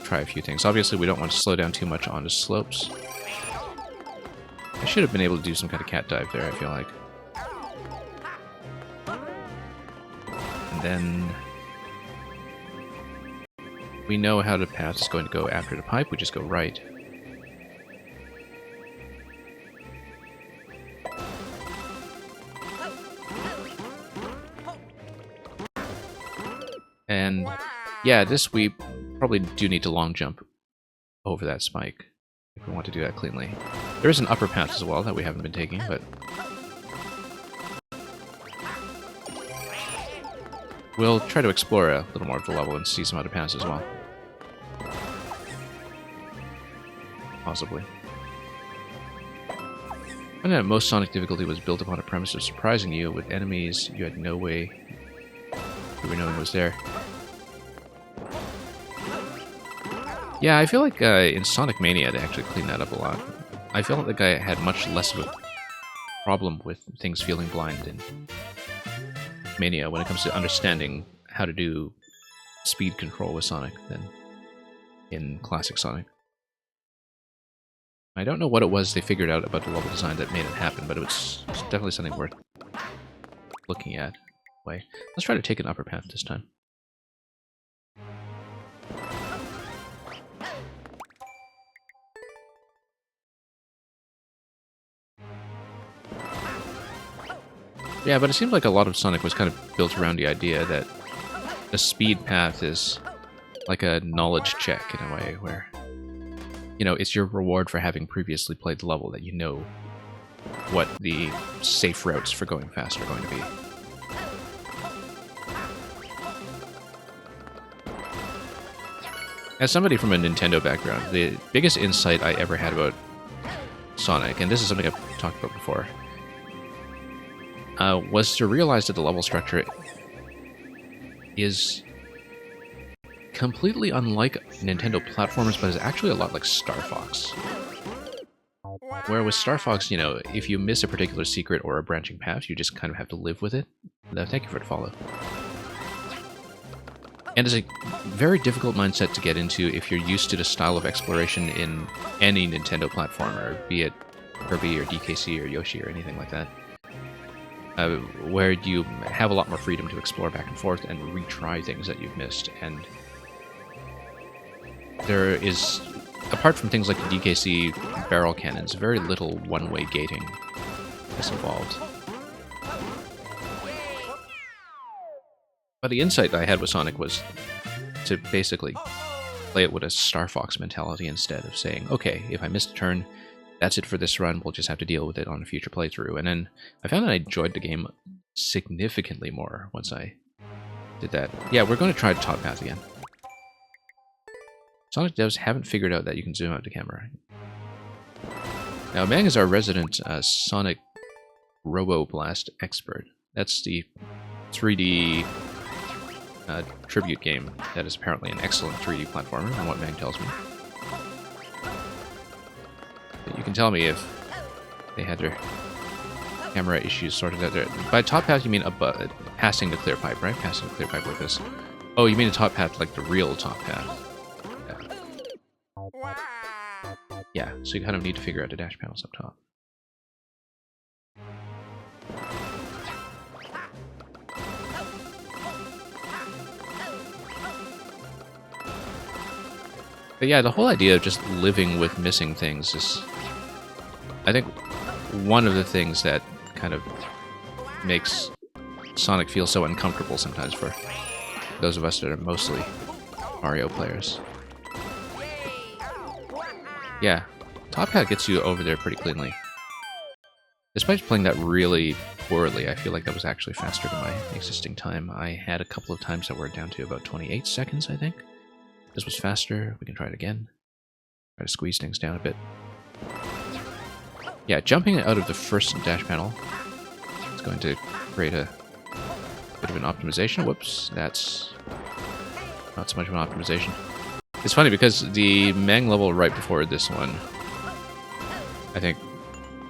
try a few things. Obviously, we don't want to slow down too much on the slopes. I should have been able to do some kind of cat dive there, I feel like. And then... we know how the path is going to go after the pipe, we just go right. And yeah, this we probably do need to long jump over that spike if we want to do that cleanly. There is an upper path as well that we haven't been taking, but we'll try to explore a little more of the level and see some other paths as well. Possibly. I know most Sonic difficulty was built upon a premise of surprising you with enemies you had no way you were knowing was there. Yeah, I feel like in Sonic Mania they actually cleaned that up a lot. I felt like I had much less of a problem with things feeling blind in Mania when it comes to understanding how to do speed control with Sonic than in classic Sonic. I don't know what it was they figured out about the level design that made it happen, but it's definitely something worth looking at. Wait, let's try to take an upper path this time. Yeah, but it seems like a lot of Sonic was kind of built around the idea that the speed path is like a knowledge check in a way, where, you know, it's your reward for having previously played the level that you know what the safe routes for going fast are going to be. As somebody from a Nintendo background, the biggest insight I ever had about Sonic, and this is something I've talked about before, was to realize that the level structure is completely unlike Nintendo platformers, but is actually a lot like Star Fox. Where with Star Fox, you know, if you miss a particular secret or a branching path, you just kind of have to live with it. Thank you for the follow. And it's a very difficult mindset to get into if you're used to the style of exploration in any Nintendo platformer, be it Kirby or DKC or Yoshi or anything like that. Where you have a lot more freedom to explore back and forth and retry things that you've missed. And there is, apart from things like the DKC barrel cannons, very little one-way gating is involved. But the insight I had with Sonic was to basically play it with a Star Fox mentality instead of saying, okay, if I missed a turn, that's it for this run, we'll just have to deal with it on a future playthrough. And then I found that I enjoyed the game significantly more once I did that. Yeah, we're going to try the top path again. Sonic devs haven't figured out that you can zoom out the camera. Now, Mang is our resident Sonic Robo-Blast expert. That's the 3D tribute game that is apparently an excellent 3D platformer, from what Mang tells me. But you can tell me if they had their camera issues sorted out there. By top path, you mean passing the clear pipe, right? Passing the clear pipe like this. Oh, you mean the top path like the real top path. Yeah, so you kind of need to figure out the dash panels up top. But yeah, the whole idea of just living with missing things is, I think, one of the things that kind of makes Sonic feel so uncomfortable sometimes for those of us that are mostly Mario players. Yeah, Top Hat gets you over there pretty cleanly. Despite playing that really poorly, I feel like that was actually faster than my existing time. I had a couple of times that were down to about 28 seconds, I think. This was faster. We can try it again. Try to squeeze things down a bit. Yeah, jumping out of the first dash panel is going to create a bit of an optimization. Whoops, that's not so much of an optimization. It's funny because the Mang level right before this one, I think,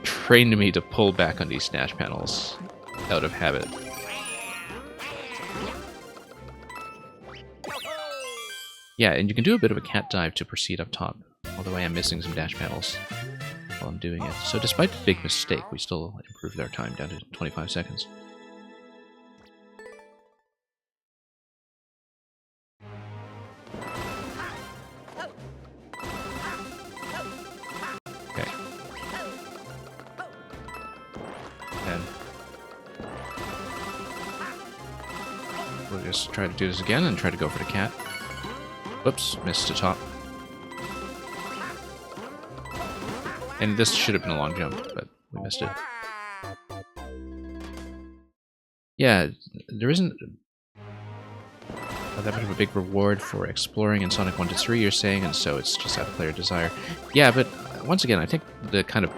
trained me to pull back on these dash panels out of habit. Yeah, and you can do a bit of a cat dive to proceed up top, although I am missing some dash panels while I'm doing it. So despite the big mistake, we still improved our time down to 25 seconds. Okay. And we'll just try to do this again and try to go for the cat. Whoops, missed the top. And this should have been a long jump, but we missed it. Yeah, there isn't that much of a big reward for exploring in Sonic 1 to 3, you're saying, and so it's just out of player desire. Yeah, but once again, I think the kind of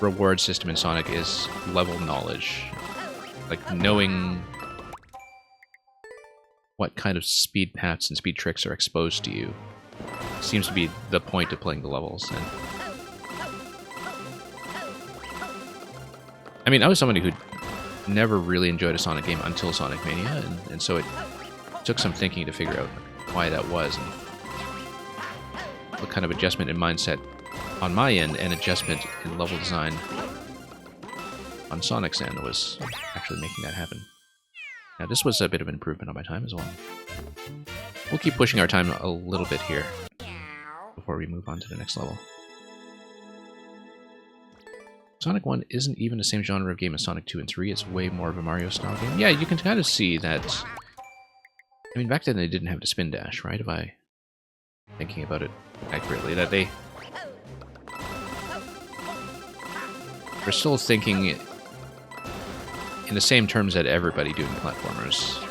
reward system in Sonic is level knowledge. Like, knowing what kind of speed paths and speed tricks are exposed to you seems to be the point of playing the levels. And I mean, I was somebody who never really enjoyed a Sonic game until Sonic Mania, and so it took some thinking to figure out why that was, and what kind of adjustment in mindset on my end and adjustment in level design on Sonic's end was actually making that happen. Now, this was a bit of an improvement on my time as well. We'll keep pushing our time a little bit here before we move on to the next level. Sonic 1 isn't even the same genre of game as Sonic 2 and 3. It's way more of a Mario-style game. Yeah, you can kind of see that. I mean, back then they didn't have the spin dash, right? If I'm thinking about it accurately, that they were still thinking in the same terms that everybody doing platformers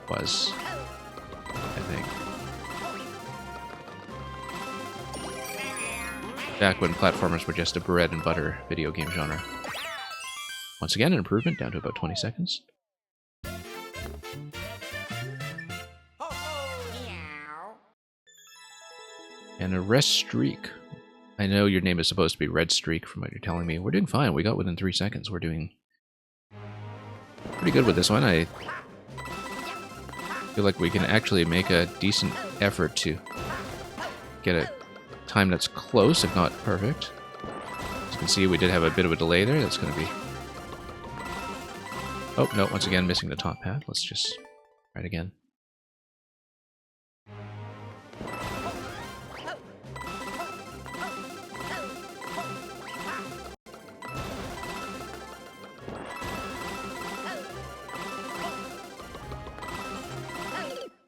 was, I think. Back when platformers were just a bread and butter video game genre. Once again, an improvement down to about 20 seconds. And a rest streak. I know your name is supposed to be Red Streak from what you're telling me. We're doing fine. We got within 3 seconds. We're doing pretty good with this one. I feel like we can actually make a decent effort to get a time that's close, if not perfect. As you can see, we did have a bit of a delay there. That's going to be... Oh, no, once again, missing the top path. Let's just try it again.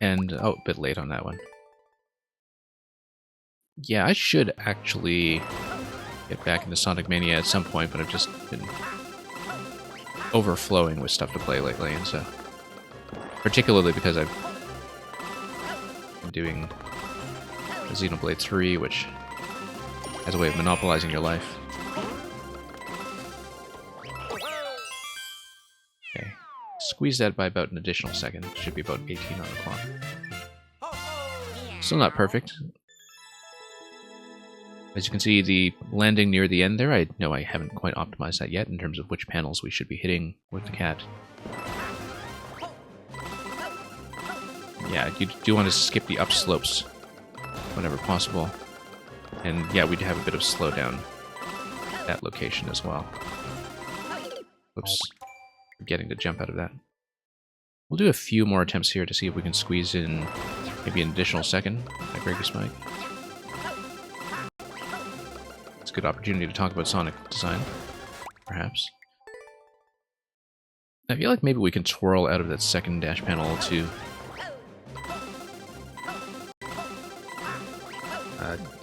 And, oh, a bit late on that one. Yeah, I should actually get back into Sonic Mania at some point, but I've just been overflowing with stuff to play lately, and so... Particularly because I've been doing Xenoblade 3, which has a way of monopolizing your life. Okay. Squeeze that by about an additional second. It should be about 18 on the clock. Still not perfect. As you can see, the landing near the end there, I know I haven't quite optimized that yet in terms of which panels we should be hitting with the cat. Yeah, you do want to skip the upslopes whenever possible. And yeah, we'd have a bit of slowdown at that location as well. Whoops. Forgetting to jump out of that. We'll do a few more attempts here to see if we can squeeze in maybe an additional second at Greggy Spike. It's a good opportunity to talk about Sonic design, perhaps. I feel like maybe we can twirl out of that second dash panel to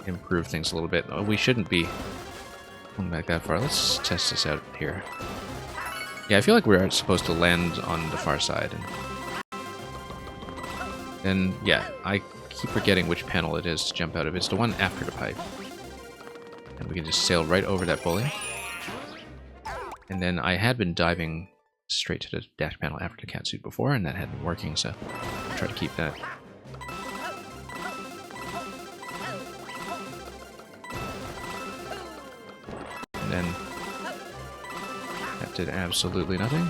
improve things a little bit. We shouldn't be going back that far. Let's test this out here. Yeah, I feel like we're supposed to land on the far side. And then, yeah, I keep forgetting which panel it is to jump out of. It's the one after the pipe. And we can just sail right over that bully. And then I had been diving straight to the dash panel after the catsuit before, and that had been working, so I'll try to keep that. And then that did absolutely nothing.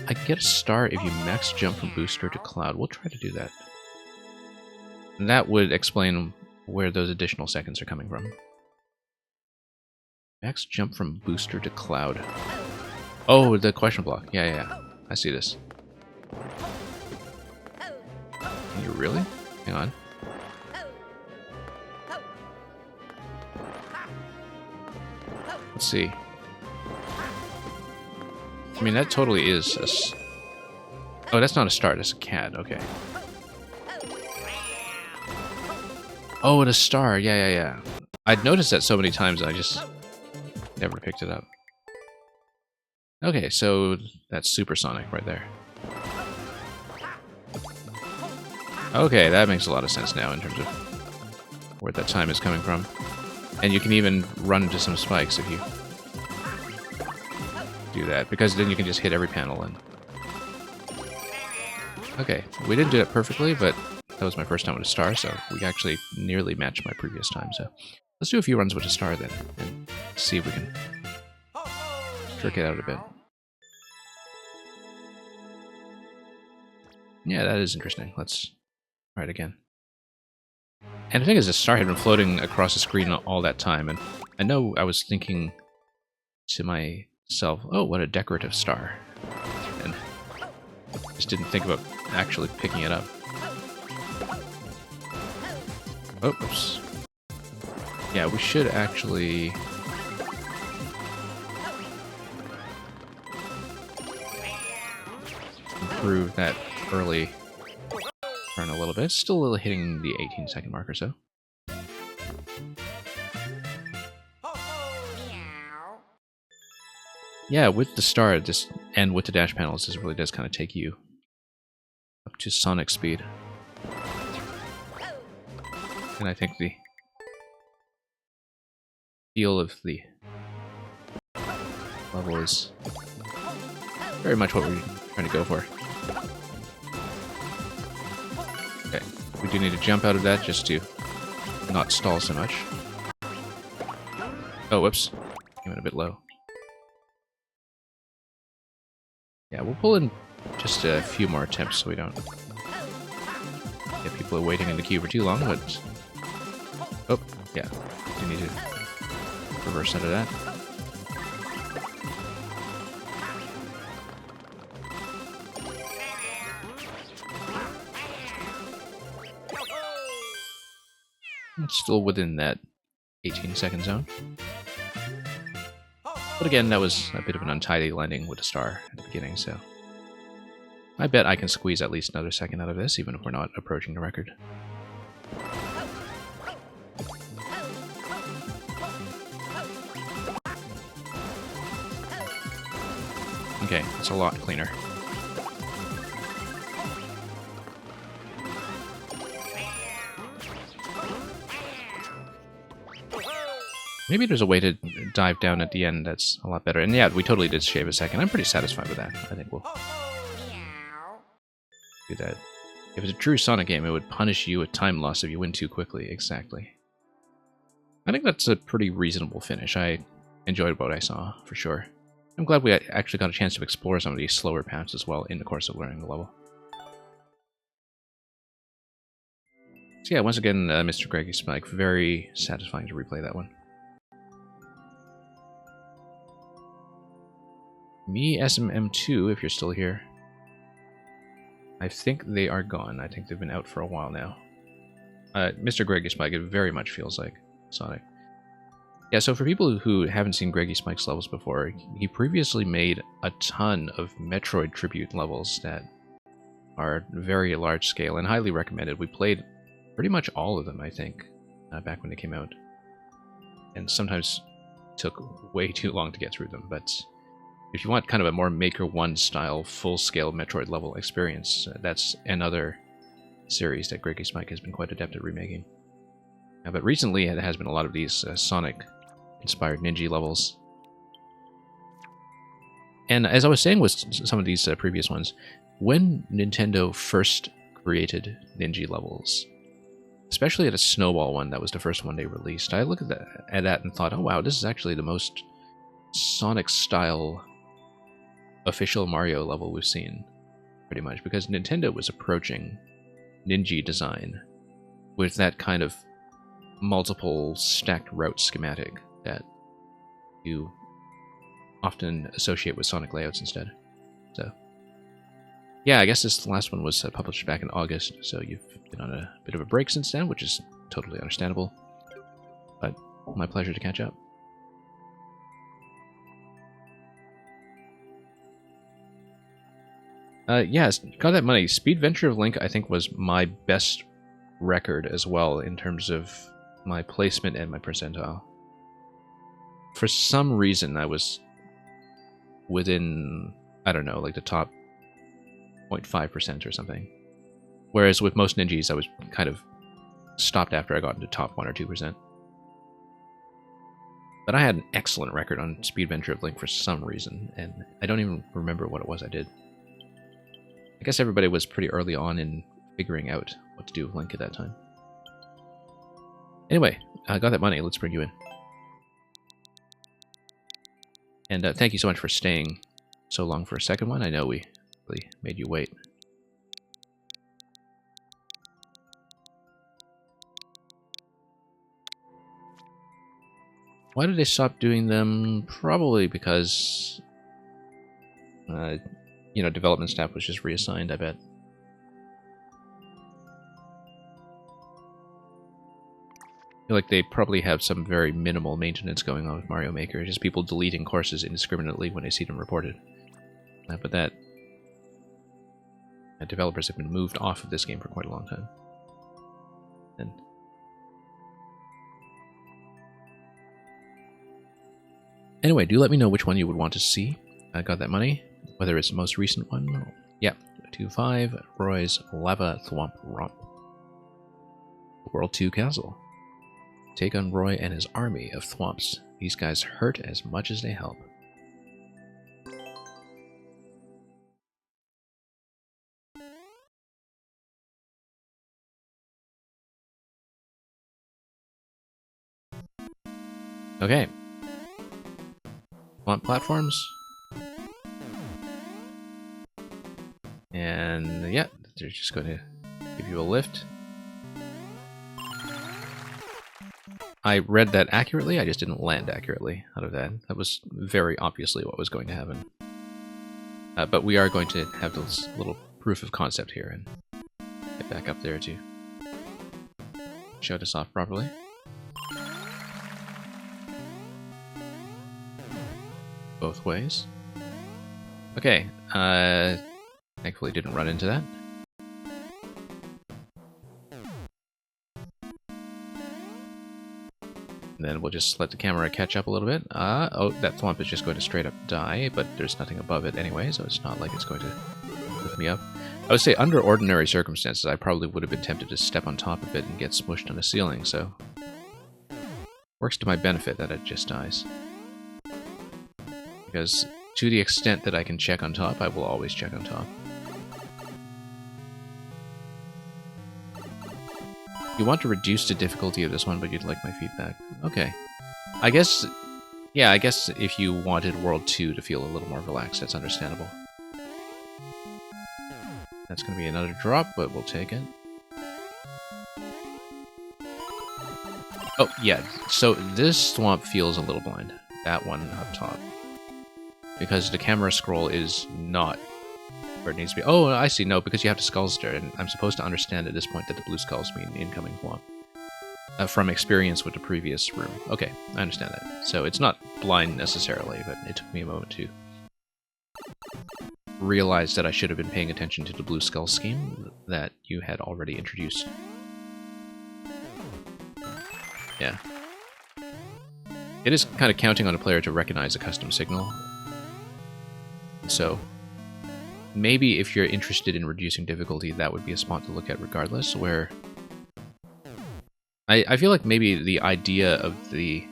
I get a star if you max jump from booster to cloud. We'll try to do that. And that would explain where those additional seconds are coming from. Max jump from booster to cloud. Oh, the question block. Yeah. I see this. You really? Hang on. Let's see. I mean, that totally is a... Oh, that's not a star, that's a cat, okay. Oh, and a star, yeah. I'd noticed that so many times, I just never picked it up. Okay, so that's supersonic right there. Okay, that makes a lot of sense now in terms of where that time is coming from. And you can even run into some spikes if you do that, because then you can just hit every panel and... Okay, we didn't do that perfectly, but that was my first time with a star, so we actually nearly matched my previous time, so... Let's do a few runs with a star then, and see if we can trick it out a bit. Yeah, that is interesting. Let's try it again. And the thing is, the star had been floating across the screen all that time, and I know I was thinking to myself, oh, what a decorative star. And just didn't think about actually picking it up. Oh, oops. Yeah, we should actually... improve that early turn a little bit. Still hitting the 18-second mark or so. Yeah, with the star and with the dash panels, this really does kind of take you up to Sonic speed. And I think the feel of the level is very much what we're trying to go for. Okay, we do need to jump out of that just to not stall so much. Oh, whoops. Came in a bit low. Yeah, we'll pull in just a few more attempts so we don't get people waiting in the queue for too long, but... Oh, yeah. We need to reverse out of that. It's still within that 18-second zone. But again, that was a bit of an untidy landing with a star at the beginning, so... I bet I can squeeze at least another second out of this, even if we're not approaching the record. Okay, it's a lot cleaner. Maybe there's a way to dive down at the end that's a lot better. And yeah, we totally did shave a second. I'm pretty satisfied with that. I think we'll do that. If it's a true Sonic game, it would punish you with time loss if you win too quickly. Exactly. I think that's a pretty reasonable finish. I enjoyed what I saw, for sure. I'm glad we actually got a chance to explore some of these slower paths as well in the course of learning the level. So yeah, once again, Mr. Greggy Spike, very satisfying to replay that one. Me SMM2, if you're still here. I think they are gone. I think they've been out for a while now. Mr. Greggy Spike, it very much feels like Sonic. Yeah, so for people who haven't seen Greggy Spike's levels before, he previously made a ton of Metroid tribute levels that are very large scale and highly recommended. We played pretty much all of them, I think, back when they came out. and sometimes took way too long to get through them. But if you want kind of a more Maker 1 style, full-scale Metroid level experience, that's another series that Great Geek Mike has been quite adept at remaking. But recently, it has been a lot of these Sonic-inspired Ninja levels. And as I was saying with some of these previous ones, when Nintendo first created Ninja levels, especially at a Snowball one, that was the first one they released, I looked at that and thought, oh wow, this is actually the most Sonic-style official Mario level we've seen, pretty much, because Nintendo was approaching Ninja design with that kind of multiple stacked route schematic that you often associate with Sonic layouts instead. So, yeah, I guess this last one was published back in August, so you've been on a bit of a break since then, which is totally understandable, but my pleasure to catch up. Yes, got that money. Speed Venture of Link, I think, was my best record as well in terms of my placement and my percentile. For some reason, I was within, I don't know, like the top 0.5% or something. Whereas with most Ninjas, I was kind of stopped after I got into top 1 or 2%. But I had an excellent record on Speed Venture of Link for some reason, and I don't even remember what it was I did. I guess everybody was pretty early on in figuring out what to do with Link at that time. Anyway, I got that money. Let's bring you in. And thank you so much for staying so long for a second one. I know we really made you wait. Why did they stop doing them? Probably because, you know, development staff was just reassigned, I bet. I feel like they probably have some very minimal maintenance going on with Mario Maker, just people deleting courses indiscriminately when they see them reported. But that developers have been moved off of this game for quite a long time. And anyway, do let me know which one you would want to see. I got that money, whether it's the most recent one. Yeah, 2-5, Roy's Lava Thwomp Romp. World 2 Castle. Take on Roy and his army of Thwomps. These guys hurt as much as they help. Okay. Want platforms? And yeah, they're just going to give you a lift. I read that accurately, I just didn't land accurately out of that. That was very obviously what was going to happen. But we are going to have this little proof of concept here and get back up there to show this off properly. Both ways. Okay, thankfully didn't run into that. And then we'll just let the camera catch up a little bit. Oh, that Thwomp is just going to straight up die, but there's nothing above it anyway, so it's not like it's going to lift me up. I would say under ordinary circumstances, I probably would have been tempted to step on top of it and get smushed on the ceiling, so works to my benefit that it just dies. Because to the extent that I can check on top, I will always check on top. You want to reduce the difficulty of this one, but you'd like my feedback. Okay. I guess, yeah, I guess if you wanted World 2 to feel a little more relaxed, that's understandable. That's going to be another drop, but we'll take it. Oh, yeah, so this Thwomp feels a little blind. That one up top. Because the camera scroll is not where it needs to be. Oh, I see. No, because you have to skull stare, and I'm supposed to understand at this point that the blue skulls mean incoming Thwomp. From experience with the previous room. Okay, I understand that. So it's not blind necessarily, but it took me a moment to realize that I should have been paying attention to the blue skull scheme that you had already introduced. Yeah. It is kind of counting on a player to recognize a custom signal. So maybe if you're interested in reducing difficulty, that would be a spot to look at regardless, where I feel like maybe the idea of the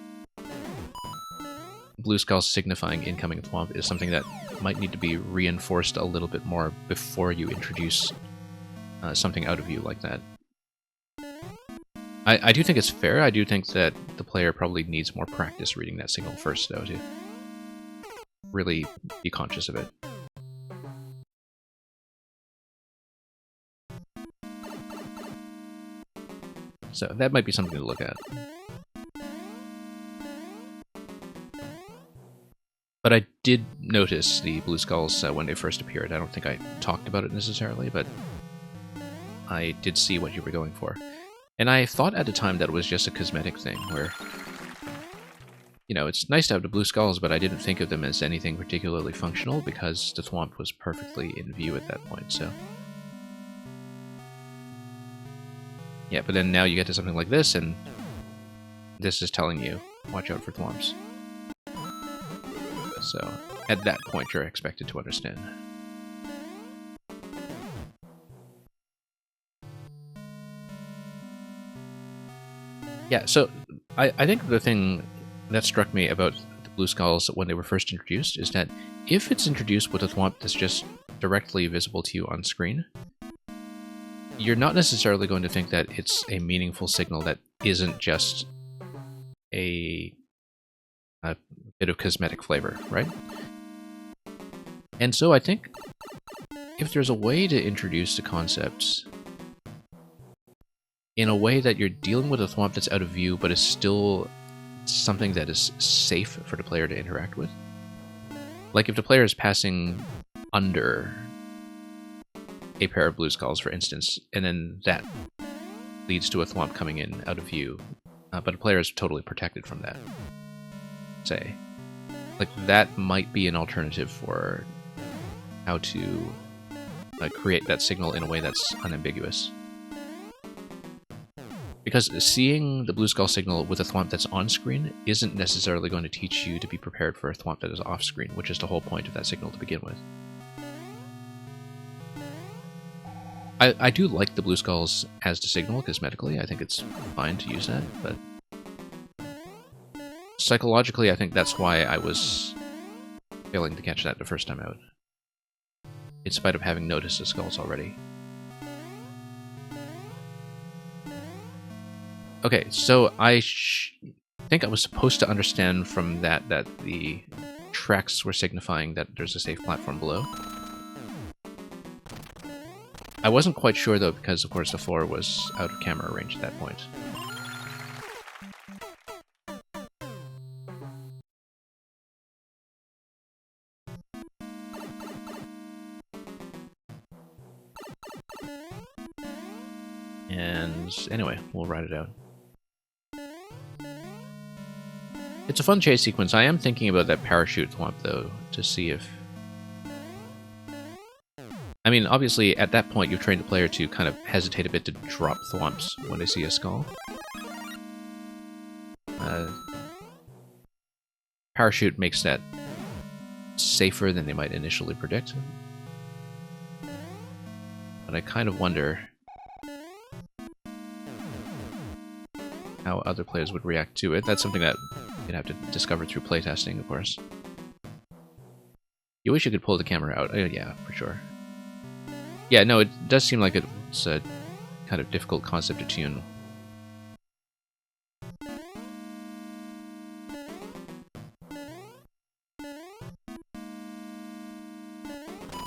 blue skull signifying incoming thwomp is something that might need to be reinforced a little bit more before you introduce something out of view like that. I do think it's fair. I do think that the player probably needs more practice reading that signal first, though, to really be conscious of it. So that might be something to look at. But I did notice the blue skulls when they first appeared. I don't think I talked about it necessarily, but I did see what you were going for. And I thought at the time that it was just a cosmetic thing, where, you know, it's nice to have the blue skulls, but I didn't think of them as anything particularly functional because the thwomp was perfectly in view at that point, so... Yeah, but then now you get to something like this, and this is telling you, watch out for thwomps. So, at that point, you're expected to understand. Yeah, so I think the thing that struck me about the blue skulls when they were first introduced is that if it's introduced with a thwomp that's just directly visible to you on screen, you're not necessarily going to think that it's a meaningful signal that isn't just a bit of cosmetic flavor, right? And so I think if there's a way to introduce the concepts in a way that you're dealing with a thwomp that's out of view, but is still something that is safe for the player to interact with. Like if the player is passing under a pair of blue skulls, for instance, and then that leads to a thwomp coming in out of view, but a player is totally protected from that, say. Like, that might be an alternative for how to create that signal in a way that's unambiguous. Because seeing the blue skull signal with a thwomp that's on screen isn't necessarily going to teach you to be prepared for a thwomp that is off screen, which is the whole point of that signal to begin with. I do like the blue skulls as the signal cosmetically. I think it's fine to use that, but psychologically I think that's why I was failing to catch that the first time out, in spite of having noticed the skulls already. Okay, so I think I was supposed to understand from that the tracks were signifying that there's a safe platform below. I wasn't quite sure, though, because, of course, the floor was out of camera range at that point. And anyway, we'll ride it out. It's a fun chase sequence. I am thinking about that parachute thwomp, though, to see if... I mean, obviously, at that point, you've trained the player to kind of hesitate a bit to drop thwomps when they see a skull. Parachute makes that safer than they might initially predict. But I kind of wonder how other players would react to it. That's something that you'd have to discover through playtesting, of course. You wish you could pull the camera out. Yeah, for sure. Yeah, no, it does seem like it's a kind of difficult concept to tune.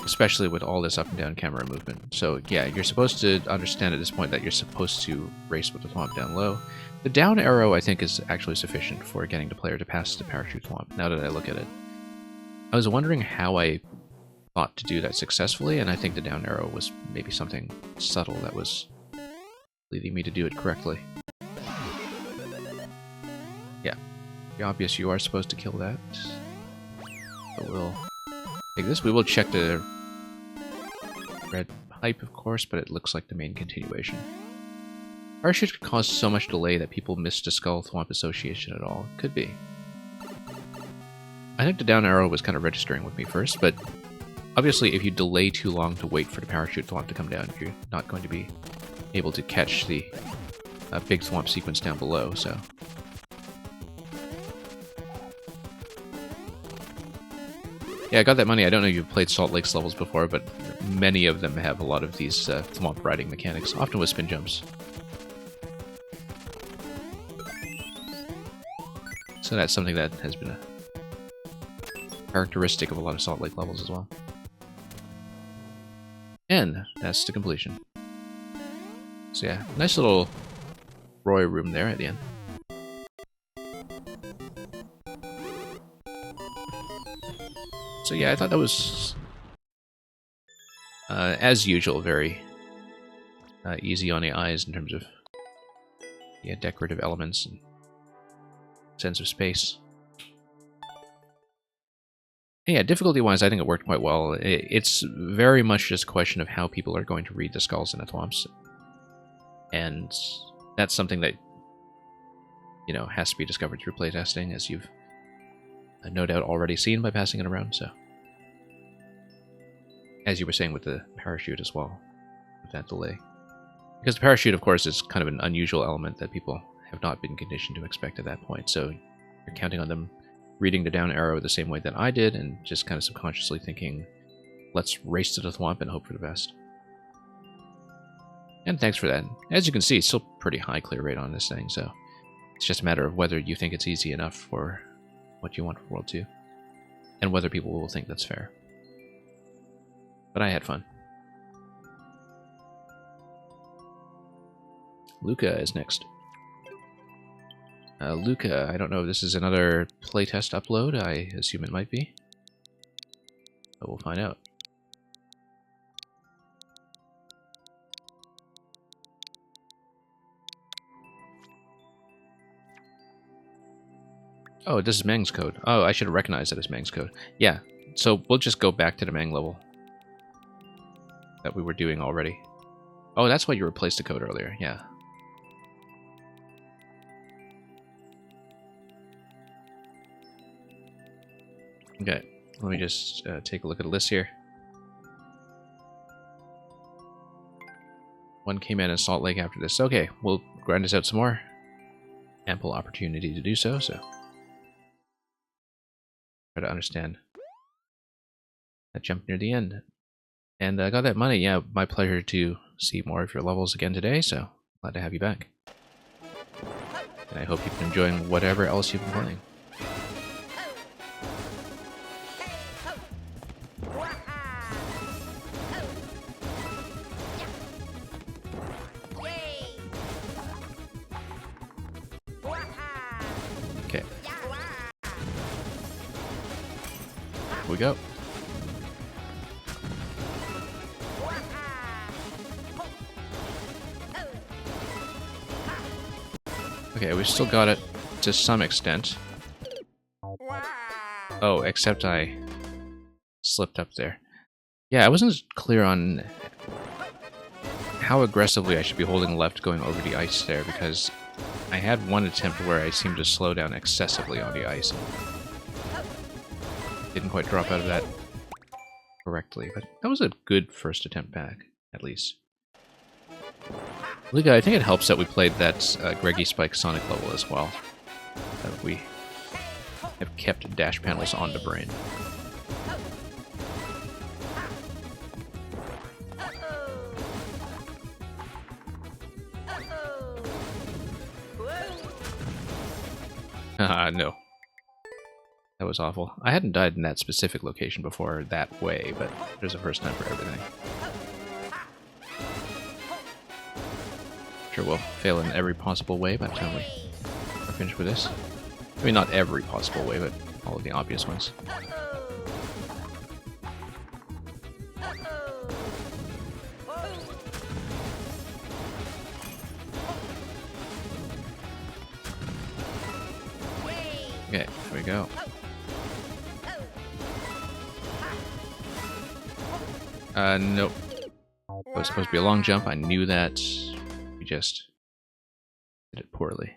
Especially with all this up and down camera movement. So yeah, you're supposed to understand at this point that you're supposed to race with the thwomp down low. The down arrow, I think, is actually sufficient for getting the player to pass the parachute thwomp, now that I look at it. I was wondering how I thought to do that successfully, and I think the down arrow was maybe something subtle that was leading me to do it correctly. Yeah, the obvious, you are supposed to kill that. But we'll take this. We will check the red pipe, of course, but it looks like the main continuation. Parachute could cause so much delay that people missed a skull thwomp association at all. Could be. I think the down arrow was kind of registering with me first, but obviously if you delay too long to wait for the parachute thwomp to come down, you're not going to be able to catch the big thwomp sequence down below, so... Yeah, I got that money. I don't know if you've played Salt Lake's levels before, but many of them have a lot of these thwomp riding mechanics, often with spin jumps. So that's something that has been a characteristic of a lot of Salt Lake levels as well. And that's the completion. So yeah, nice little Roy room there at the end. So yeah, I thought that was, as usual, very easy on the eyes in terms of decorative elements and sense of space. And yeah, difficulty-wise, I think it worked quite well. It's very much just a question of how people are going to read the skulls and the thwomps. And that's something that, has to be discovered through playtesting, as you've no doubt already seen by passing it around, so. As you were saying with the parachute as well, with that delay. Because the parachute, of course, is kind of an unusual element that people have not been conditioned to expect at that point, so you're counting on them reading the down arrow the same way that I did, and just kind of subconsciously thinking, let's race to the thwomp and hope for the best. And thanks for that. As you can see, it's still pretty high clear rate on this thing, so it's just a matter of whether you think it's easy enough for what you want for World 2, and whether people will think that's fair. But I had fun. Luca is next. Luca, I don't know if this is another playtest upload. I assume it might be. But we'll find out. Oh, this is Meng's code. Oh, I should have recognized that as Meng's code. Yeah, so we'll just go back to the Meng level that we were doing already. Oh, that's why you replaced the code earlier, yeah. Okay, let me just take a look at the list here. One came in Salt Lake after this. Okay, we'll grind this out some more. Ample opportunity to do so, so. Try to understand that jump near the end. And I got that money. Yeah, my pleasure to see more of your levels again today, so glad to have you back. And I hope you've been enjoying whatever else you've been playing. Okay. Here we go. Okay, we still got it to some extent. Oh, except I slipped up there. Yeah, I wasn't clear on how aggressively I should be holding left going over the ice there, because I had one attempt where I seemed to slow down excessively on the ice. Didn't quite drop out of that correctly, but that was a good first attempt back, at least. Liga, I think it helps that we played that Greggy Spike Sonic level as well. That we have kept dash panels on the brain. No. That was awful. I hadn't died in that specific location before that way, but there's a first time for everything. Sure, we'll fail in every possible way by the time we are finished with this. I mean, not every possible way, but all of the obvious ones. Okay, here we go. Nope. It was supposed to be a long jump. I knew that. We just did it poorly.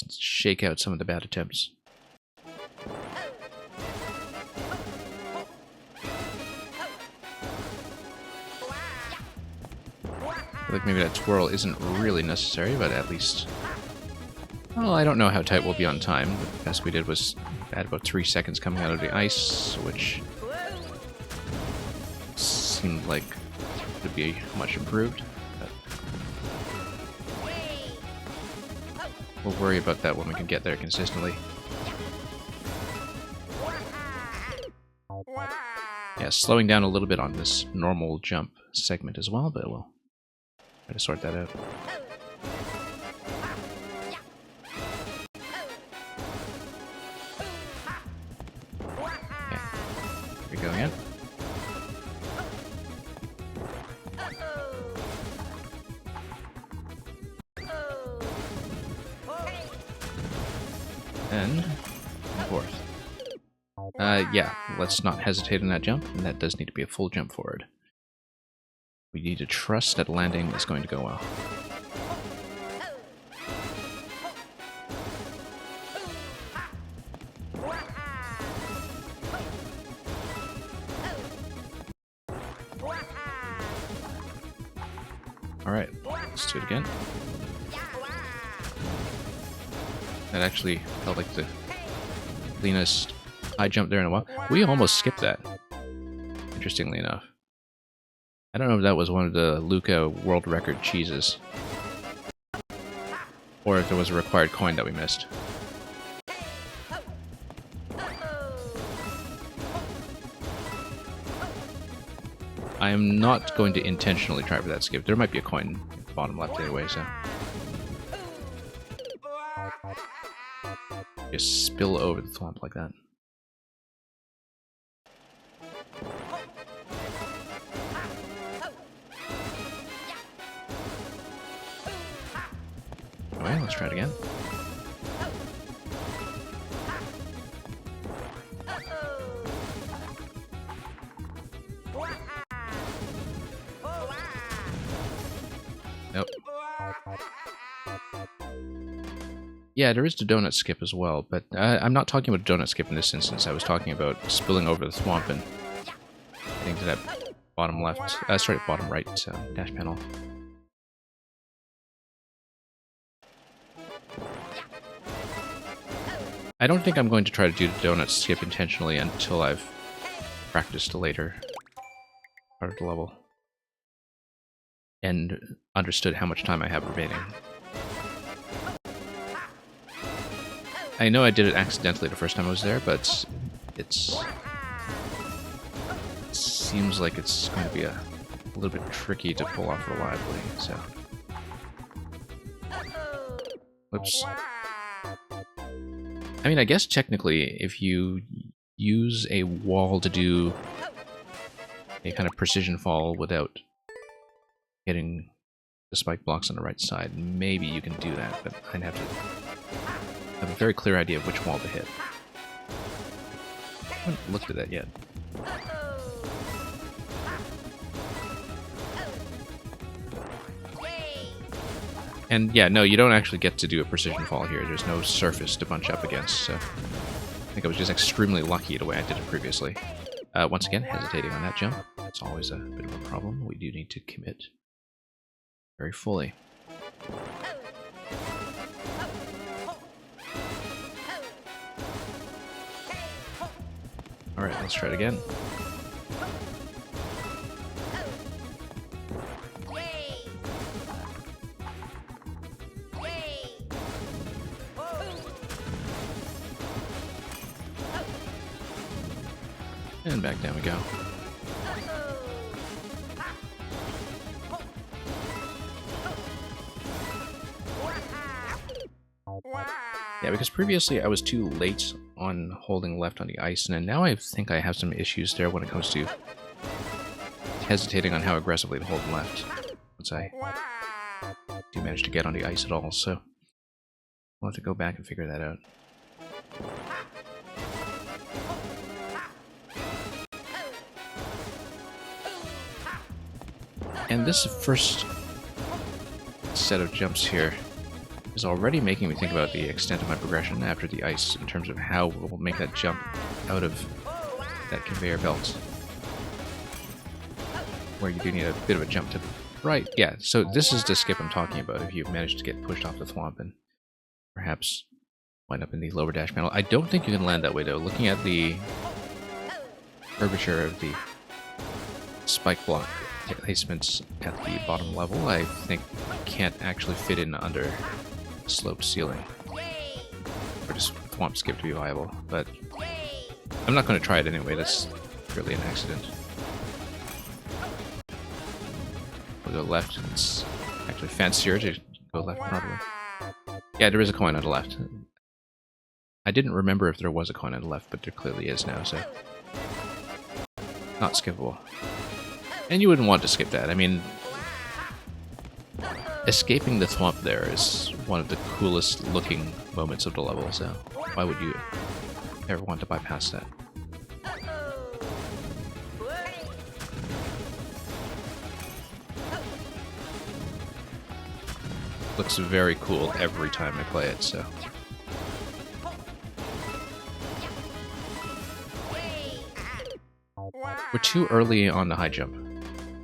Shake out some of the bad attempts. I feel like maybe that twirl isn't really necessary, but at least... Well, I don't know how tight we'll be on time. The best we did was add about 3 seconds coming out of the ice, which seemed like it would be much improved. But we'll worry about that when we can get there consistently. Yeah, slowing down a little bit on this normal jump segment as well, but we'll try to sort that out. Okay. Here we go again. And forth. Yeah, let's not hesitate in that jump, and that does need to be a full jump forward. We need to trust that landing is going to go well. Alright, let's do it again. That actually felt like the cleanest high jump there in a while. We almost skipped that, interestingly enough. I don't know if that was one of the Luca world record cheeses, or if there was a required coin that we missed. I am not going to intentionally try for that skip. There might be a coin at the bottom left anyway, so... Just spill over the thwomp like that. Alright, let's try it again. Nope. Yeah, there is the donut skip as well, but I'm not talking about donut skip in this instance. I was talking about spilling over the thwomp and getting to that bottom left, sorry, bottom right dash panel. I don't think I'm going to try to do the donut skip intentionally until I've practiced a later part of the level and understood how much time I have remaining. I know I did it accidentally the first time I was there, but it seems like it's going to be a little bit tricky to pull off reliably, so... Whoops. I mean, I guess technically, if you use a wall to do a kind of precision fall without hitting the spike blocks on the right side, maybe you can do that, but I'd have to have a very clear idea of which wall to hit. I haven't looked at that yet. And yeah, no, you don't actually get to do a precision fall here. There's no surface to bunch up against, so... I think I was just extremely lucky the way I did it previously. Once again, hesitating on that jump. It's always a bit of a problem. We do need to commit very fully. Alright, let's try it again. And back down we go. Yeah, because previously I was too late on holding left on the ice, and now I think I have some issues there when it comes to hesitating on how aggressively to hold left once I do manage to get on the ice at all, so I'll have to go back and figure that out. And this first set of jumps here is already making me think about the extent of my progression after the ice in terms of how we'll make that jump out of that conveyor belt. Where you do need a bit of a jump to... Right, yeah, so this is the skip I'm talking about if you've managed to get pushed off the thwomp and perhaps wind up in the lower dash panel. I don't think you can land that way though. Looking at the curvature of the spike block placements at the bottom level, I think can't actually fit in under sloped ceiling for just thwomp skip to be viable, but I'm not going to try it anyway. That's purely an accident. We'll go left. It's actually fancier to go left, probably. Yeah, there is a coin on the left. I didn't remember if there was a coin on the left, but there clearly is now, so... Not skippable. And you wouldn't want to skip that. I mean... Escaping the thwomp there is one of the coolest looking moments of the level, so why would you ever want to bypass that? Looks very cool every time I play it, so... We're too early on the high jump,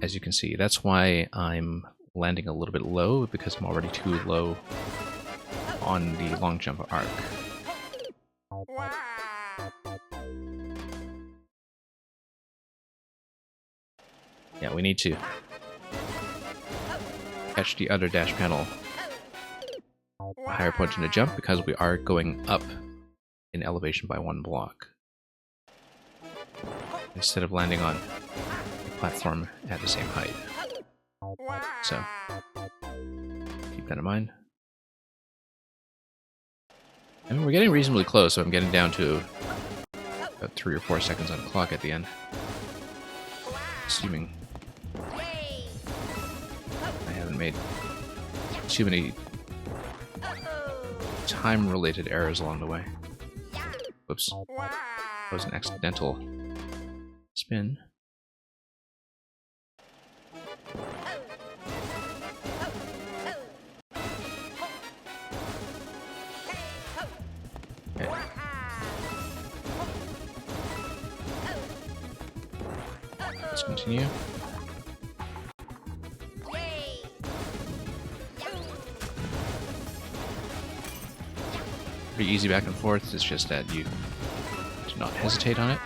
as you can see. That's why I'm landing a little bit low, because I'm already too low on the long jump arc. Yeah, we need to catch the other dash panel a higher point in the jump, because we are going up in elevation by 1 block, instead of landing on the platform at the same height. So, keep that in mind. I mean, we're getting reasonably close, so I'm getting down to about 3 or 4 seconds on the clock at the end. Assuming I haven't made too many time-related errors along the way. Whoops. That was an accidental spin. Okay. Let's continue. Pretty easy back and forth, it's just that you do not hesitate on it.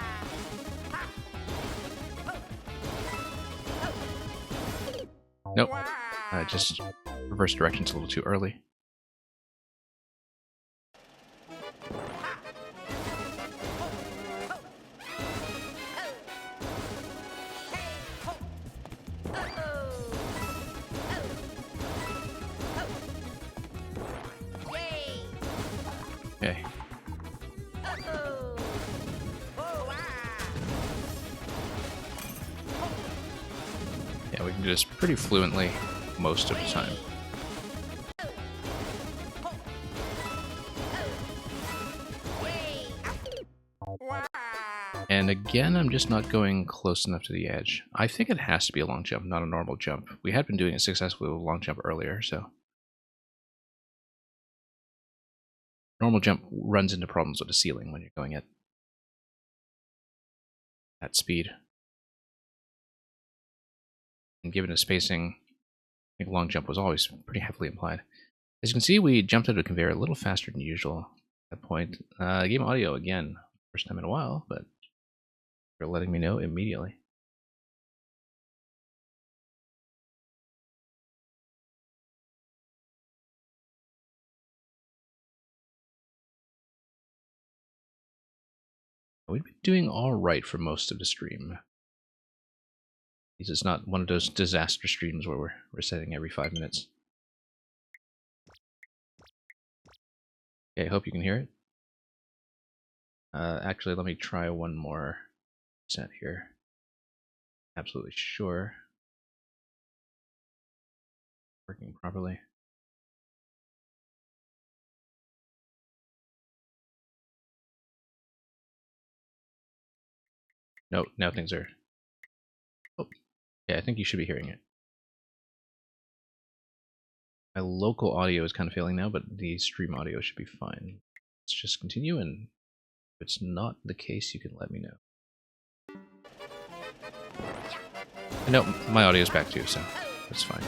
Nope. Just reverse directions a little too early. Okay. Yeah, we can do this pretty fluently most of the time. And again, I'm just not going close enough to the edge. I think it has to be a long jump, not a normal jump. We had been doing it successfully with a long jump earlier, so... Normal jump runs into problems with the ceiling when you're going at that speed. And given the spacing, I think long jump was always pretty heavily implied. As you can see, we jumped out of the conveyor a little faster than usual at that point. Game audio again, first time in a while, but they're letting me know immediately. We've been doing alright for most of the stream. This is not one of those disaster streams where we're resetting every 5 minutes. Okay, I hope you can hear it. Actually, let me try one more set here. Absolutely sure. Working properly. No, now things are... Oh, yeah, I think you should be hearing it. My local audio is kind of failing now, but the stream audio should be fine. Let's just continue, and if it's not the case, you can let me know. No, my audio is back too, so that's fine.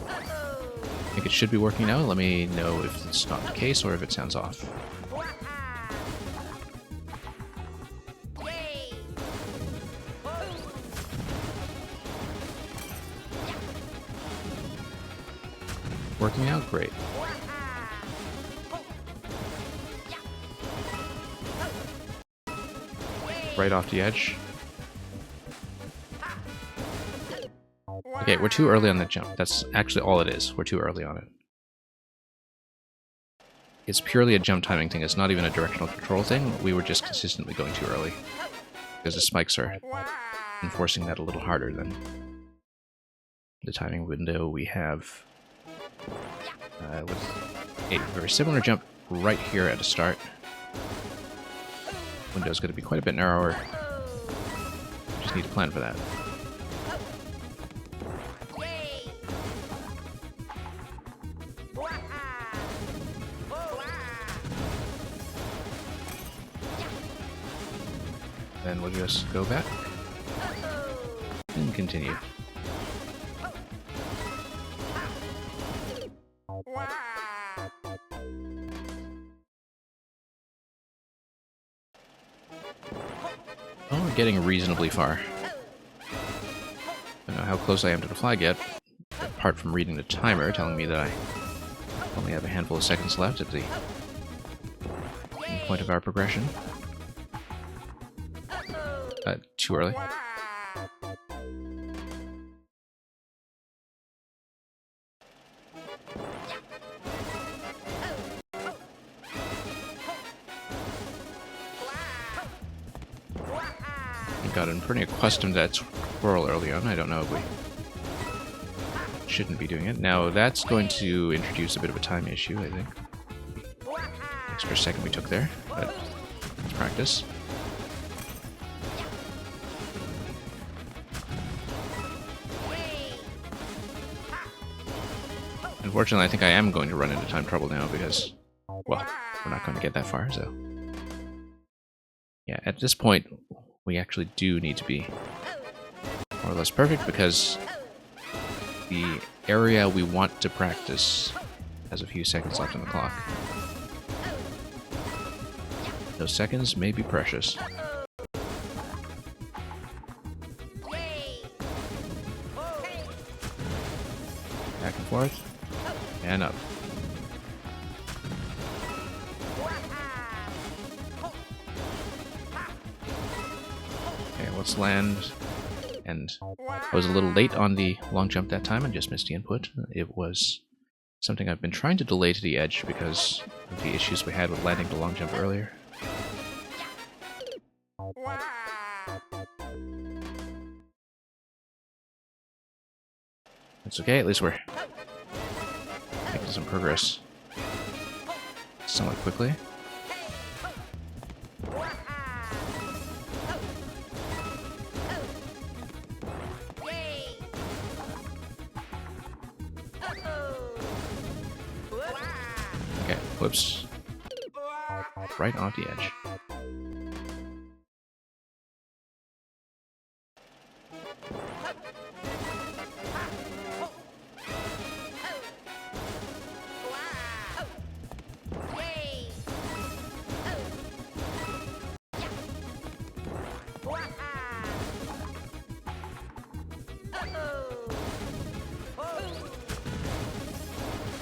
I think it should be working now. Let me know if it's not the case or if it sounds off. Working out great. Right off the edge. Okay, we're too early on that jump. That's actually all it is. We're too early on it. It's purely a jump timing thing. It's not even a directional control thing. We were just consistently going too early. Because the spikes are enforcing that a little harder than the timing window we have with a very similar jump right here at the start. Window's going to be quite a bit narrower. Just need to plan for that. Then we'll just go back and continue. Oh, we're getting reasonably far. I don't know how close I am to the flag yet, apart from reading the timer telling me that I only have a handful of seconds left at the point of our progression. Too early. I gotten pretty accustomed to that swirl early on. I don't know if we shouldn't be doing it. Now that's going to introduce a bit of a time issue, I think. Extra second we took there, but let's practice. Unfortunately, I think I am going to run into time trouble now because, well, we're not going to get that far, so... Yeah, at this point, we actually do need to be more or less perfect because the area we want to practice has a few seconds left on the clock. Those seconds may be precious. Back and forth. And up. Okay, let's land. And I was a little late on the long jump that time and just missed the input. It was something I've been trying to delay to the edge because of the issues we had with landing the long jump earlier. It's okay, at least we're making some progress somewhat quickly. Okay, whoops. Right off the edge.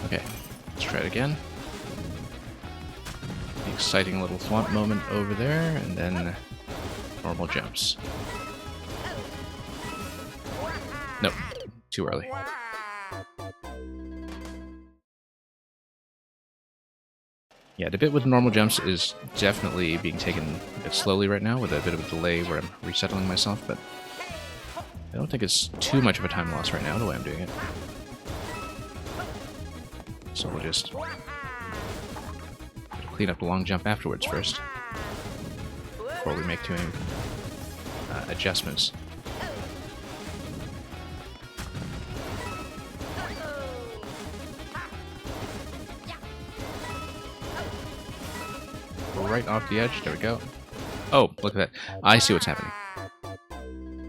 Okay, let's try it again. Exciting little thwomp moment over there, and then normal jumps. Nope, too early. Yeah, the bit with normal jumps is definitely being taken a bit slowly right now, with a bit of a delay where I'm resettling myself, but I don't think it's too much of a time loss right now, the way I'm doing it. So we'll just clean up the long jump afterwards first, before we make too many adjustments. right off the edge. There we go. Oh, look at that. I see what's happening.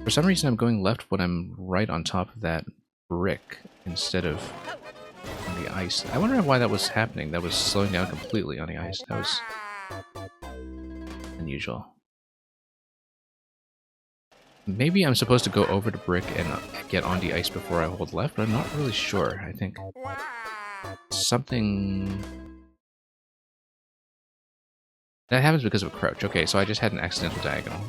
For some reason, I'm going left when I'm right on top of that brick instead of on the ice. I wonder why that was happening. That was slowing down completely on the ice. That was unusual. Maybe I'm supposed to go over the brick and get on the ice before I hold left, but I'm not really sure. I think something... That happens because of a crouch. Okay, so I just had an accidental diagonal.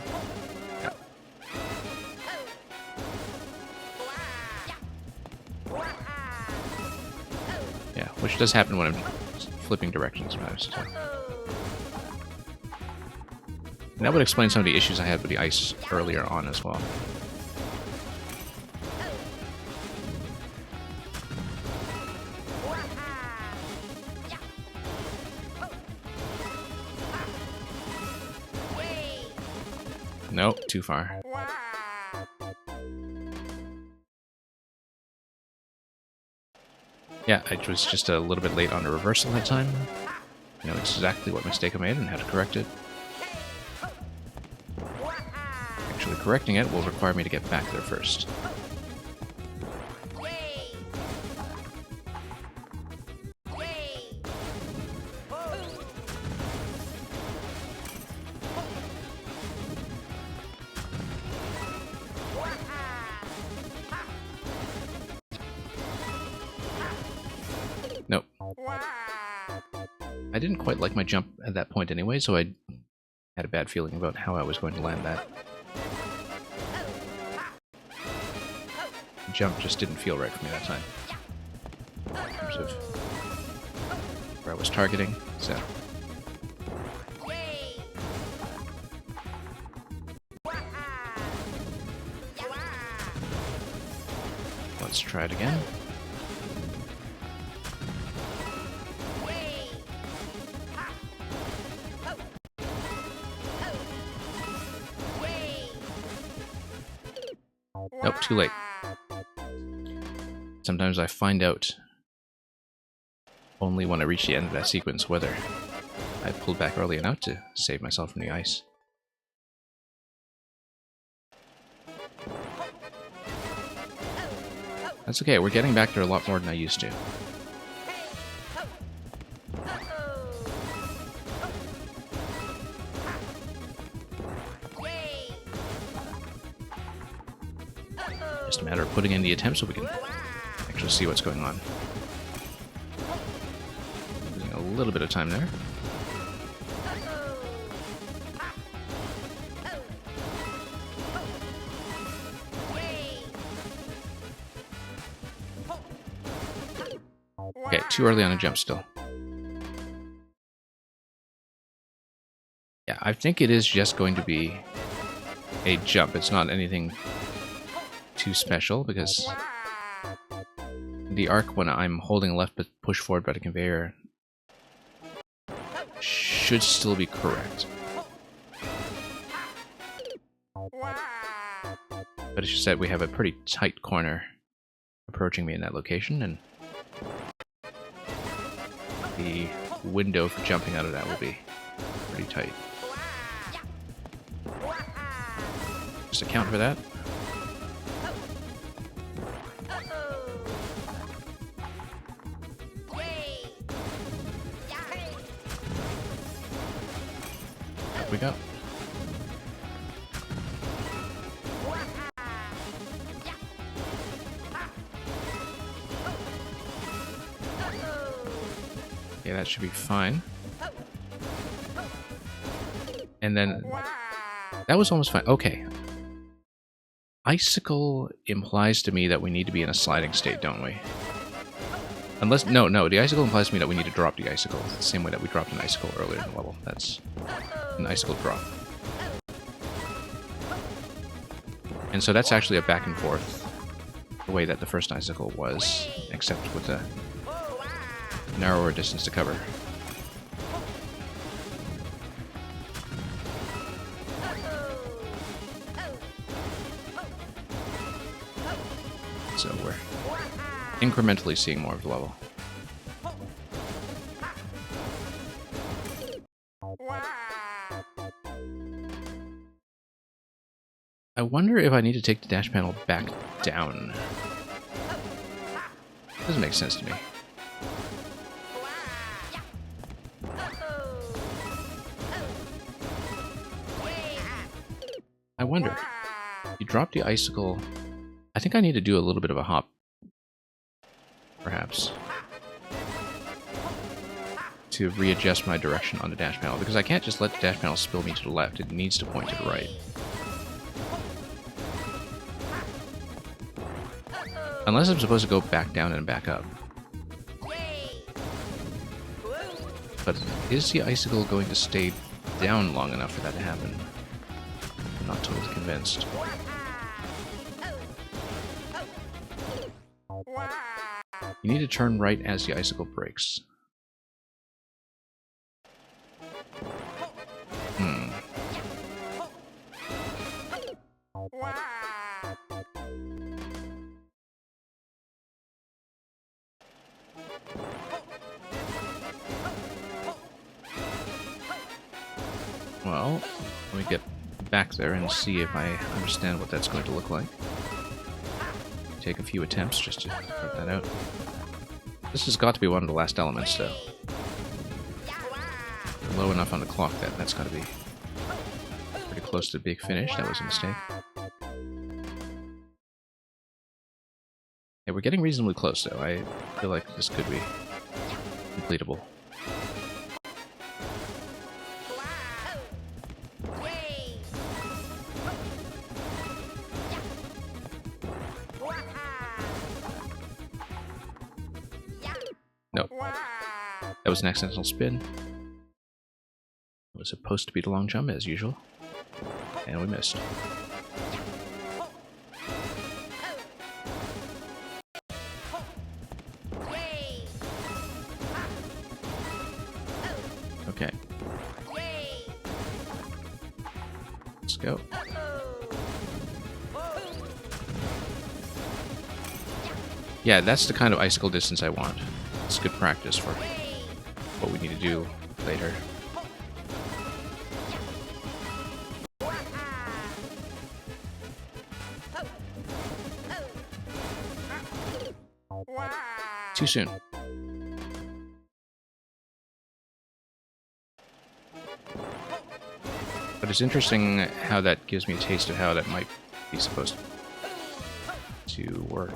Yeah, which does happen when I'm flipping directions sometimes. So. And that would explain some of the issues I had with the ice earlier on as well. Nope, too far. Yeah, I was just a little bit late on the reversal that time. I know exactly what mistake I made and how to correct it. Actually, correcting it will require me to get back there first. Nope. I didn't quite like my jump at that point anyway, so I had a bad feeling about how I was going to land that. The jump just didn't feel right for me that time. In terms of where I was targeting, so... Let's try it again. Nope, too late. Sometimes I find out only when I reach the end of that sequence whether I pulled back early enough to save myself from the ice. That's okay, we're getting back there a lot more than I used to. Just a matter of putting in the attempt so we can actually see what's going on. Losing a little bit of time there. Okay, too early on a jump still. Yeah, I think it is just going to be a jump. It's not anything too special because the arc when I'm holding left but push forward by the conveyor should still be correct. But as you said, we have a pretty tight corner approaching me in that location, and the window for jumping out of that will be pretty tight. Just account for that. Up we go. Okay, that should be fine. And then that was almost fine. Okay. Icicle implies to me that we need to be in a sliding state, don't we? Unless, no, the icicle implies to me that we need to drop the icicle. It's the same way that we dropped an icicle earlier in the level. That's an icicle drop. And so that's actually a back and forth, the way that the first icicle was, except with a narrower distance to cover. So we're incrementally seeing more of the level. I wonder if I need to take the dash panel back down. Doesn't make sense to me. I wonder. You drop the icicle. I think I need to do a little bit of a hop. Perhaps. To readjust my direction on the dash panel. Because I can't just let the dash panel spill me to the left. It needs to point to the right. Unless I'm supposed to go back down and back up. But is the icicle going to stay down long enough for that to happen? I'm not totally convinced. You need to turn right as the icicle breaks. Well, let me get back there and see if I understand what that's going to look like. Take a few attempts just to work that out. This has got to be one of the last elements, though. Low enough on the clock that that's got to be pretty close to the big finish. That was a mistake. Yeah, we're getting reasonably close, though. I feel like this could be completable. Nope. That was an accidental spin. It was supposed to be the long jump, as usual. And we missed. Okay. Let's go. Yeah, that's the kind of icicle distance I want. It's good practice for what we need to do later. Too soon. But it's interesting how that gives me a taste of how that might be supposed to work.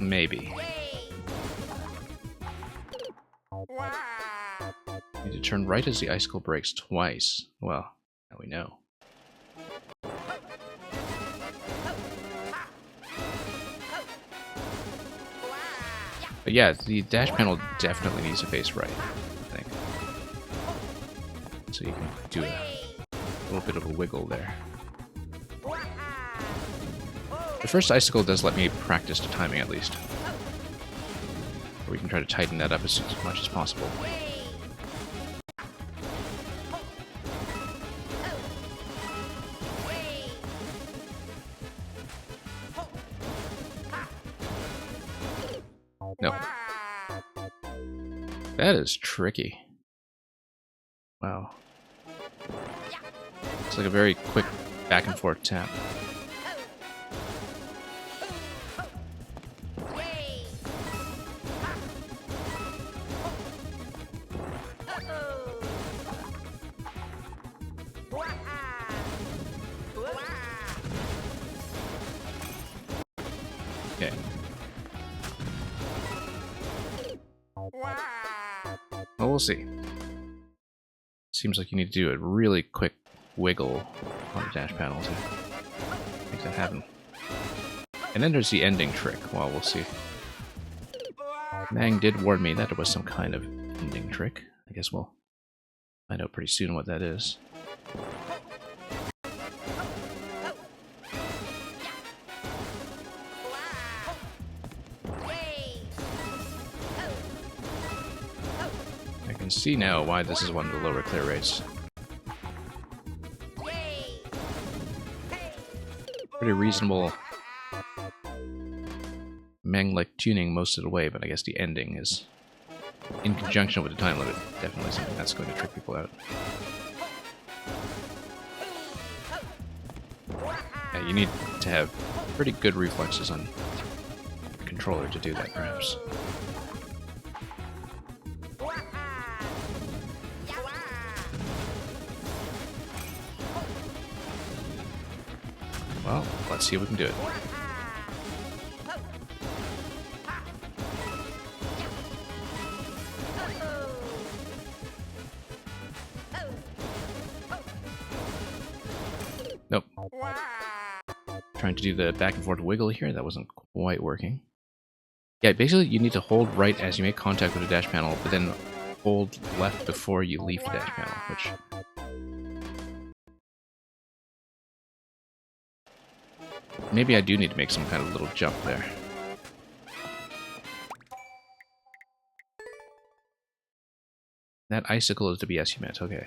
Maybe. Need to turn right as the icicle breaks twice. Well, now we know. But yeah, the dash panel definitely needs to face right, I think. So you can do a little bit of a wiggle there. The first icicle does let me practice the timing at least. Or we can try to tighten that up as much as possible. No. That is tricky. Wow. It's like a very quick back and forth tap. Okay. Well, we'll see. Seems like you need to do a really quick wiggle on the dash panel to make that happen. And then there's the ending trick. Well, we'll see. Mang did warn me that there was some kind of ending trick. I guess we'll find out pretty soon what that is. I can see now why this is one of the lower clear rates. Pretty reasonable Mang-like tuning most of the way, but I guess the ending is, in conjunction with the time limit, definitely something that's going to trick people out. Yeah, you need to have pretty good reflexes on your controller to do that, perhaps. Well, let's see if we can do it. Nope. Trying to do the back and forth wiggle here, that wasn't quite working. Yeah, basically you need to hold right as you make contact with the dash panel, but then hold left before you leave the dash panel, which... maybe I do need to make some kind of little jump there. That icicle is to be as you meant, okay.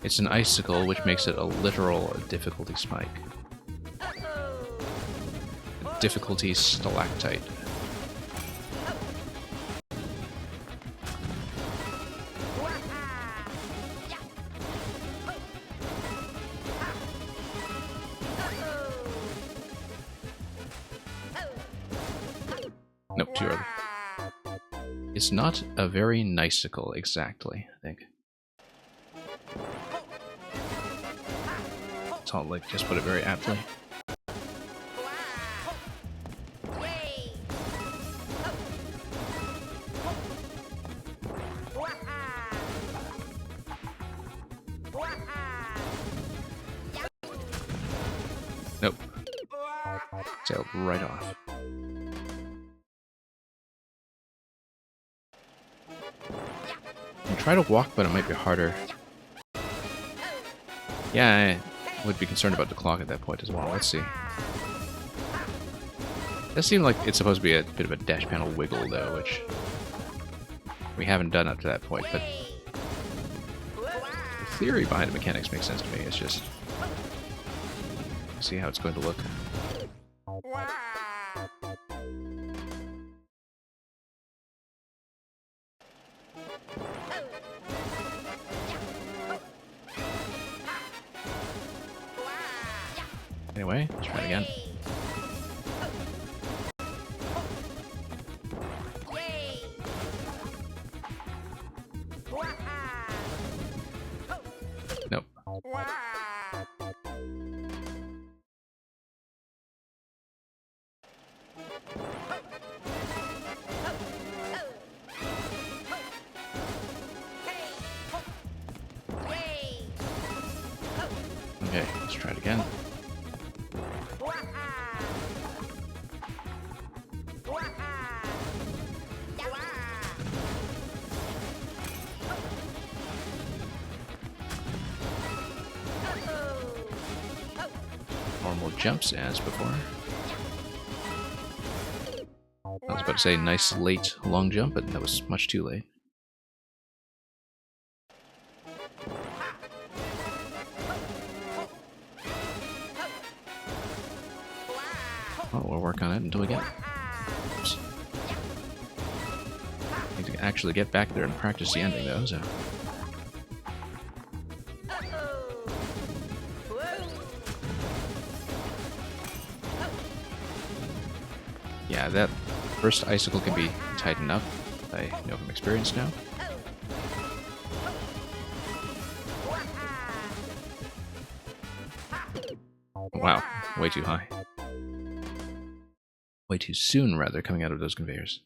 It's an icicle, which makes it a literal difficulty spike. Difficulty stalactite. Nope, too early. It's not a very nice-icle, exactly, I think. Salt Lake just put it very aptly. Nope. Sailed right off. I try to walk, but it might be harder. Yeah, I would be concerned about the clock at that point as well. Let's see. It does seem like it's supposed to be a bit of a dash panel wiggle, though, which we haven't done up to that point, but the theory behind the mechanics makes sense to me. It's just... see how it's going to look. Anyway, let's try it again. Nope. Okay, let's try it again. Normal jumps as before. I was about to say nice late long jump, but that was much too late. Oh, we'll work on it until we get it. Oops. Need to actually get back there and practice the ending though, so... yeah, that first icicle can be tightened up, I know from experience now. Wow, way too high. Way too soon, rather, coming out of those conveyors.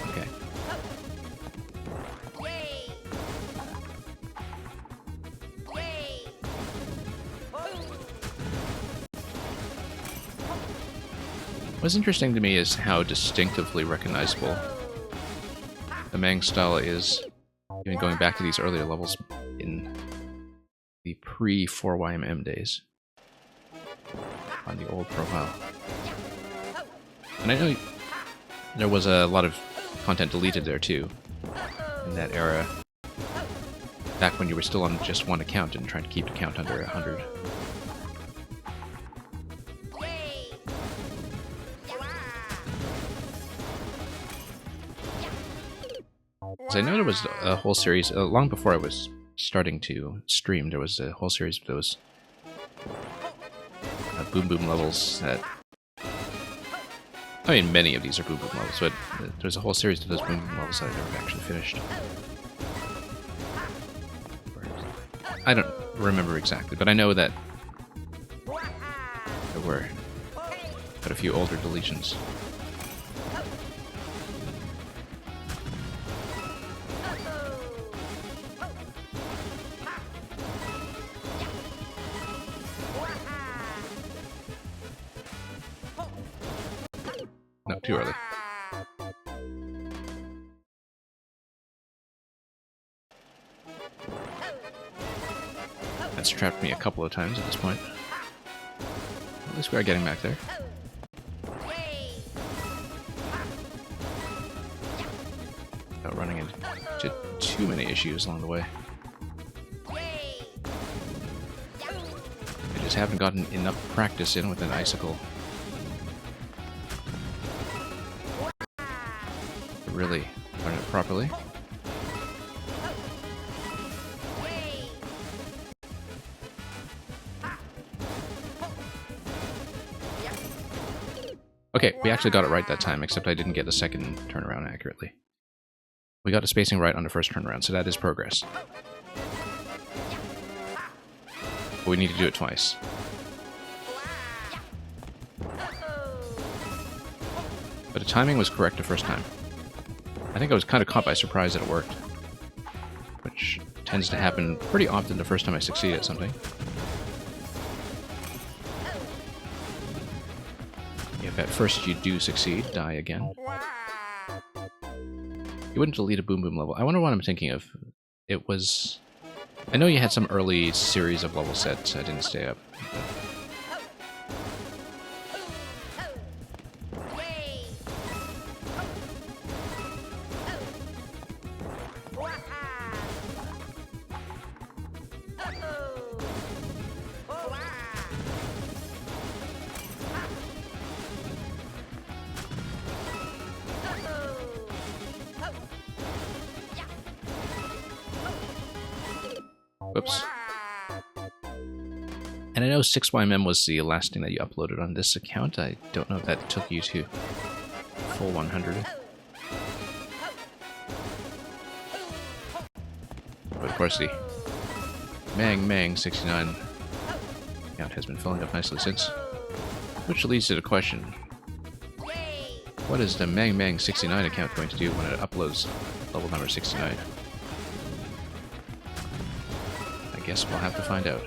Okay. What's interesting to me is how distinctively recognizable the Mang style is, even going back to these earlier levels in the pre-4YMM days on the old profile. And I know there was a lot of content deleted there too, in that era, back when you were still on just one account and trying to keep the count under 100. I know there was a whole series, long before I was starting to stream, there was a whole series of those Boom Boom levels that... I mean, many of these are Boom Boom levels, but there's a whole series of those Boom Boom levels that I never actually finished. I don't remember exactly, but I know that there were quite a few older deletions. No, too early. That's trapped me a couple of times at this point. At least we are getting back there. Without running into too many issues along the way. I just haven't gotten enough practice in with an icicle to really learn it properly. Okay, we actually got it right that time, except I didn't get the second turnaround accurately. We got the spacing right on the first turnaround, so that is progress. But we need to do it twice. But the timing was correct the first time. I think I was kind of caught by surprise that it worked, which tends to happen pretty often the first time I succeed at something. If at first you do succeed, die again. You wouldn't delete a Boom Boom level. I wonder what I'm thinking of. It was... I know you had some early series of level sets I didn't stay up. Whoops. And I know 6YMM was the last thing that you uploaded on this account. I don't know if that took you to full 100. But of course the Mang 69 account has been filling up nicely since. Which leads to the question, what is the Mang 69 account going to do when it uploads level number 69? I guess we'll have to find out.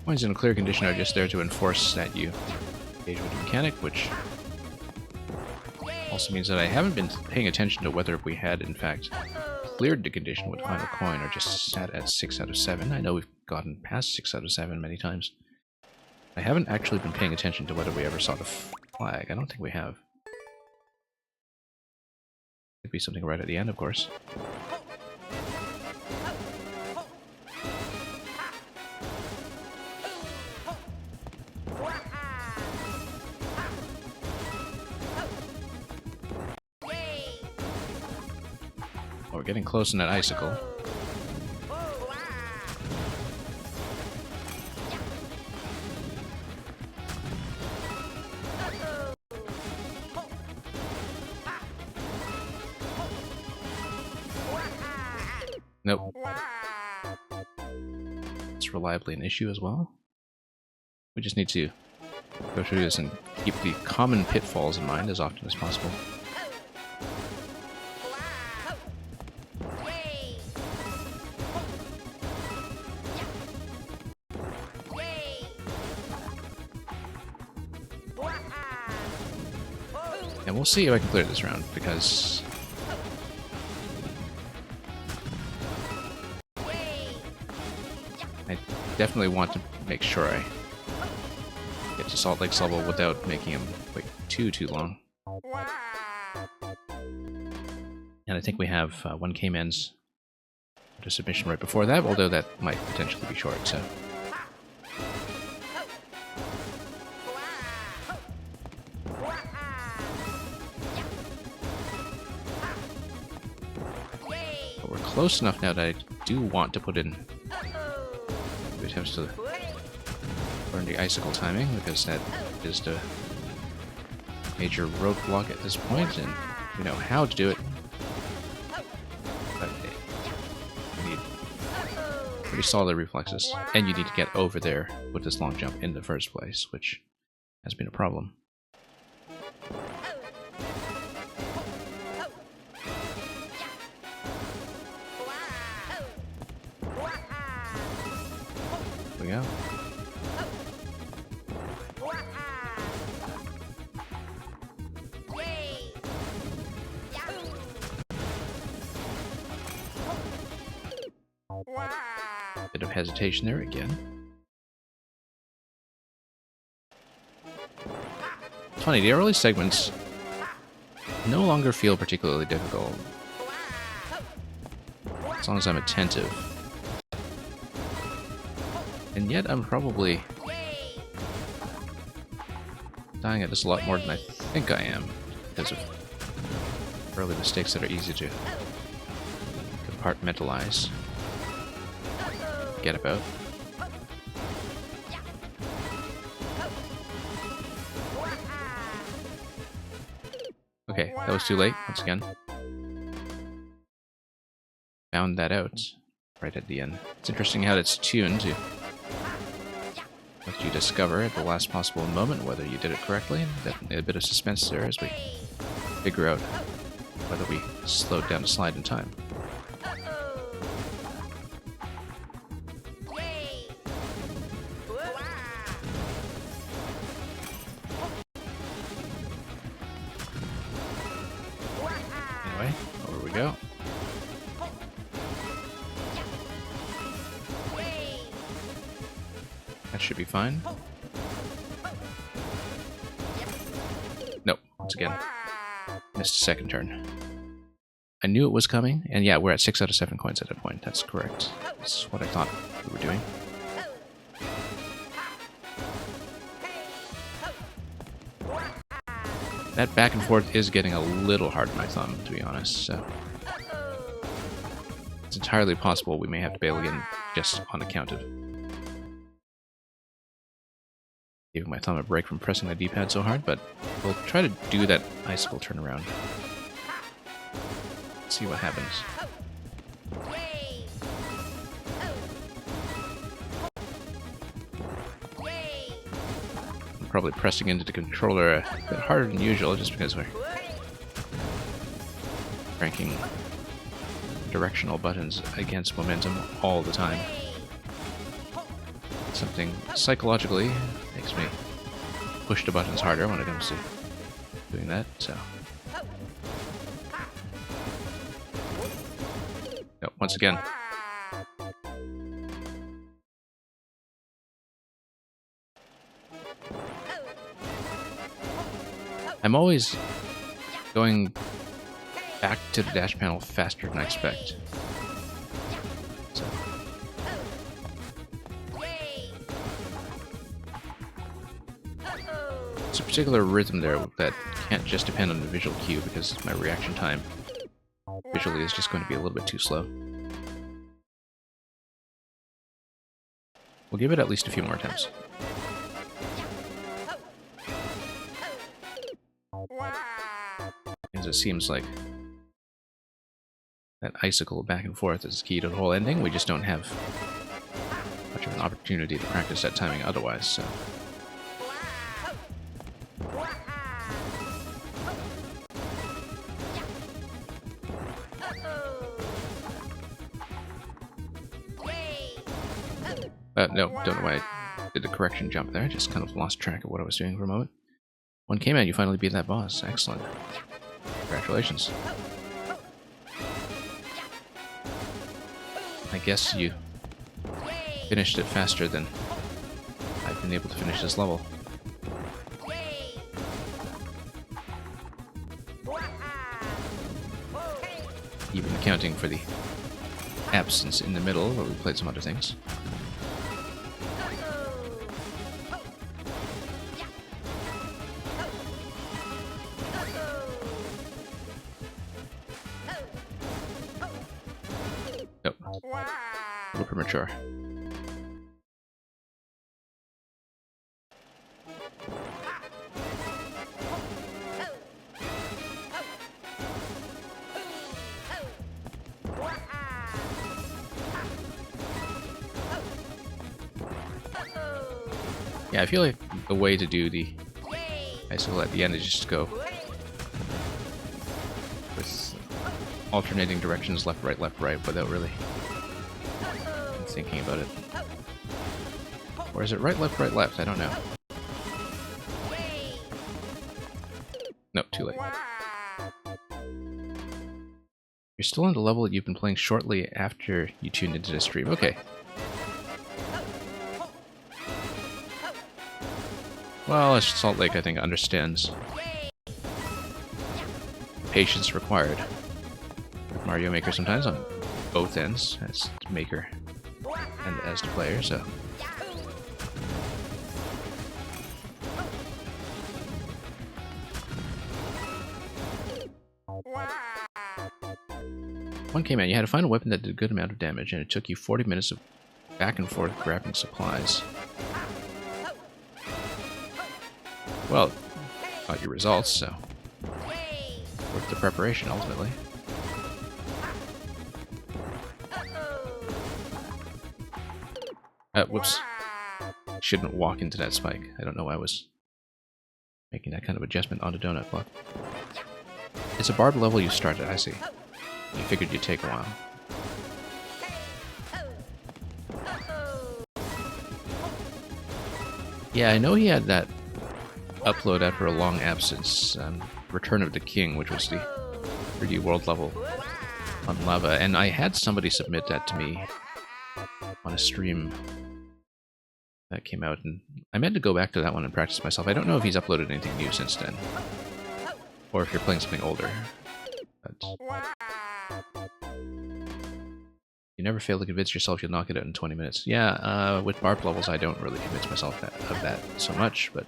Points in a clear condition are just there to enforce that you engage with the mechanic, which also means that I haven't been paying attention to whether we had, in fact, cleared the condition with the final coin or just sat at 6 out of 7. I know we've gotten past 6 out of 7 many times. I haven't actually been paying attention to whether we ever saw the flag. I don't think we have. Could be something right at the end, of course. Oh, we're getting close in that icicle. Nope. It's reliably an issue as well. We just need to go through this and keep the common pitfalls in mind as often as possible. And we'll see if I can clear this round, because I definitely want to make sure I get to Salt Lake's level without making him wait too long. And I think we have 1K men's to submission right before that, although that might potentially be short, so. But we're close enough now that I do want to put in attempts to learn the icicle timing, because that is the major roadblock at this point, and we know how to do it. But you need pretty solid reflexes, and you need to get over there with this long jump in the first place, which has been a problem. There we go. Bit of hesitation there again. It's funny, the early segments no longer feel particularly difficult, as long as I'm attentive. And yet I'm probably dying at this a lot more than I think I am, because of early mistakes that are easy to compartmentalize. Forget about. Okay, that was too late, once again. Found that out right at the end. It's interesting how it's tuned to let you discover at the last possible moment whether you did it correctly. Definitely a bit of suspense there as we figure out whether we slowed down the slide in time. Anyway, over we go. That should be fine. Nope, once again, missed a second turn. I knew it was coming, and yeah, we're at 6 out of 7 coins at that point. That's correct. That's what I thought we were doing. That back and forth is getting a little hard on my thumb, to be honest, so it's entirely possible we may have to bail again just on account of giving my thumb a break from pressing the D-pad so hard, but we'll try to do that icicle turnaround. See what happens. I'm probably pressing into the controller a bit harder than usual just because we're cranking directional buttons against momentum all the time. Something psychologically makes me push the buttons harder when it comes to doing that, so. No, once again. I'm always going back to the dash panel faster than I expect. So. It's a particular rhythm there that can't just depend on the visual cue because my reaction time visually is just going to be a little bit too slow. We'll give it at least a few more attempts. Because it seems like that icicle back and forth is key to the whole ending. We just don't have much of an opportunity to practice that timing otherwise, so. No, don't know why I did the correction jump there. I just kind of lost track of what I was doing for a moment. 1K man, you finally beat that boss. Excellent. Congratulations. I guess you finished it faster than I've been able to finish this level. Even accounting for the absence in the middle where we played some other things. Nope. A little premature. Yeah, I feel like the way to do the icicle at the end is just go with alternating directions, left, right, without really thinking about it. Or is it right, left? I don't know. No, too late. You're still in the level that you've been playing shortly after you tuned into the stream. Okay. Well, Salt Lake, I think, understands patience required with Mario Maker sometimes on both ends, as the maker and as the player, so. One came out, you had to find a weapon that did a good amount of damage, and it took you 40 minutes of back and forth grabbing supplies. Well, got your results, so worth the preparation, ultimately. Whoops. Shouldn't walk into that spike. I don't know why I was making that kind of adjustment on the donut block. It's a barb level you started, I see. You figured you'd take a while. Yeah, I know he had that upload after a long absence, Return of the King, which was the 3D World level on Lava, and I had somebody submit that to me on a stream that came out, and I meant to go back to that one and practice myself. I don't know if he's uploaded anything new since then, or if you're playing something older. But you never fail to convince yourself you'll knock it out in 20 minutes. Yeah, with barb levels, I don't really convince myself of that so much, but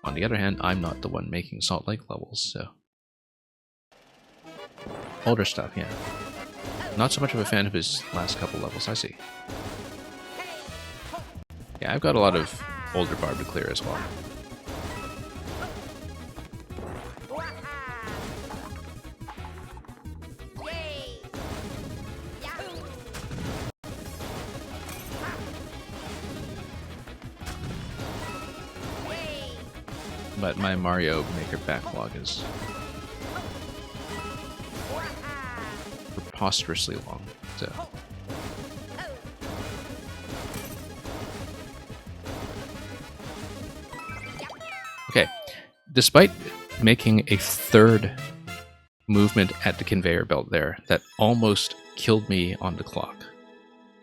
on the other hand, I'm not the one making Salt Lake levels, so. Older stuff, yeah. Not so much of a fan of his last couple levels, I see. Yeah, I've got a lot of older barb to clear as well. But my Mario Maker backlog is preposterously long, so. Okay, despite making a third movement at the conveyor belt there that almost killed me on the clock,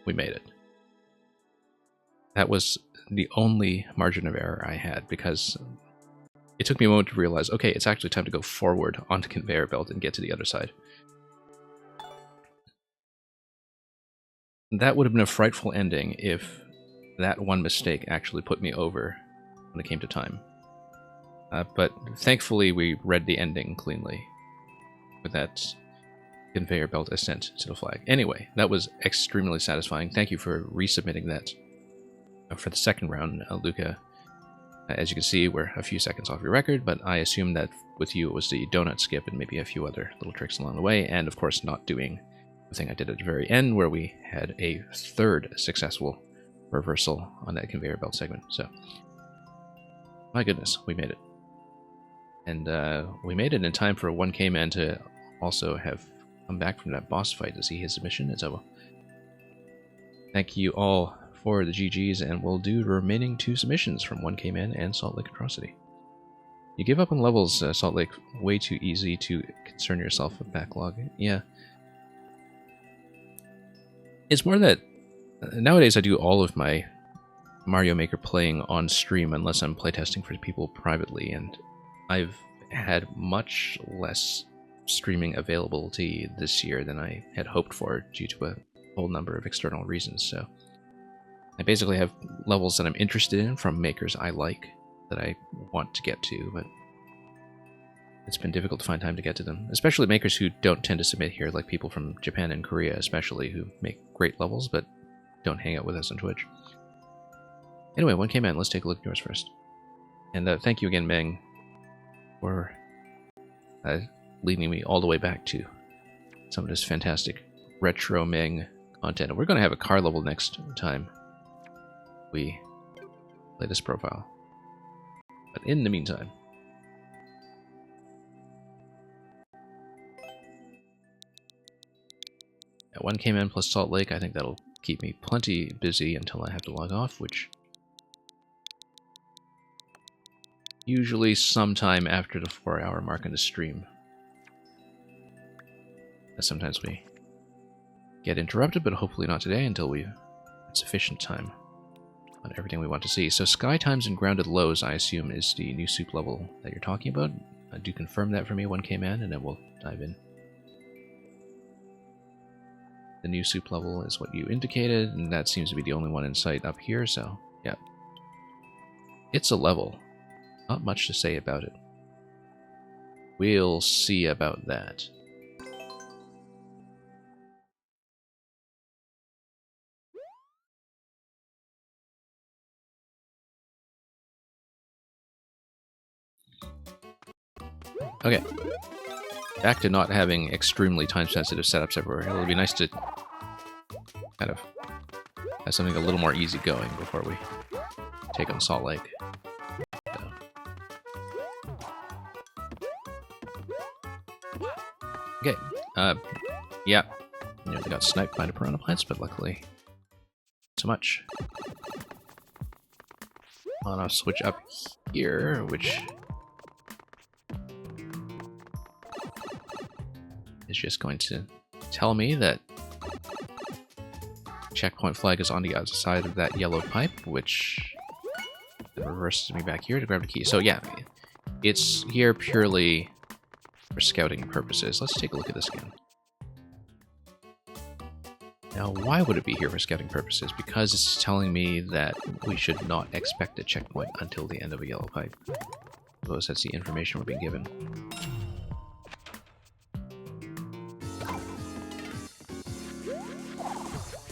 we made it. That was the only margin of error I had, because it took me a moment to realize, okay, it's actually time to go forward on the conveyor belt and get to the other side. That would have been a frightful ending if that one mistake actually put me over when it came to time. But thankfully we read the ending cleanly with that conveyor belt ascent to the flag. Anyway, that was extremely satisfying. Thank you for resubmitting that for the second round, Luca. As you can see, we're a few seconds off your record, but I assume that with you it was the donut skip and maybe a few other little tricks along the way, and of course not doing the thing I did at the very end where we had a third successful reversal on that conveyor belt segment. So, my goodness, we made it. And we made it in time for 1K Man to also have come back from that boss fight to see his submission. And so, thank you all for the GGs, and we'll do the remaining 2 submissions from 1K Man and Salt Lake Atrocity. You give up on levels, Salt Lake. Way too easy to concern yourself with backlog. Yeah. It's more that nowadays I do all of my Mario Maker playing on stream unless I'm playtesting for people privately, and I've had much less streaming availability this year than I had hoped for due to a whole number of external reasons. So I basically have levels that I'm interested in from makers I like that I want to get to, but it's been difficult to find time to get to them, especially makers who don't tend to submit here, like people from Japan and Korea especially, who make great levels but don't hang out with us on Twitch. Anyway, 1K Man, let's take a look at yours first. And thank you again, Meng, for leading me all the way back to some of this fantastic retro Meng content. And we're going to have a car level next time we play this profile. But in the meantime, at 1K Man plus Salt Lake, I think that'll keep me plenty busy until I have to log off, which usually sometime after the 4-hour mark in the stream. Sometimes we get interrupted, but hopefully not today until we've had sufficient time on everything we want to see. So Sky Times and Grounded Lows, I assume, is the new soup level that you're talking about. Do confirm that for me, 1K Man, and then we'll dive in. The new soup level is what you indicated, and that seems to be the only one in sight up here, so yeah. It's a level. Not much to say about it. We'll see about that. Okay. Back to not having extremely time-sensitive setups everywhere. It'll be nice to kind of have something a little more easygoing before we take on Salt Lake. Okay, yeah, they got sniped by the piranha plants, but luckily, not so much. I'll switch up here, which is just going to tell me that checkpoint flag is on the other side of that yellow pipe, which reverses me back here to grab the key. So yeah, it's here purely for scouting purposes. Let's take a look at this again. Now, why would it be here for scouting purposes? Because it's telling me that we should not expect a checkpoint until the end of a yellow pipe. I suppose that's the information we're being given.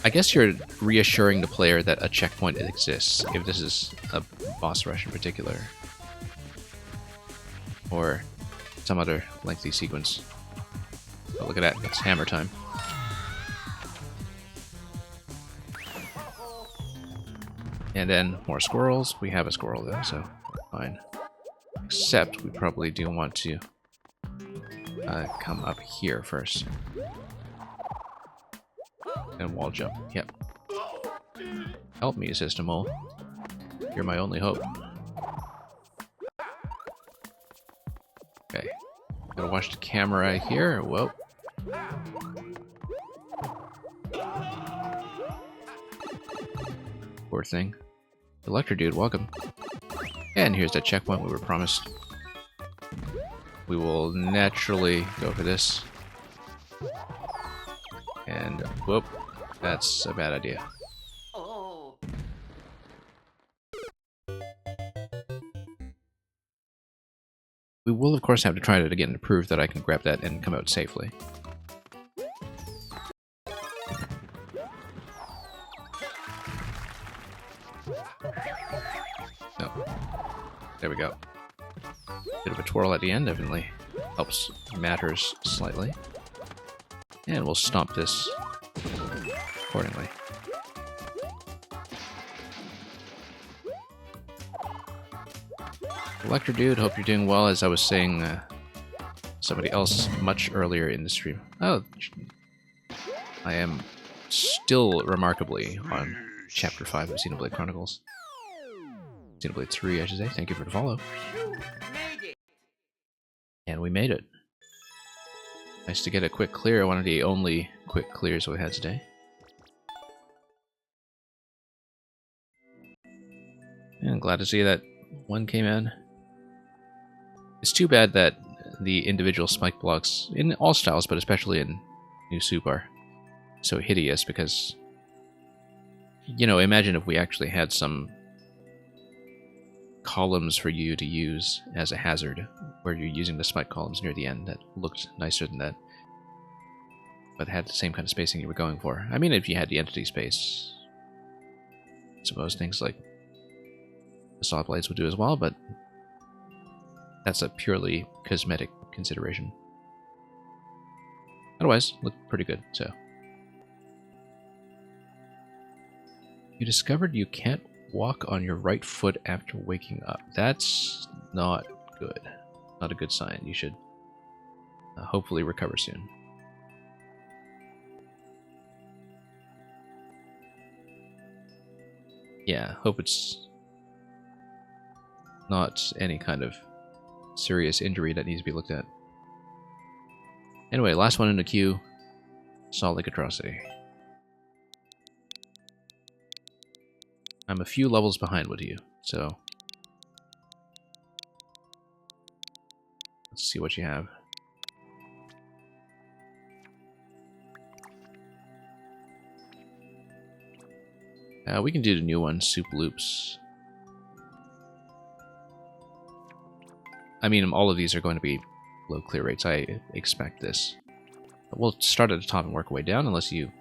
I guess you're reassuring the player that a checkpoint exists, if this is a boss rush in particular. Or some other lengthy sequence. Oh, look at that, it's hammer time. And then more squirrels. We have a squirrel though, so fine. Except we probably do want to come up here first. And wall jump, yep. Help me, System Mole. You're my only hope. Okay. Gotta watch the camera here. Whoa. Poor thing. Electro Dude, welcome. And here's that checkpoint we were promised. We will naturally go for this. And whoop, that's a bad idea. We will, of course, have to try it again to prove that I can grab that and come out safely. Oh, there we go. Bit of a twirl at the end definitely helps matters slightly. And we'll stomp this accordingly. Electro Dude, hope you're doing well, as I was saying somebody else much earlier in the stream. Oh, I am still remarkably on Chapter 5 of Xenoblade Chronicles. Xenoblade 3, I should say. Thank you for the follow. And we made it. Nice to get a quick clear, one of the only quick clears we had today. And glad to see that one came in. It's too bad that the individual spike blocks, in all styles, but especially in New Soup, are so hideous because, you know, imagine if we actually had some columns for you to use as a hazard, where you're using the spike columns near the end that looked nicer than that, but had the same kind of spacing you were going for. I mean, if you had the entity space, I suppose things like the saw blades would do as well, but that's a purely cosmetic consideration. Otherwise, looked pretty good, so. You discovered you can't walk on your right foot after waking up. That's not good. Not a good sign. You should hopefully recover soon. Yeah, hope it's not any kind of serious injury that needs to be looked at. Anyway, last one in the queue. Salt Lake Atrocity. I'm a few levels behind with you, so let's see what you have. We can do the new one, Soup Loops. I mean, all of these are going to be low clear rates. I expect this. But we'll start at the top and work our way down, unless you...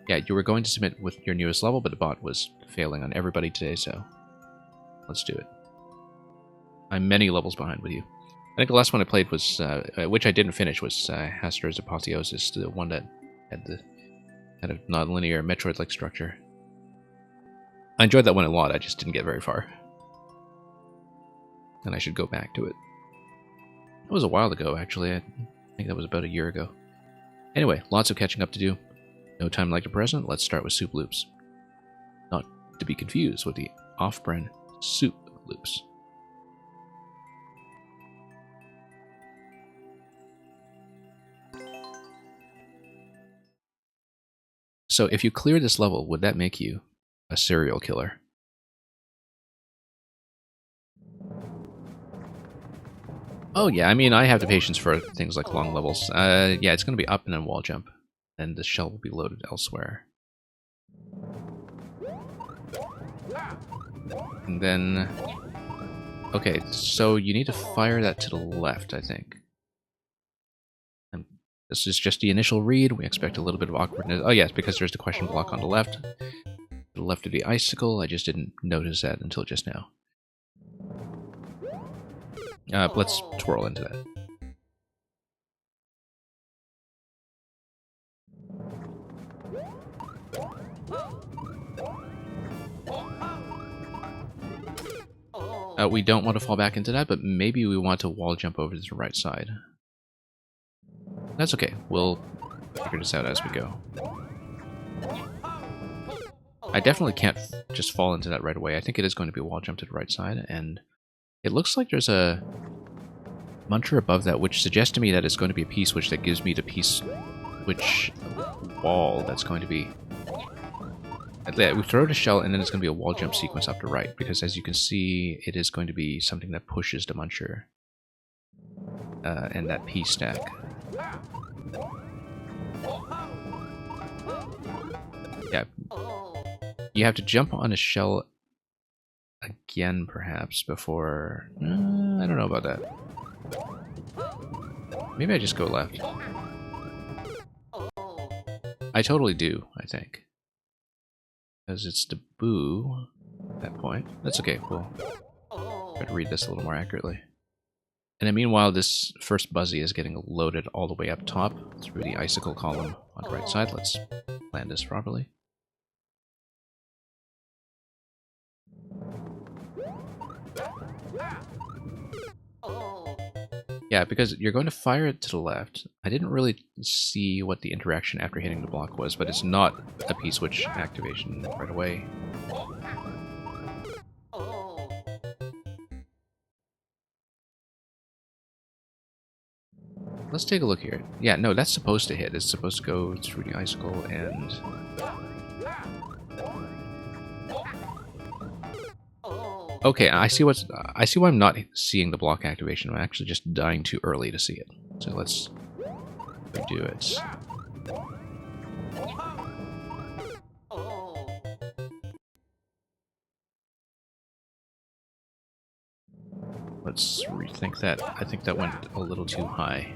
Yeah, you were going to submit with your newest level, but the bot was failing on everybody today, so let's do it. I'm many levels behind with you. I think the last one I played was, which I didn't finish, was Hastur's Apotheosis, the one that had the kind of non-linear Metroid-like structure. I enjoyed that one a lot, I just didn't get very far. And I should go back to it. It was a while ago, actually. I think that was about a year ago. Anyway, lots of catching up to do. No time like the present, let's start with Soup Loops. Not to be confused with the off-brand Soup Loops. So if you clear this level, would that make you a serial killer? Oh yeah, I mean, I have the patience for things like long levels. Yeah, it's going to be up and then wall jump. And the shell will be loaded elsewhere. And then... Okay, so you need to fire that to the left, I think. And this is just the initial read. We expect a little bit of awkwardness. Oh yes, because there's the question block on the left. To the left of the icicle, I just didn't notice that until just now. Let's twirl into that. We don't want to fall back into that, but maybe we want to wall jump over to the right side. That's okay. We'll figure this out as we go. I definitely can't just fall into that right away. I think it is going to be a wall jump to the right side, and it looks like there's a muncher above that, which suggests to me that it's going to be a P-switch that gives me the P-switch wall that's going to be... Yeah, we throw the shell, and then it's going to be a wall jump sequence up to right, because as you can see, it is going to be something that pushes the muncher. And that P stack. Yeah. You have to jump on a shell again, perhaps, before... I don't know about that. Maybe I just go left. I totally do, I think. Because it's the boo at that point. That's okay, we'll try to read this a little more accurately. And then meanwhile, this first Buzzy is getting loaded all the way up top through the icicle column on the right side. Let's land this properly. Yeah, because you're going to fire it to the left. I didn't really see what the interaction after hitting the block was, but it's not a P-switch activation right away. Let's take a look here. Yeah, no, that's supposed to hit. It's supposed to go through the icicle and... Okay, I see why I'm not seeing the block activation. I'm actually just dying too early to see it. So let's redo it. Let's rethink that. I think that went a little too high.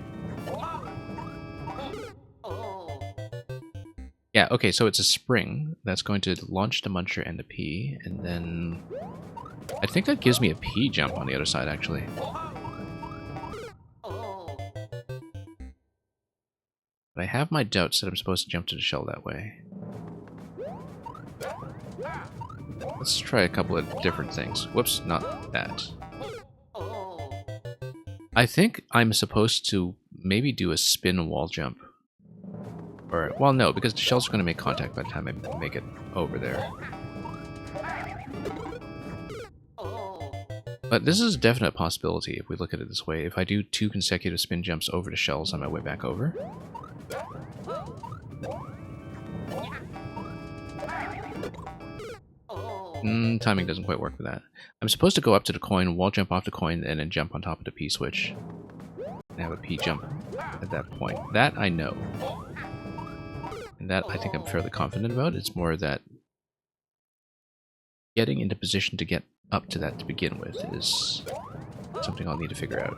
Yeah, okay, so it's a spring that's going to launch the Muncher and the P, and then... I think that gives me a P jump on the other side, actually. But I have my doubts that I'm supposed to jump to the shell that way. Let's try a couple of different things. Whoops, not that. I think I'm supposed to maybe do a spin wall jump. Or, well, no, because the shell's going to make contact by the time I make it over there. But this is a definite possibility if we look at it this way. If I do 2 consecutive spin jumps over the shells on my way back over. Timing doesn't quite work for that. I'm supposed to go up to the coin, wall jump off the coin, and then jump on top of the P-switch. And have a P jump at that point. That I know. And that I think I'm fairly confident about. It's more that getting into position to get up to that to begin with is something I'll need to figure out.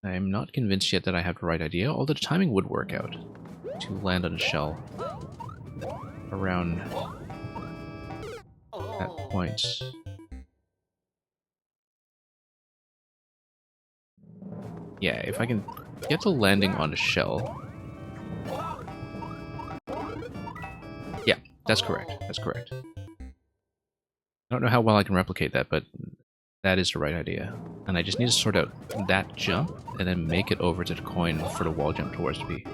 I'm not convinced yet that I have the right idea, although the timing would work out to land on a shell around that point. Yeah, if I can get the landing on a shell... Yeah, that's correct. That's correct. I don't know how well I can replicate that, but that is the right idea. And I just need to sort out that jump and then make it over to the coin for the wall jump towards the P.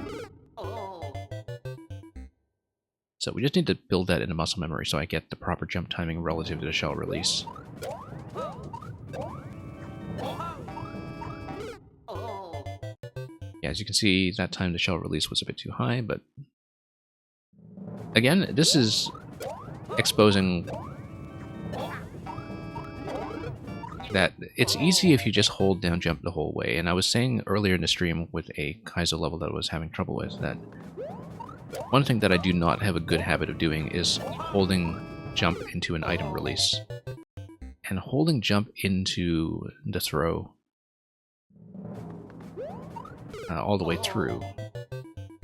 So we just need to build that into muscle memory so I get the proper jump timing relative to the shell release. Yeah, as you can see, that time the shell release was a bit too high, but... Again, this is exposing that it's easy if you just hold down jump the whole way. And I was saying earlier in the stream with a Kaizo level that I was having trouble with that one thing that I do not have a good habit of doing is holding jump into an item release. And holding jump into the throw all the way through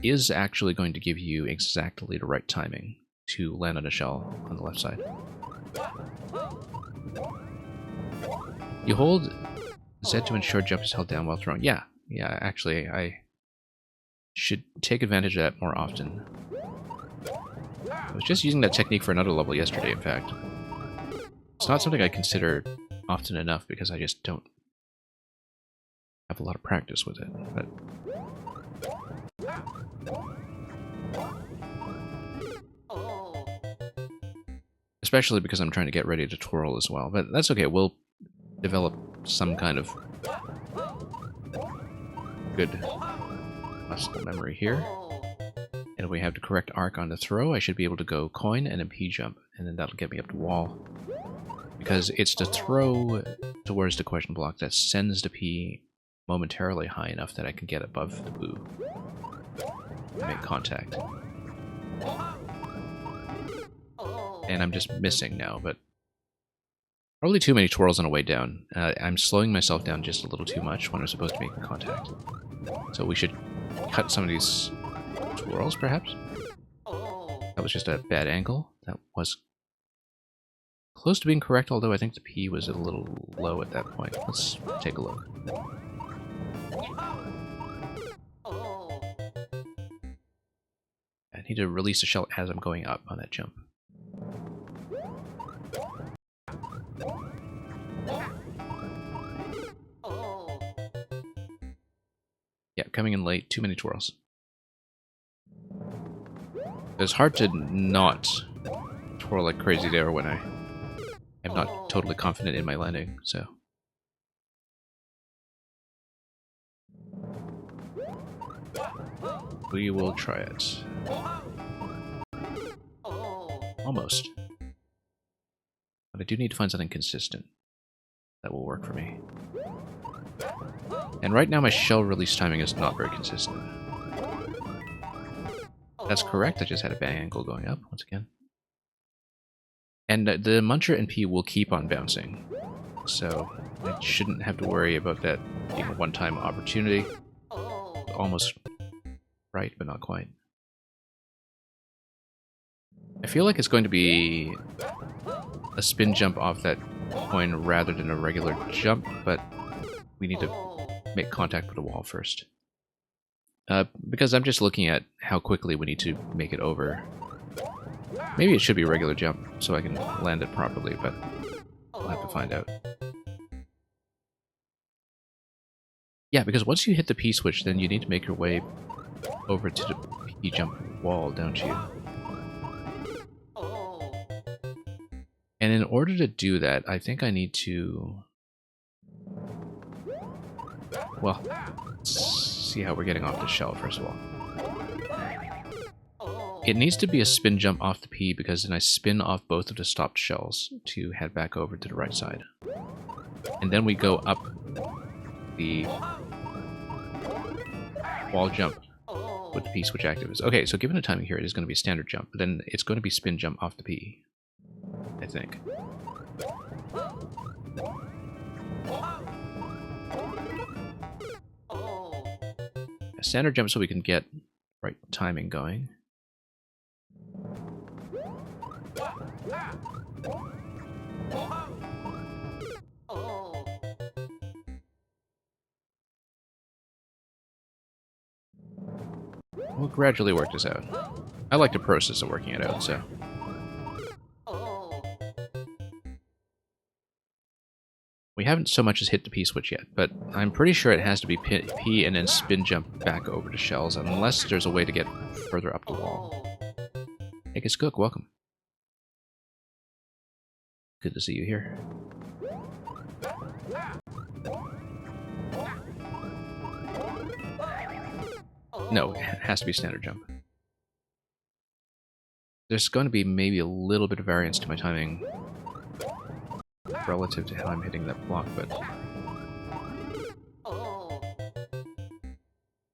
is actually going to give you exactly the right timing to land on a shell on the left side. You hold Z to ensure jump is held down while thrown. Yeah, actually, I should take advantage of that more often. I was just using that technique for another level yesterday, in fact. It's not something I consider often enough because I just don't have a lot of practice with it. But especially because I'm trying to get ready to twirl as well. But that's okay, we'll develop some kind of good muscle memory here. And if we have the correct arc on the throw, I should be able to go coin and a P jump, and then that'll get me up the wall. Because it's the throw towards the question block that sends the P momentarily high enough that I can get above the boo and make contact. And I'm just missing now, but probably too many twirls on the way down. I'm slowing myself down just a little too much when I'm supposed to be making contact. So we should cut some of these twirls, perhaps? That was just a bad angle. That was close to being correct, although I think the P was a little low at that point. Let's take a look. I need to release the shell as I'm going up on that jump. coming in late. Too many twirls. It's hard to not twirl like crazy there when I am not totally confident in my landing, so. We will try it. Almost. But I do need to find something consistent that will work for me. And right now my shell release timing is not very consistent. That's correct, I just had a bang angle going up, once again. And the Muncher and P will keep on bouncing, so I shouldn't have to worry about that being a one-time opportunity. Almost right, but not quite. I feel like it's going to be a spin jump off that coin rather than a regular jump, but we need to make contact with the wall first. Because I'm just looking at how quickly we need to make it over. Maybe it should be a regular jump so I can land it properly, but we'll have to find out. Yeah, because once you hit the P switch, then you need to make your way over to the P jump wall, don't you? And in order to do that, I think I need to... Well, let's see how we're getting off the shell, first of all. It needs to be a spin jump off the P, because then I spin off both of the stopped shells to head back over to the right side. And then we go up the wall jump with the P switch active. Okay, so given the timing here, it is going to be a standard jump, but then it's going to be spin jump off the P, I think. A standard jump so we can get right timing going. We'll gradually work this out. I like the process of working it out, so... We haven't so much as hit the P switch yet, but I'm pretty sure it has to be P and then spin jump back over to shells, unless there's a way to get further up the wall. Hey, Cook, welcome. Good to see you here. No, it has to be standard jump. There's going to be maybe a little bit of variance to my timing relative to how I'm hitting that block, but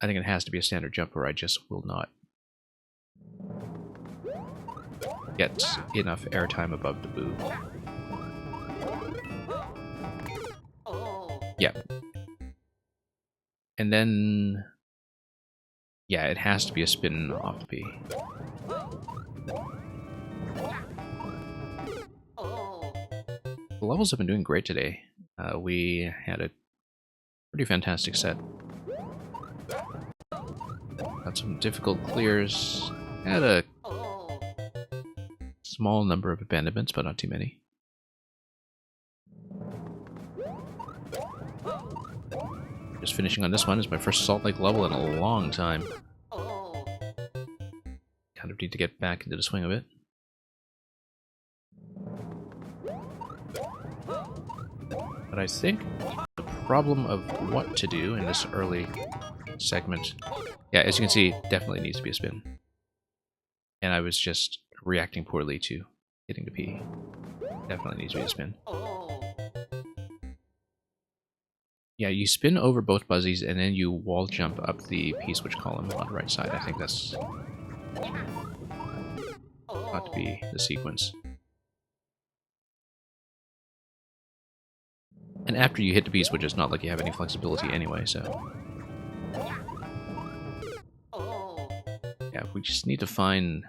I think it has to be a standard jump or I just will not get enough airtime above the boo. Yeah. And then... yeah, it has to be a spin off the P. The levels have been doing great today. We had a pretty fantastic set. Got some difficult clears. Had a small number of abandonments, but not too many. Just finishing on this one. Is my first Salt Lake level in a long time. Kind of need to get back into the swing of it. But I think the problem of what to do in this early segment... yeah, as you can see, definitely needs to be a spin. And I was just reacting poorly to hitting the P. Definitely needs to be a spin. Yeah, you spin over both buzzies and then you wall jump up the P switch column on the right side. I think that's got to be the sequence. And after you hit the P switch, it's not like you have any flexibility anyway, so... yeah, we just need to find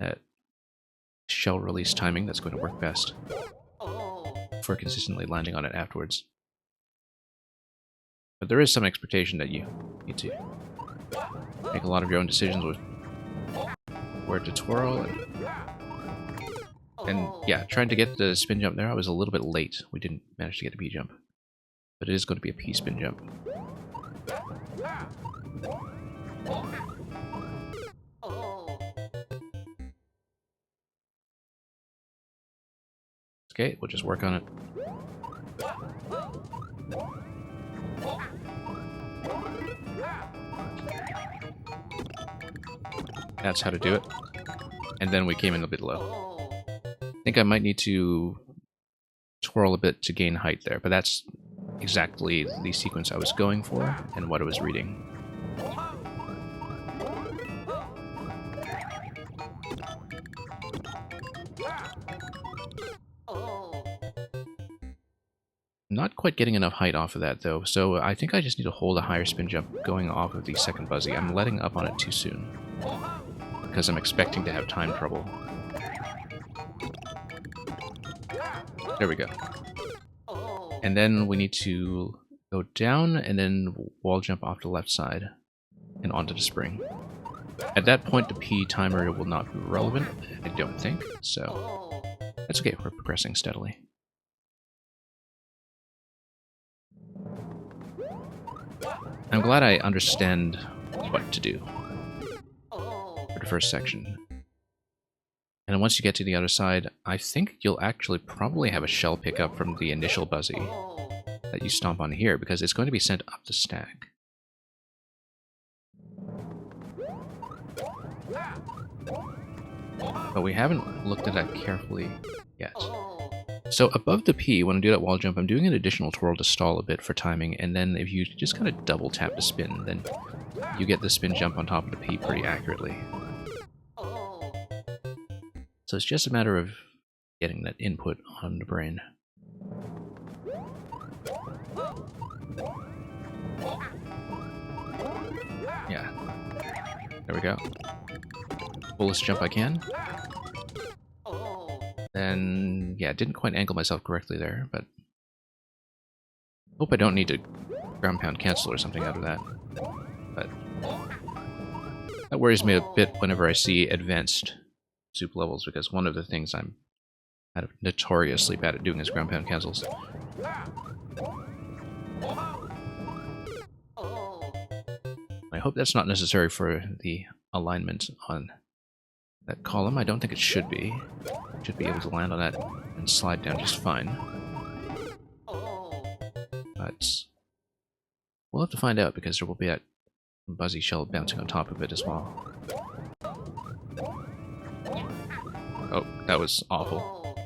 that shell release timing that's going to work best for consistently landing on it afterwards. But there is some expectation that you need to make a lot of your own decisions with where to twirl. And yeah, trying to get the spin jump there, I was a little bit late. We didn't manage to get the P jump. But it is going to be a P spin jump. Okay, we'll just work on it. That's how to do it. And then we came in a bit low. I think I might need to twirl a bit to gain height there, but that's exactly the sequence I was going for and what I was reading. Not quite getting enough height off of that, though, so I think I just need to hold a higher spin jump going off of the second Buzzy. I'm letting up on it too soon, because I'm expecting to have time trouble. There we go. And then we need to go down and then wall jump off the left side and onto the spring. At that point, the P timer will not be relevant, I don't think, so that's okay, we're progressing steadily. I'm glad I understand what to do for the first section. And once you get to the other side, I think you'll actually probably have a shell pickup from the initial Buzzy that you stomp on here, because it's going to be sent up the stack. But we haven't looked at that carefully yet. So above the P, when I do that wall jump, I'm doing an additional twirl to stall a bit for timing, and then if you just kind of double tap the spin, then you get the spin jump on top of the P pretty accurately. So it's just a matter of getting that input on the brain. Yeah. There we go. Fullest jump I can. Then, yeah, didn't quite angle myself correctly there, but hope I don't need to ground pound cancel or something out of that. But that worries me a bit whenever I see advanced soup levels, because one of the things I'm kind of notoriously bad at doing is ground pound cancels. I hope that's not necessary for the alignment on that column. I don't think it should be. Should be able to land on that and slide down just fine. But we'll have to find out, because there will be that Buzzy shell bouncing on top of it as well. Oh, that was awful.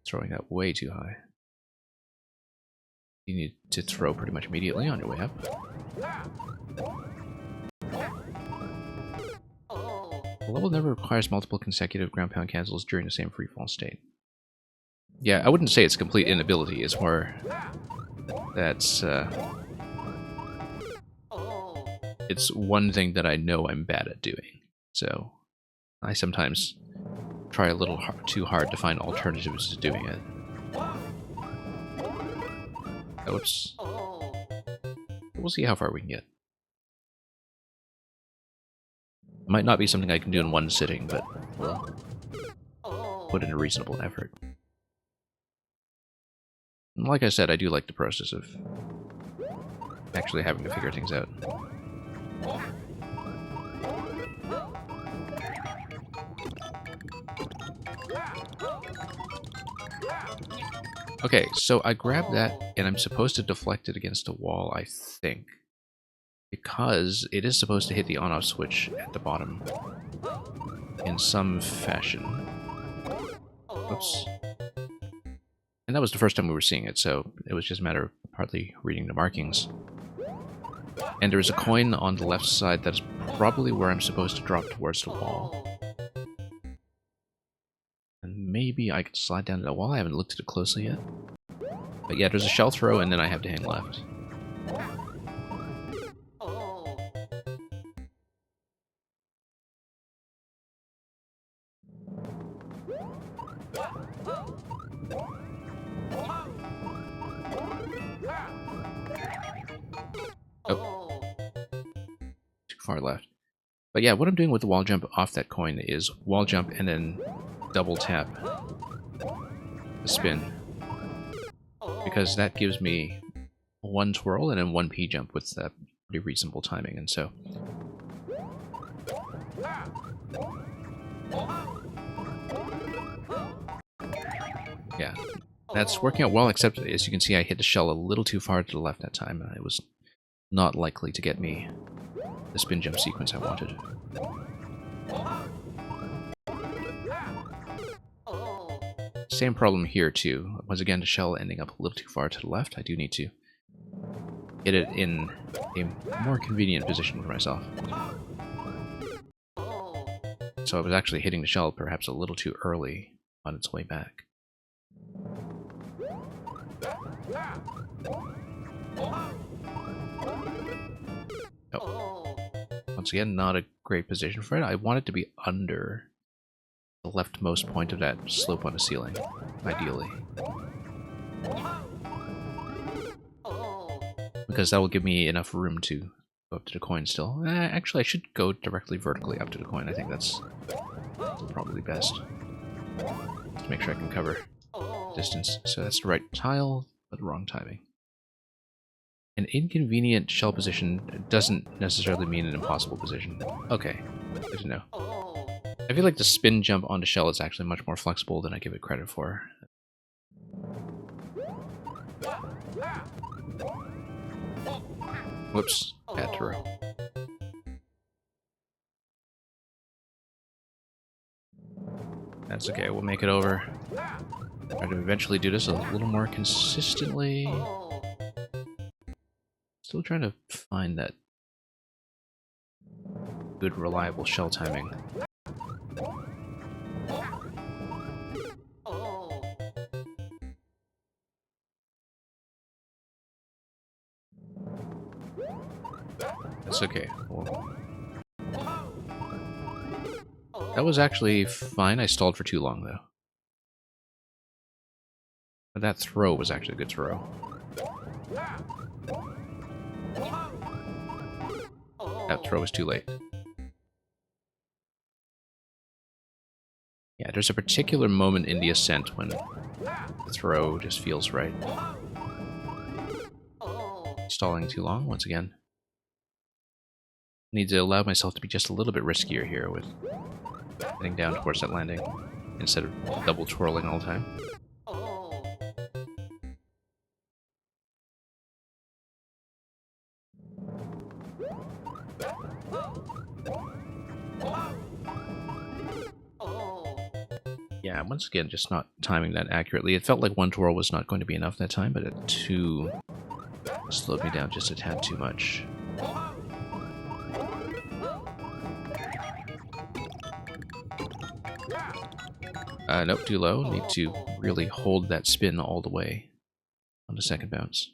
Throwing that way too high. You need to throw pretty much immediately on your way up. The level never requires multiple consecutive ground pound cancels during the same freefall state. Yeah, I wouldn't say it's complete inability, it's more that's it's one thing that I know I'm bad at doing. So I sometimes try a little too hard to find alternatives to doing it. Oops. We'll see how far we can get. Might not be something I can do in one sitting, but we'll put in a reasonable effort. And like I said, I do like the process of actually having to figure things out. Okay, so I grabbed that, and I'm supposed to deflect it against a wall, I think. Because it is supposed to hit the on-off switch at the bottom in some fashion. Oops. And that was the first time we were seeing it, so it was just a matter of partly reading the markings. And there's a coin on the left side that's probably where I'm supposed to drop towards the wall. And maybe I could slide down to that wall. I haven't looked at it closely yet. But yeah, there's a shell throw, and then I have to hang left. Oh. Too far left. But yeah, what I'm doing with the wall jump off that coin is wall jump and then double tap the spin. Because that gives me one twirl and then one P jump with that pretty reasonable timing, and so... Yeah, that's working out well, except as you can see I hit the shell a little too far to the left that time, and it was not likely to get me the spin jump sequence I wanted. Same problem here too. Once again, the shell ending up a little too far to the left. I do need to get it in a more convenient position for myself. So I was actually hitting the shell perhaps a little too early on its way back. Oh. Once again, not a great position for it. I want it to be under the leftmost point of that slope on the ceiling, ideally. Because that will give me enough room to go up to the coin still. Actually, I should go directly vertically up to the coin. I think that's probably best. To make sure I can cover distance. So that's the right tile, but the wrong timing. An inconvenient shell position doesn't necessarily mean an impossible position. Okay, good to know. I feel like the spin jump onto shell is actually much more flexible than I give it credit for. Whoops, bad throw. That's okay, we'll make it over. Try to eventually do this a little more consistently. Still trying to find that good, reliable shell timing. That's okay. Well, that was actually fine. I stalled for too long, though. But that throw was actually a good throw. That throw was too late. Yeah, there's a particular moment in the ascent when the throw just feels right. Stalling too long, once again. Need to allow myself to be just a little bit riskier here with heading down towards that landing instead of double twirling all the time. Yeah, once again, just not timing that accurately. It felt like one twirl was not going to be enough that time, but a two slowed me down just a tad too much. Nope, too low. Need to really hold that spin all the way on the second bounce.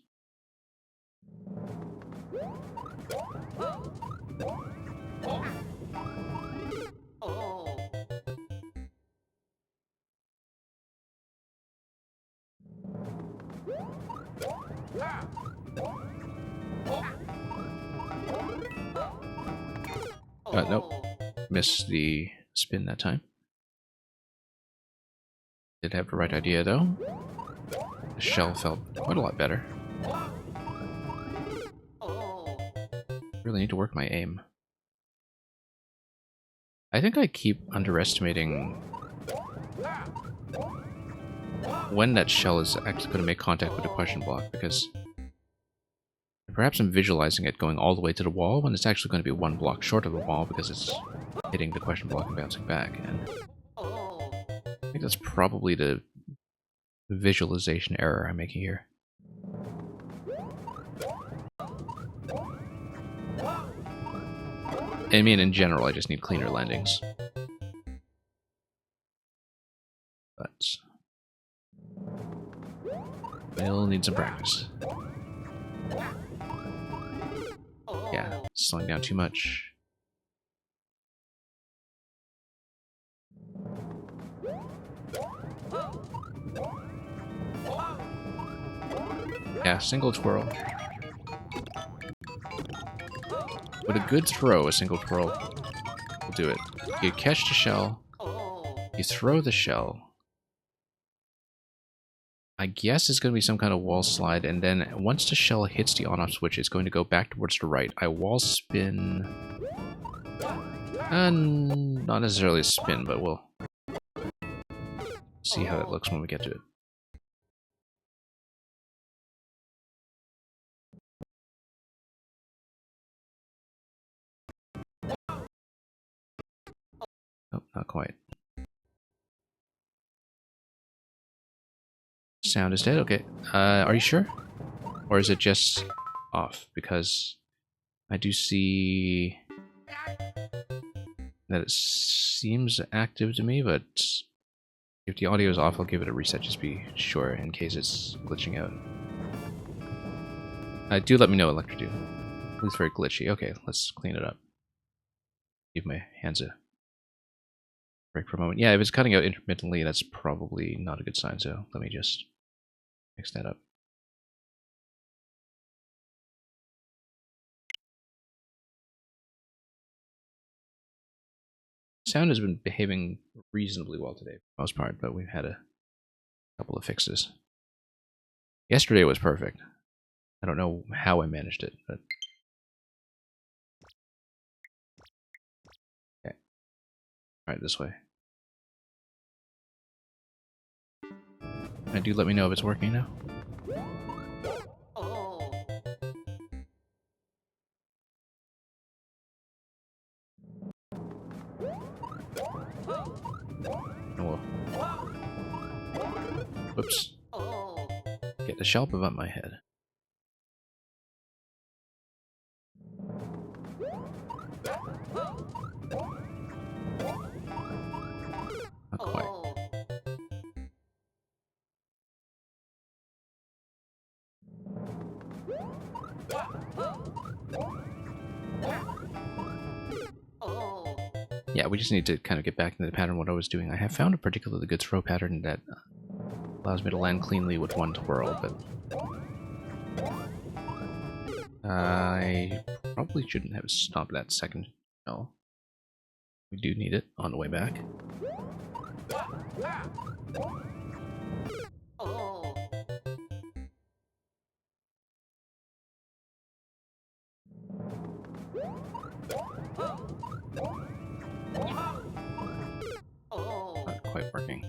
Nope. Missed the spin that time. Did have the right idea, though. The shell felt quite a lot better. Really need to work my aim. I think I keep underestimating when that shell is actually going to make contact with the question block, because perhaps I'm visualizing it going all the way to the wall when it's actually going to be one block short of the wall because it's hitting the question block and bouncing back. And I think that's probably the visualization error I'm making here. I mean, in general, I just need cleaner landings. But I'll need some practice. Yeah, slowing down too much. Yeah, single twirl. With a good throw, a single twirl will do it. You catch the shell, you throw the shell, I guess it's going to be some kind of wall slide, and then once the shell hits the on-off switch, it's going to go back towards the right. I wall spin... not necessarily a spin, but we'll see how it looks when we get to it. Oh, not quite. Sound is dead? Okay. Are you sure? Or is it just off? Because I do see that it seems active to me, but if the audio is off, I'll give it a reset, just be sure, in case it's glitching out. Do let me know, Electrodude. It looks very glitchy. Okay, let's clean it up. Give my hands a break for a moment. Yeah, if it's cutting out intermittently, that's probably not a good sign, so let me just fix that up. Sound has been behaving reasonably well today, for the most part, but we've had a couple of fixes. Yesterday was perfect. I don't know how I managed it, but... Okay. Alright, this way. Do let me know if it's working now. Oh, whoops. Get the shelf above my head. Not quite. Yeah, we just need to kind of get back into the pattern what I was doing. I have found a particularly good throw pattern that allows me to land cleanly with one twirl, but I probably shouldn't have stopped that second shell. We do need it on the way back. Not quite working.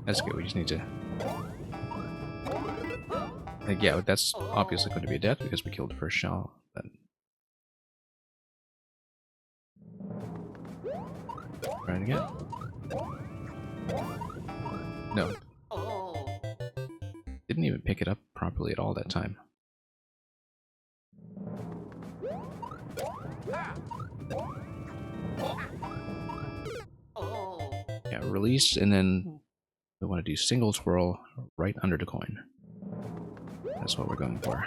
That's okay, we just need to... yeah, that's obviously going to be a death because we killed the first shell, but... Try it again. No. Didn't even pick it up properly at all that time. Yeah, release, and then we want to do single twirl right under the coin. That's what we're going for.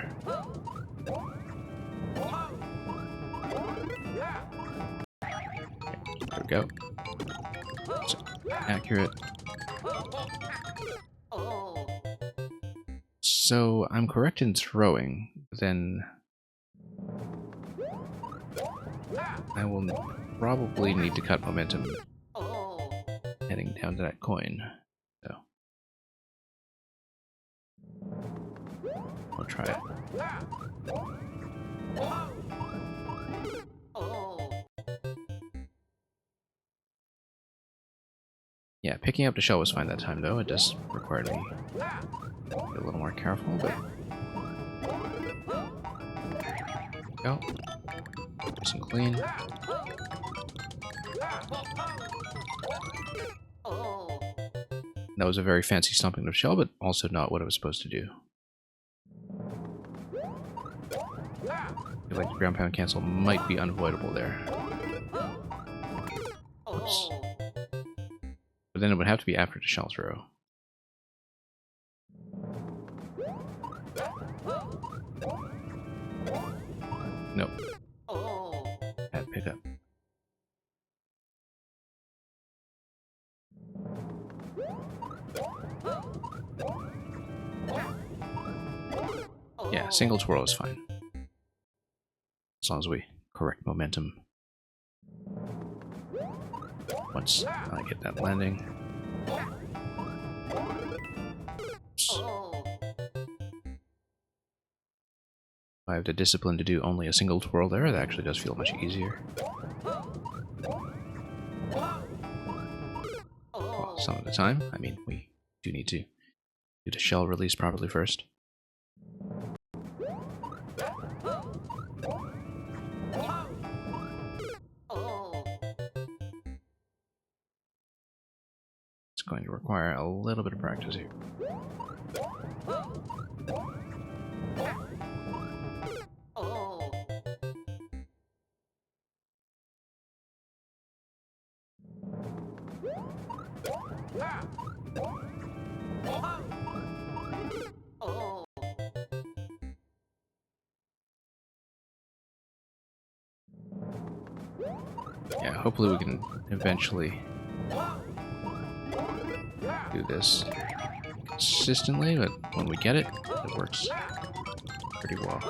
Okay, there we go. So, accurate. So I'm correct in throwing, then I will probably need to cut momentum heading down to that coin. So I'll try it. Yeah, picking up the shell was fine that time though. It does require me to be a little more careful, but go. Nice and clean. That was a very fancy stomping of shell, but also not what I was supposed to do. I feel like the ground pound cancel might be unavoidable there. Oops. But then it would have to be after the shell throw. Nope. Bad pickup. Yeah, single twirl is fine. As long as we correct momentum. once I get that landing. Oops. If I have the discipline to do only a single twirl there, that actually does feel much easier. Well, some of the time. I mean, we do need to do the shell release properly first. It's going to require a little bit of practice here. Yeah, hopefully we can eventually do this consistently, but when we get it, it works pretty well.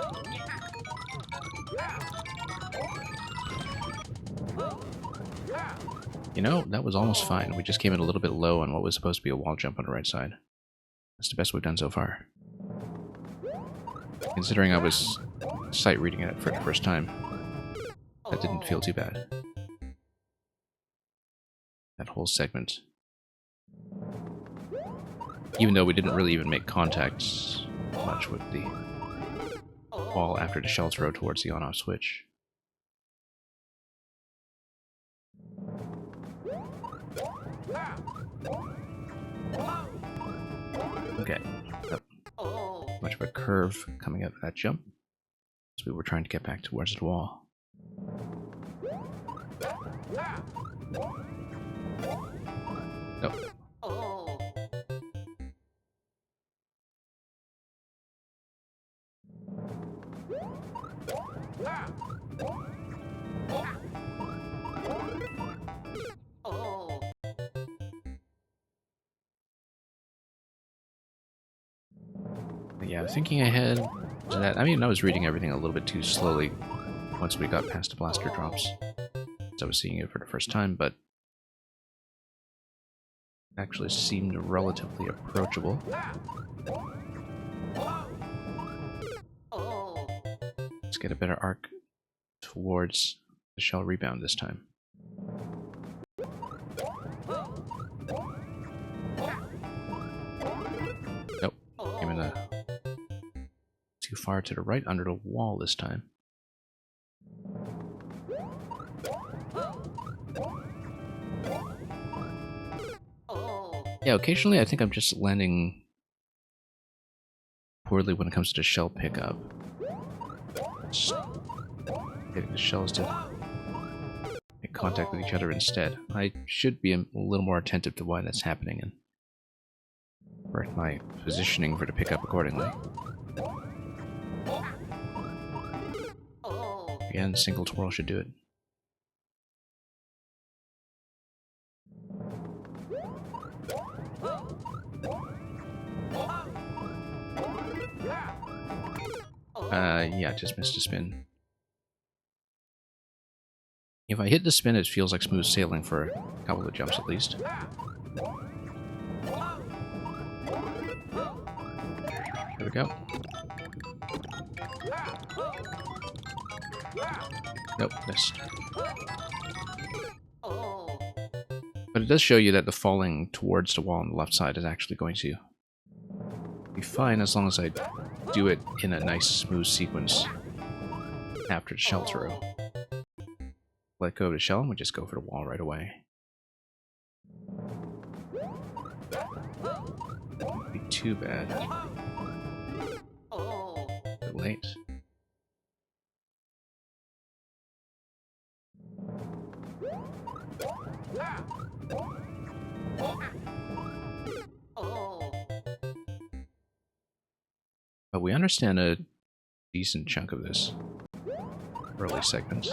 You know, that was almost fine. We just came in a little bit low on what was supposed to be a wall jump on the right side. That's the best we've done so far. Considering I was sight reading it for the first time, that didn't feel too bad. That whole segment. Even though we didn't really even make contact much with the wall after the shell throw towards the on-off switch. Okay. Oh. Much of a curve coming out of that jump. So we were trying to get back towards the wall. Nope. Yeah, thinking ahead to that, I mean, I was reading everything a little bit too slowly once we got past the blaster drops. So I was seeing it for the first time, but it actually seemed relatively approachable. Let's get a better arc towards the shell rebound this time. Nope, came in too far to the right under the wall this time. Yeah, occasionally I think I'm just landing poorly when it comes to the shell pickup. Just getting the shells to make contact with each other instead. I should be a little more attentive to why that's happening and correct my positioning for the pickup accordingly. Again, single twirl should do it. Yeah, just missed a spin. If I hit the spin, it feels like smooth sailing for a couple of jumps at least. There we go. Nope, missed. But it does show you that the falling towards the wall on the left side is actually going to be fine as long as I do it in a nice smooth sequence after the shell throw. Let go of the shell and we just go for the wall right away. Wouldn't be too bad. A bit late. But we understand a decent chunk of this early segment.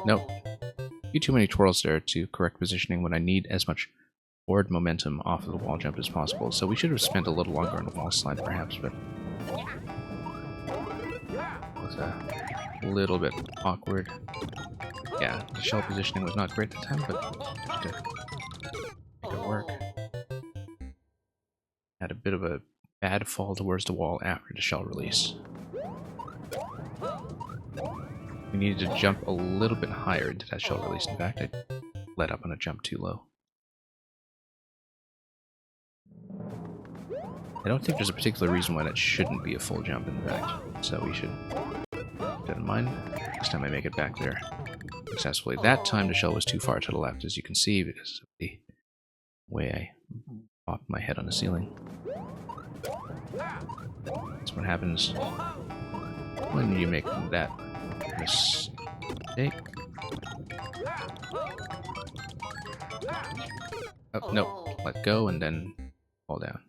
Nope. Too many twirls there to correct positioning when I need as much forward momentum off of the wall jump as possible. So we should have spent a little longer on the wall slide perhaps, but it was a little bit awkward. Yeah, the shell positioning was not great at the time, but just to make it work. Had a bit of a bad fall towards the wall after the shell release. We needed to jump a little bit higher into that shell release. In fact, I let up on a jump too low. I don't think there's a particular reason why that shouldn't be a full jump, in fact. So we should keep that in mind. Next time I make it back there successfully. That time the shell was too far to the left, as you can see, because of the way I popped my head on the ceiling. That's what happens when you make that mistake. Oh, no. Let go and then fall down.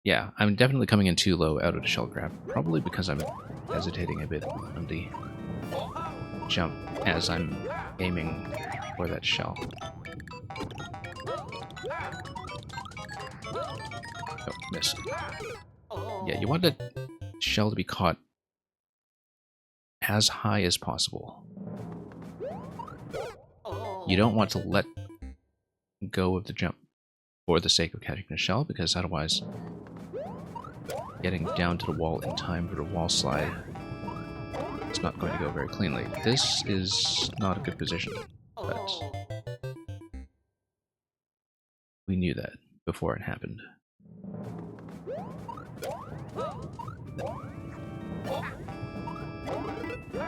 Yeah, I'm definitely coming in too low out of the shell grab. Probably because I'm hesitating a bit on the jump as I'm aiming for that shell. Oh, missed. Yeah, you want the shell to be caught as high as possible. You don't want to let go of the jump for the sake of catching the shell, because otherwise getting down to the wall in time for the wall slide is not going to go very cleanly. This is not a good position, but we knew that before it happened.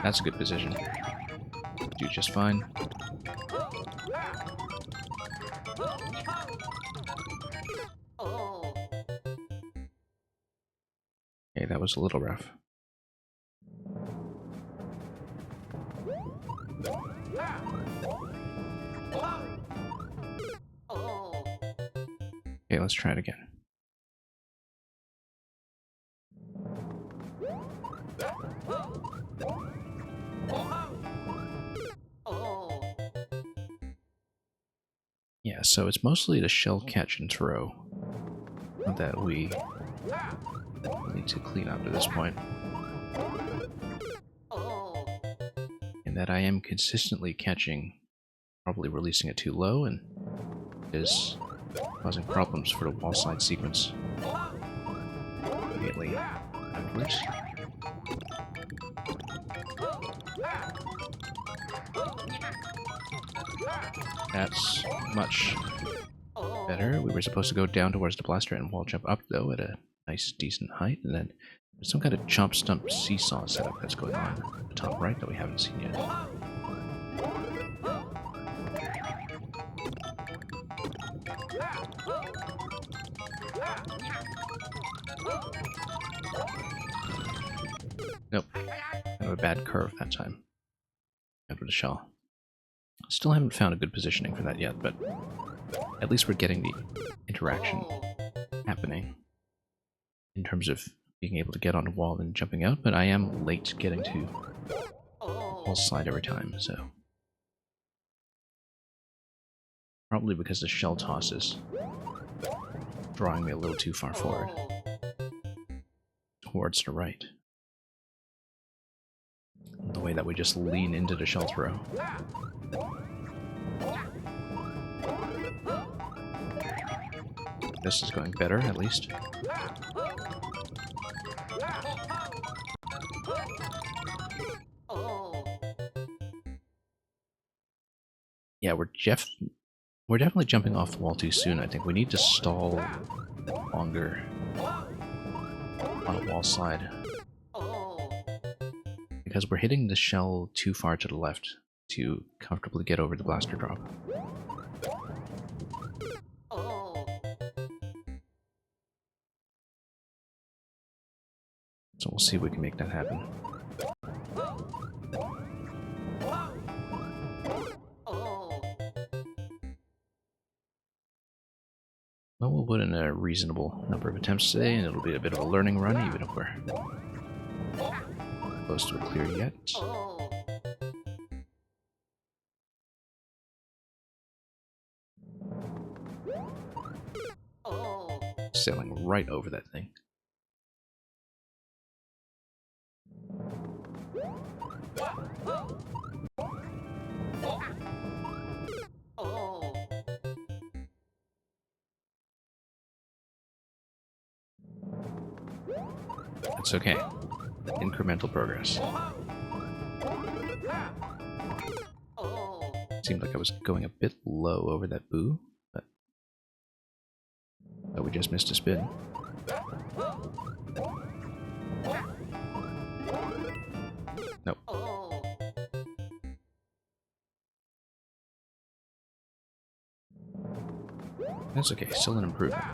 That's a good position. Do just fine. Okay, that was a little rough. Okay, let's try it again. Yeah, so it's mostly the shell catch and throw that we need to clean up at this point. And that I am consistently catching, probably releasing it too low, and is causing problems for the wall slide sequence immediately afterwards. That's much better. We were supposed to go down towards the blaster and wall jump up, though, at a nice, decent height, and then there's some kind of chomp stump seesaw setup that's going on at the top right that we haven't seen yet. Nope. Kind of a bad curve that time. After the shell. Still haven't found a good positioning for that yet, but at least we're getting the interaction happening in terms of being able to get on the wall and jumping out, but I am late getting to wall slide every time, so probably because the shell toss is drawing me a little too far forward towards the right. The way that we just lean into the shell throw. This is going better, at least. Yeah, we're definitely jumping off the wall too soon. I think we need to stall longer on a wall slide, because we're hitting the shell too far to the left to comfortably get over the blaster drop. So we'll see if we can make that happen. Well, we'll put in a reasonable number of attempts today, and it'll be a bit of a learning run, even if we're close to a clear yet. right over that thing. That's okay. Incremental progress. Seemed like I was going a bit low over that boo, but we just missed a spin. Nope. That's okay, still an improvement.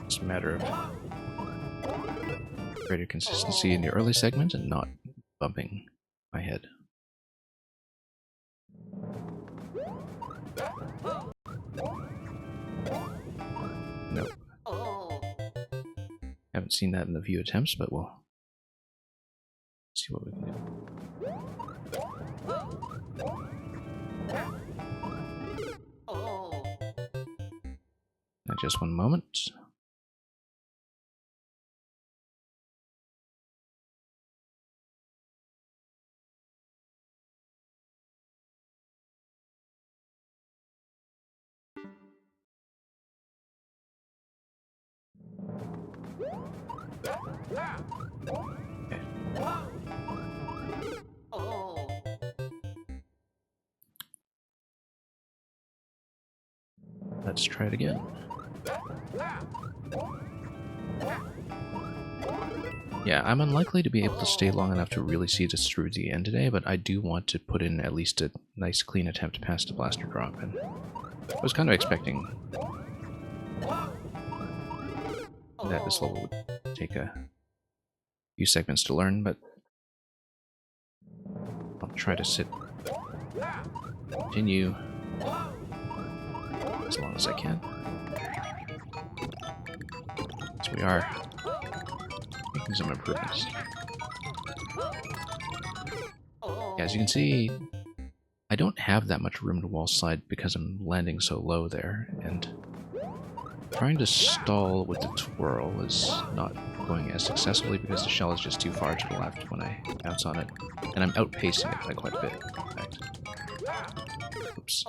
It's a matter of greater consistency in the early segments and not bumping my head. Nope. Haven't seen that in the few attempts, but we'll see what we can do. Now just one moment. Okay. Let's try it again. Yeah, I'm unlikely to be able to stay long enough to really see this through to the end today, but I do want to put in at least a nice clean attempt past the blaster drop, and I was kind of expecting that this level would take a few segments to learn, but I'll try to continue as long as I can. So we are making some improvements. Yeah, as you can see, I don't have that much room to wall slide because I'm landing so low there, and trying to stall with the twirl is not going as successfully because the shell is just too far to the left when I bounce on it, and I'm outpacing it by quite a bit, in fact. Oops.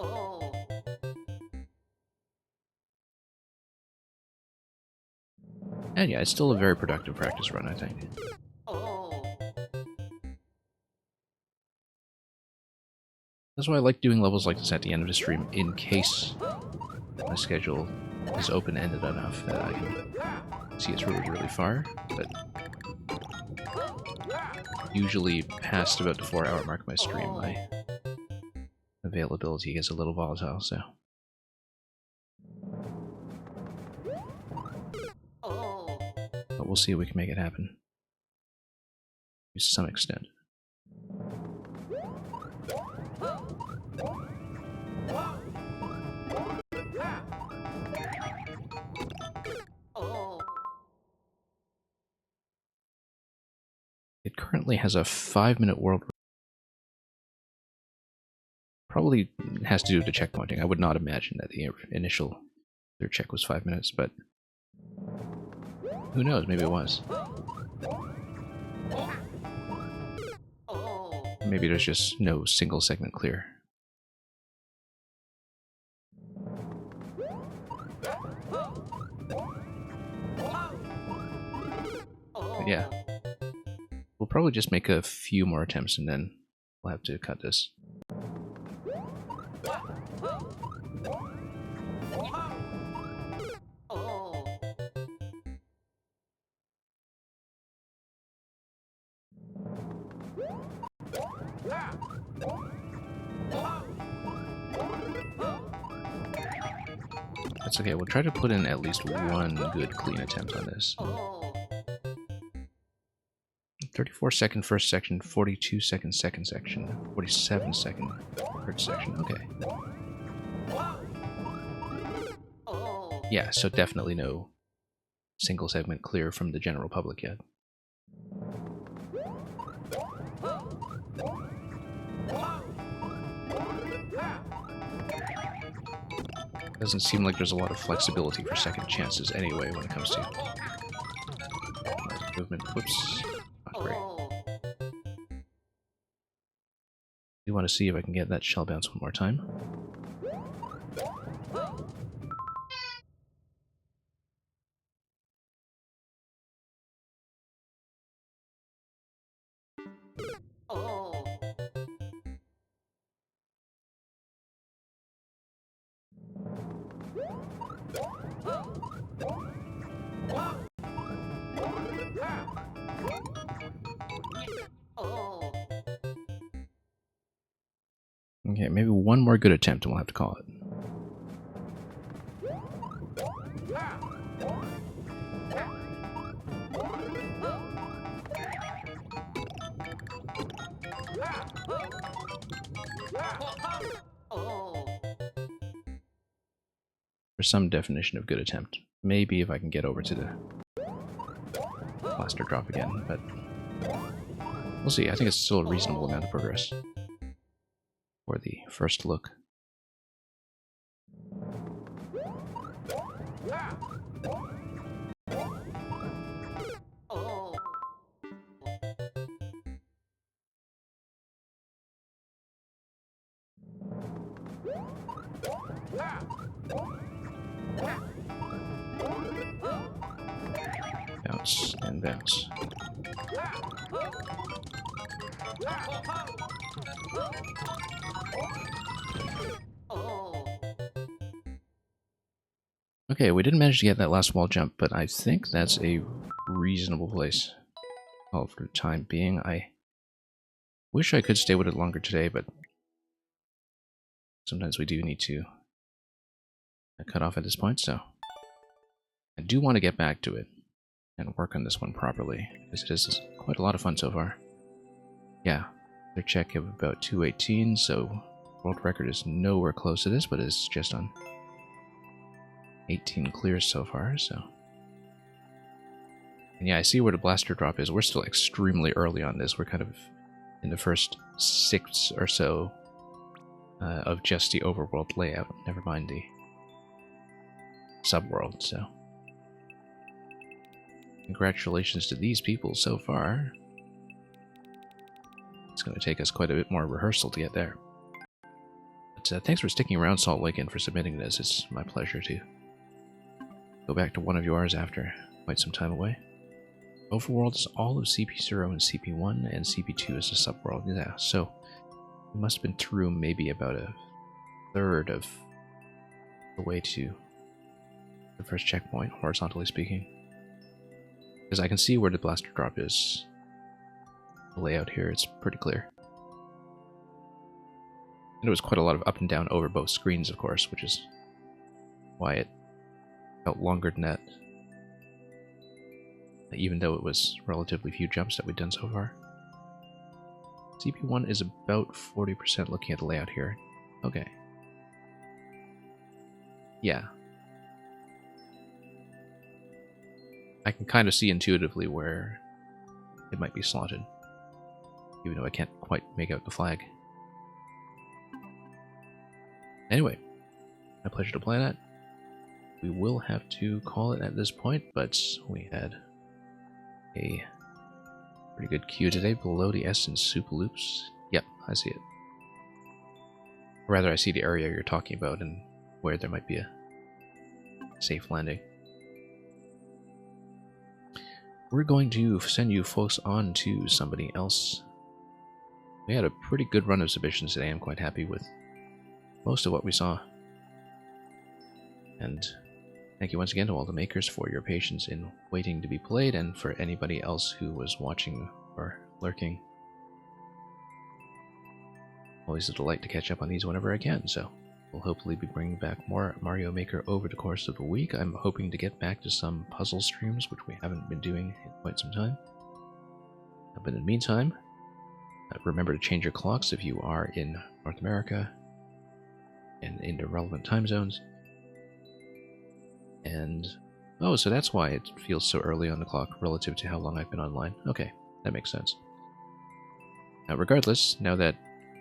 And yeah, it's still a very productive practice run, I think. That's why I like doing levels like this at the end of the stream, in case my schedule is open-ended enough that I can see it through really far, but usually past about the 4-hour mark of my stream, my availability gets a little volatile, so... But we'll see if we can make it happen. To some extent. It currently has a 5-minute world. Probably has to do with the checkpointing. I would not imagine that the initial third check was 5 minutes, but who knows? Maybe it was. Maybe there's just no single segment clear. But yeah. We'll probably just make a few more attempts and then we'll have to cut this. That's okay, we'll try to put in at least one good clean attempt on this. 34-second first section, 42-second second section, 47-second third section, okay. Yeah, so definitely no single segment clear from the general public yet. Doesn't seem like there's a lot of flexibility for second chances anyway when it comes to movement. Whoops. Not great. I want to see if I can get that shell bounce one more time. Okay, maybe one more good attempt and we'll have to call it. For some definition of good attempt. Maybe if I can get over to the blaster drop again, but we'll see. I think it's still a reasonable amount of progress for the first look. Bounce and bounce. Okay, we didn't manage to get that last wall jump, but I think that's a reasonable place. Oh, for the time being, I wish I could stay with it longer today, but sometimes we do need to cut off at this point, so I do want to get back to it and work on this one properly, because it is quite a lot of fun so far. Yeah, their check of about 218, so world record is nowhere close to this, but it's just on 18 clears so far, so. And yeah, I see where the blaster drop is. We're still extremely early on this. We're kind of in the first 6 or so of just the overworld layout, never mind the subworld, so. Congratulations to these people so far. It's going to take us quite a bit more rehearsal to get there. But thanks for sticking around, Salt Lake, and for submitting this. It's my pleasure to go back to one of yours after quite some time away. Overworld is all of CP0 and CP1, and CP2 is the subworld. Yeah, so we must have been through maybe about a third of the way to the first checkpoint, horizontally speaking. Because I can see where the blaster drop is. The layout here, it's pretty clear. And it was quite a lot of up and down over both screens, of course, which is why it felt longer than that. Even though it was relatively few jumps that we've done so far. CP1 is about 40% looking at the layout here. Okay. Yeah. I can kind of see intuitively where it might be slotted, even though I can't quite make out the flag. Anyway, my pleasure to play that. We will have to call it at this point, but we had a pretty good queue today below the Essence Soup Loops. Yep, I see it. Or rather, I see the area you're talking about and where there might be a safe landing. We're going to send you folks on to somebody else. We had a pretty good run of submissions today. I'm quite happy with most of what we saw. And thank you once again to all the makers for your patience in waiting to be played, and for anybody else who was watching or lurking. Always a delight to catch up on these whenever I can, so we'll hopefully be bringing back more Mario Maker over the course of the week. I'm hoping to get back to some puzzle streams, which we haven't been doing in quite some time. But in the meantime, remember to change your clocks if you are in North America and in the relevant time zones. And, oh, so that's why it feels so early on the clock relative to how long I've been online. Okay, that makes sense. Now, regardless, now that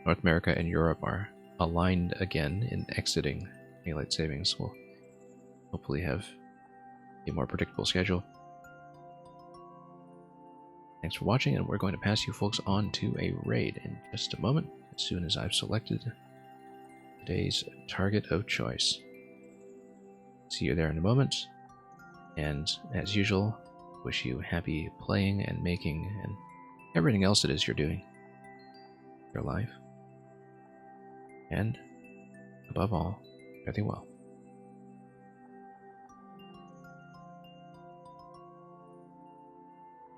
North America and Europe are aligned again in exiting daylight savings will hopefully have a more predictable schedule. Thanks for watching, and we're going to pass you folks on to a raid in just a moment, as soon as I've selected today's target of choice. See you there in a moment, and as usual, wish you happy playing and making and everything else it is you're doing in your life. And above all, fare thee well.